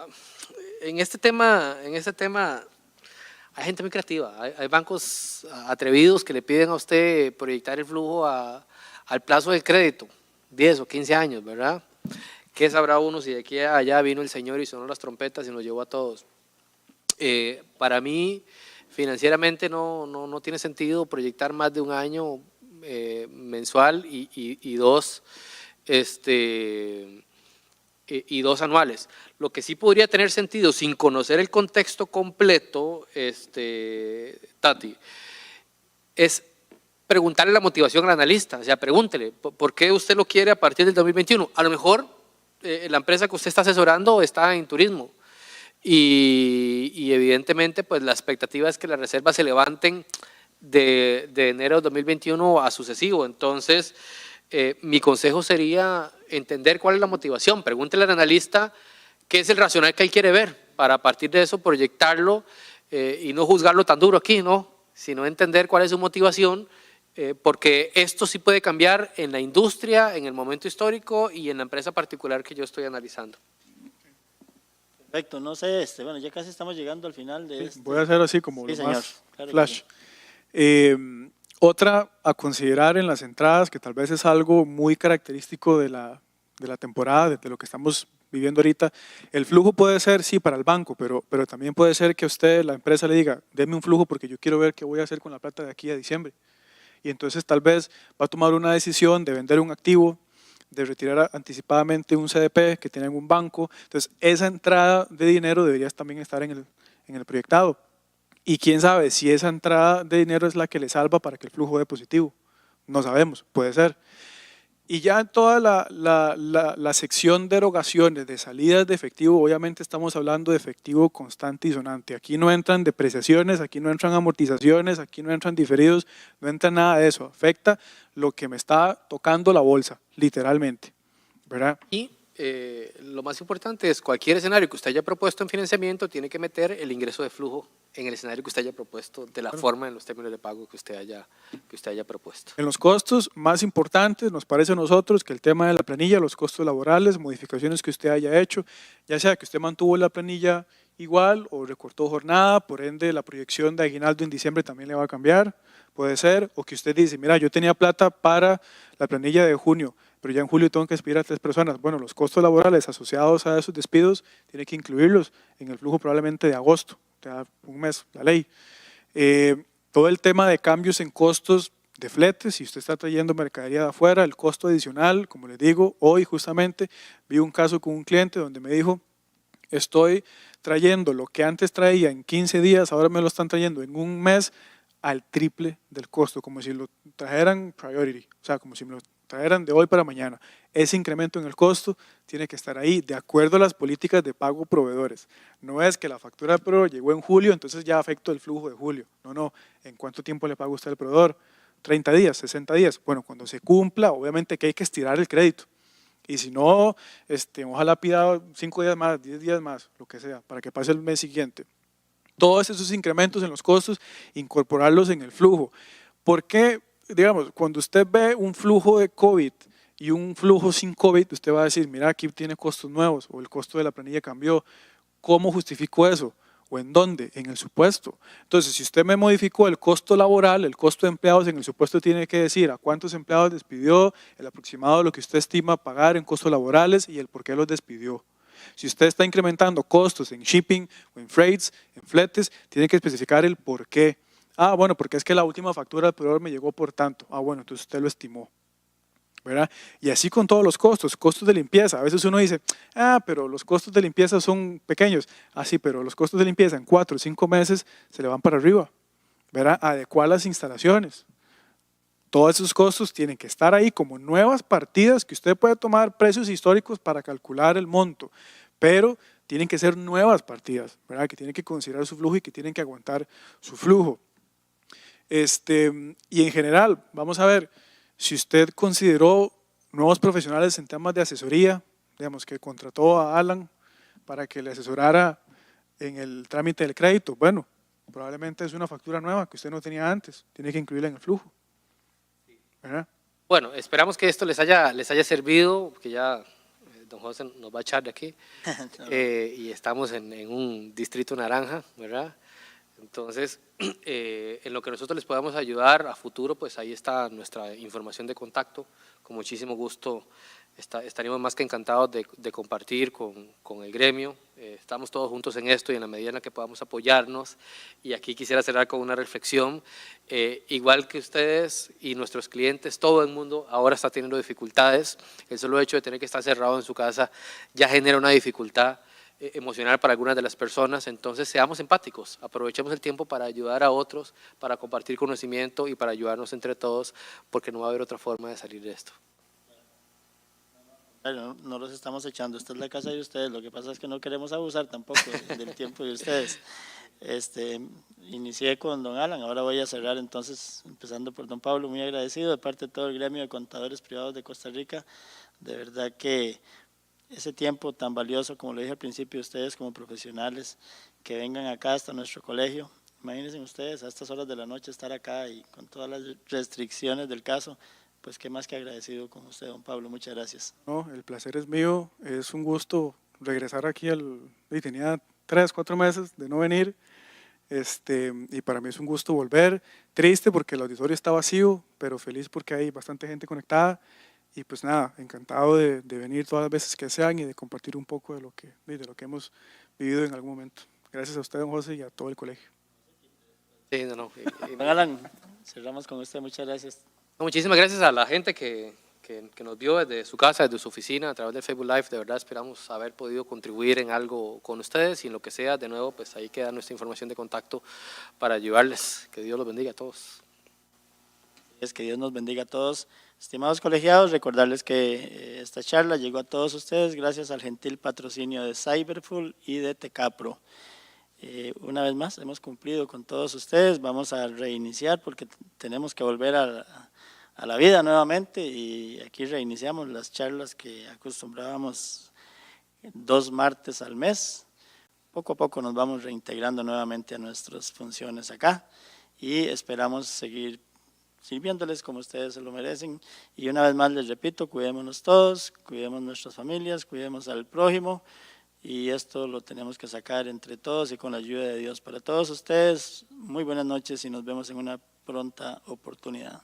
en este tema hay gente muy creativa, hay bancos atrevidos que le piden a usted proyectar el flujo al plazo del crédito, 10 o 15 años, ¿verdad? ¿Qué sabrá uno si de aquí a allá vino el Señor y sonó las trompetas y nos llevó a todos? Para mí, financieramente no tiene sentido proyectar más de un año mensual y dos anuales. Lo que sí podría tener sentido sin conocer el contexto completo, Tati, es preguntarle la motivación al analista. O sea, pregúntele, ¿por qué usted lo quiere a partir del 2021? A lo mejor la empresa que usted está asesorando está en turismo y evidentemente pues la expectativa es que las reservas se levanten de enero de 2021 a sucesivo. Entonces, mi consejo sería entender cuál es la motivación. Pregúntele al analista qué es el racional que él quiere ver para a partir de eso proyectarlo y no juzgarlo tan duro aquí, ¿no? Sino entender cuál es su motivación, porque esto sí puede cambiar en la industria, en el momento histórico y en la empresa particular que yo estoy analizando. Perfecto, no sé, bueno, ya casi estamos llegando al final de Voy a hacer así como sí, lo más señor, claro flash. Otra a considerar en las entradas, que tal vez es algo muy característico de la temporada, de lo que estamos viviendo ahorita. El flujo puede ser, sí, para el banco, pero también puede ser que usted, la empresa, le diga, deme un flujo porque yo quiero ver qué voy a hacer con la plata de aquí a diciembre. Y entonces tal vez va a tomar una decisión de vender un activo, de retirar anticipadamente un CDP que tiene en un banco. Entonces, esa entrada de dinero debería también estar en el proyectado. Y quién sabe si esa entrada de dinero es la que le salva para que el flujo dé positivo. No sabemos, puede ser. Y ya en toda la sección de erogaciones, de salidas de efectivo, obviamente estamos hablando de efectivo constante y sonante. Aquí no entran depreciaciones, aquí no entran amortizaciones, aquí no entran diferidos, no entra nada de eso. Afecta lo que me está tocando la bolsa, literalmente, ¿verdad? Y lo más importante es cualquier escenario que usted haya propuesto en financiamiento tiene que meter el ingreso de flujo en el escenario que usted haya propuesto, de la forma en los términos de pago que usted haya propuesto. En los costos más importantes nos parece a nosotros que el tema de la planilla, los costos laborales, modificaciones que usted haya hecho, ya sea que usted mantuvo la planilla igual o recortó jornada, por ende la proyección de aguinaldo en diciembre también le va a cambiar, puede ser, o que usted dice, mira, yo tenía plata para la planilla de junio, pero ya en julio tengo que despedir a 3 personas. Bueno, los costos laborales asociados a esos despidos tiene que incluirlos en el flujo probablemente de agosto, un mes, la ley. Todo el tema de cambios en costos de fletes, si usted está trayendo mercadería de afuera, el costo adicional, como les digo, hoy justamente vi un caso con un cliente donde me dijo, estoy trayendo lo que antes traía en 15 días, ahora me lo están trayendo en un mes al triple del costo, como si lo trajeran priority, o sea, como si me lo trajeran de hoy para mañana. Ese incremento en el costo tiene que estar ahí de acuerdo a las políticas de pago proveedores. No es que la factura de proveedor llegó en julio, entonces ya afectó el flujo de julio. No. ¿En cuánto tiempo le paga usted al proveedor? 30 días, 60 días. Bueno, cuando se cumpla, obviamente que hay que estirar el crédito. Y si no, ojalá pida 5 días más, 10 días más, lo que sea, para que pase el mes siguiente. Todos esos incrementos en los costos, incorporarlos en el flujo. ¿Por qué? Digamos, cuando usted ve un flujo de COVID y un flujo sin COVID, usted va a decir, mira, aquí tiene costos nuevos o el costo de la planilla cambió. ¿Cómo justifico eso? ¿O en dónde? En el supuesto. Entonces, si usted me modificó el costo laboral, el costo de empleados, en el supuesto tiene que decir a cuántos empleados despidió, el aproximado de lo que usted estima pagar en costos laborales y el por qué los despidió. Si usted está incrementando costos en shipping o en freights, en fletes, tiene que especificar el por qué. Bueno, porque es que la última factura del proveedor me llegó por tanto. Bueno, entonces usted lo estimó, ¿verdad? Y así con todos los costos de limpieza. A veces uno dice, pero los costos de limpieza son pequeños. Sí, pero los costos de limpieza en 4 o 5 meses se le van para arriba, ¿verdad? Adecuar las instalaciones. Todos esos costos tienen que estar ahí como nuevas partidas que usted puede tomar precios históricos para calcular el monto, pero tienen que ser nuevas partidas, ¿verdad? Que tienen que considerar su flujo y que tienen que aguantar su flujo. Y en general, vamos a ver, si usted consideró nuevos profesionales en temas de asesoría, digamos que contrató a Alan para que le asesorara en el trámite del crédito, bueno, probablemente es una factura nueva que usted no tenía antes, tiene que incluirla en el flujo, ¿verdad? Bueno, esperamos que esto les haya servido, que ya don José nos va a echar de aquí, y estamos en un distrito naranja, ¿verdad? Entonces, en lo que nosotros les podamos ayudar a futuro, pues ahí está nuestra información de contacto. Con muchísimo gusto estaríamos más que encantados de compartir con el gremio. Estamos todos juntos en esto y en la medida en la que podamos apoyarnos. Y aquí quisiera cerrar con una reflexión. Igual que ustedes y nuestros clientes, todo el mundo ahora está teniendo dificultades. El solo hecho de tener que estar cerrado en su casa ya genera una dificultad emocional para algunas de las personas. Entonces seamos empáticos, aprovechemos el tiempo para ayudar a otros, para compartir conocimiento y para ayudarnos entre todos, porque no va a haber otra forma de salir de esto. Bueno, no los estamos echando, esta es la casa de ustedes, lo que pasa es que no queremos abusar tampoco del tiempo de ustedes. Inicié con don Alan, ahora voy a cerrar entonces, empezando por don Pablo, muy agradecido de parte de todo el gremio de contadores privados de Costa Rica, de verdad que ese tiempo tan valioso, como lo dije al principio, ustedes como profesionales que vengan acá hasta nuestro colegio, imagínense ustedes a estas horas de la noche estar acá y con todas las restricciones del caso, pues qué más que agradecido con usted, don Pablo, muchas gracias. No, el placer es mío, es un gusto regresar aquí y tenía 3, 4 meses de no venir, y para mí es un gusto volver, triste porque el auditorio está vacío, pero feliz porque hay bastante gente conectada. Y pues nada, encantado de venir todas las veces que sean y de compartir un poco de lo que hemos vivido en algún momento. Gracias a usted, don José, y a todo el colegio. Sí, no. Don Alan, cerramos con usted, muchas gracias. Muchísimas gracias a la gente que nos vio desde su casa, desde su oficina, a través del Facebook Live. De verdad esperamos haber podido contribuir en algo con ustedes y en lo que sea. De nuevo, pues ahí queda nuestra información de contacto para ayudarles. Que Dios los bendiga a todos. Es que Dios nos bendiga a todos. Estimados colegiados, recordarles que esta charla llegó a todos ustedes gracias al gentil patrocinio de Cyberful y de Tecapro. Una vez más, hemos cumplido con todos ustedes, vamos a reiniciar porque tenemos que volver a la vida nuevamente y aquí reiniciamos las charlas que acostumbrábamos 2 martes al mes. Poco a poco nos vamos reintegrando nuevamente a nuestras funciones acá y esperamos seguir sirviéndoles como ustedes se lo merecen. Y una vez más les repito, cuidémonos todos, cuidemos nuestras familias, cuidemos al prójimo y esto lo tenemos que sacar entre todos y con la ayuda de Dios. Para todos ustedes, muy buenas noches y nos vemos en una pronta oportunidad.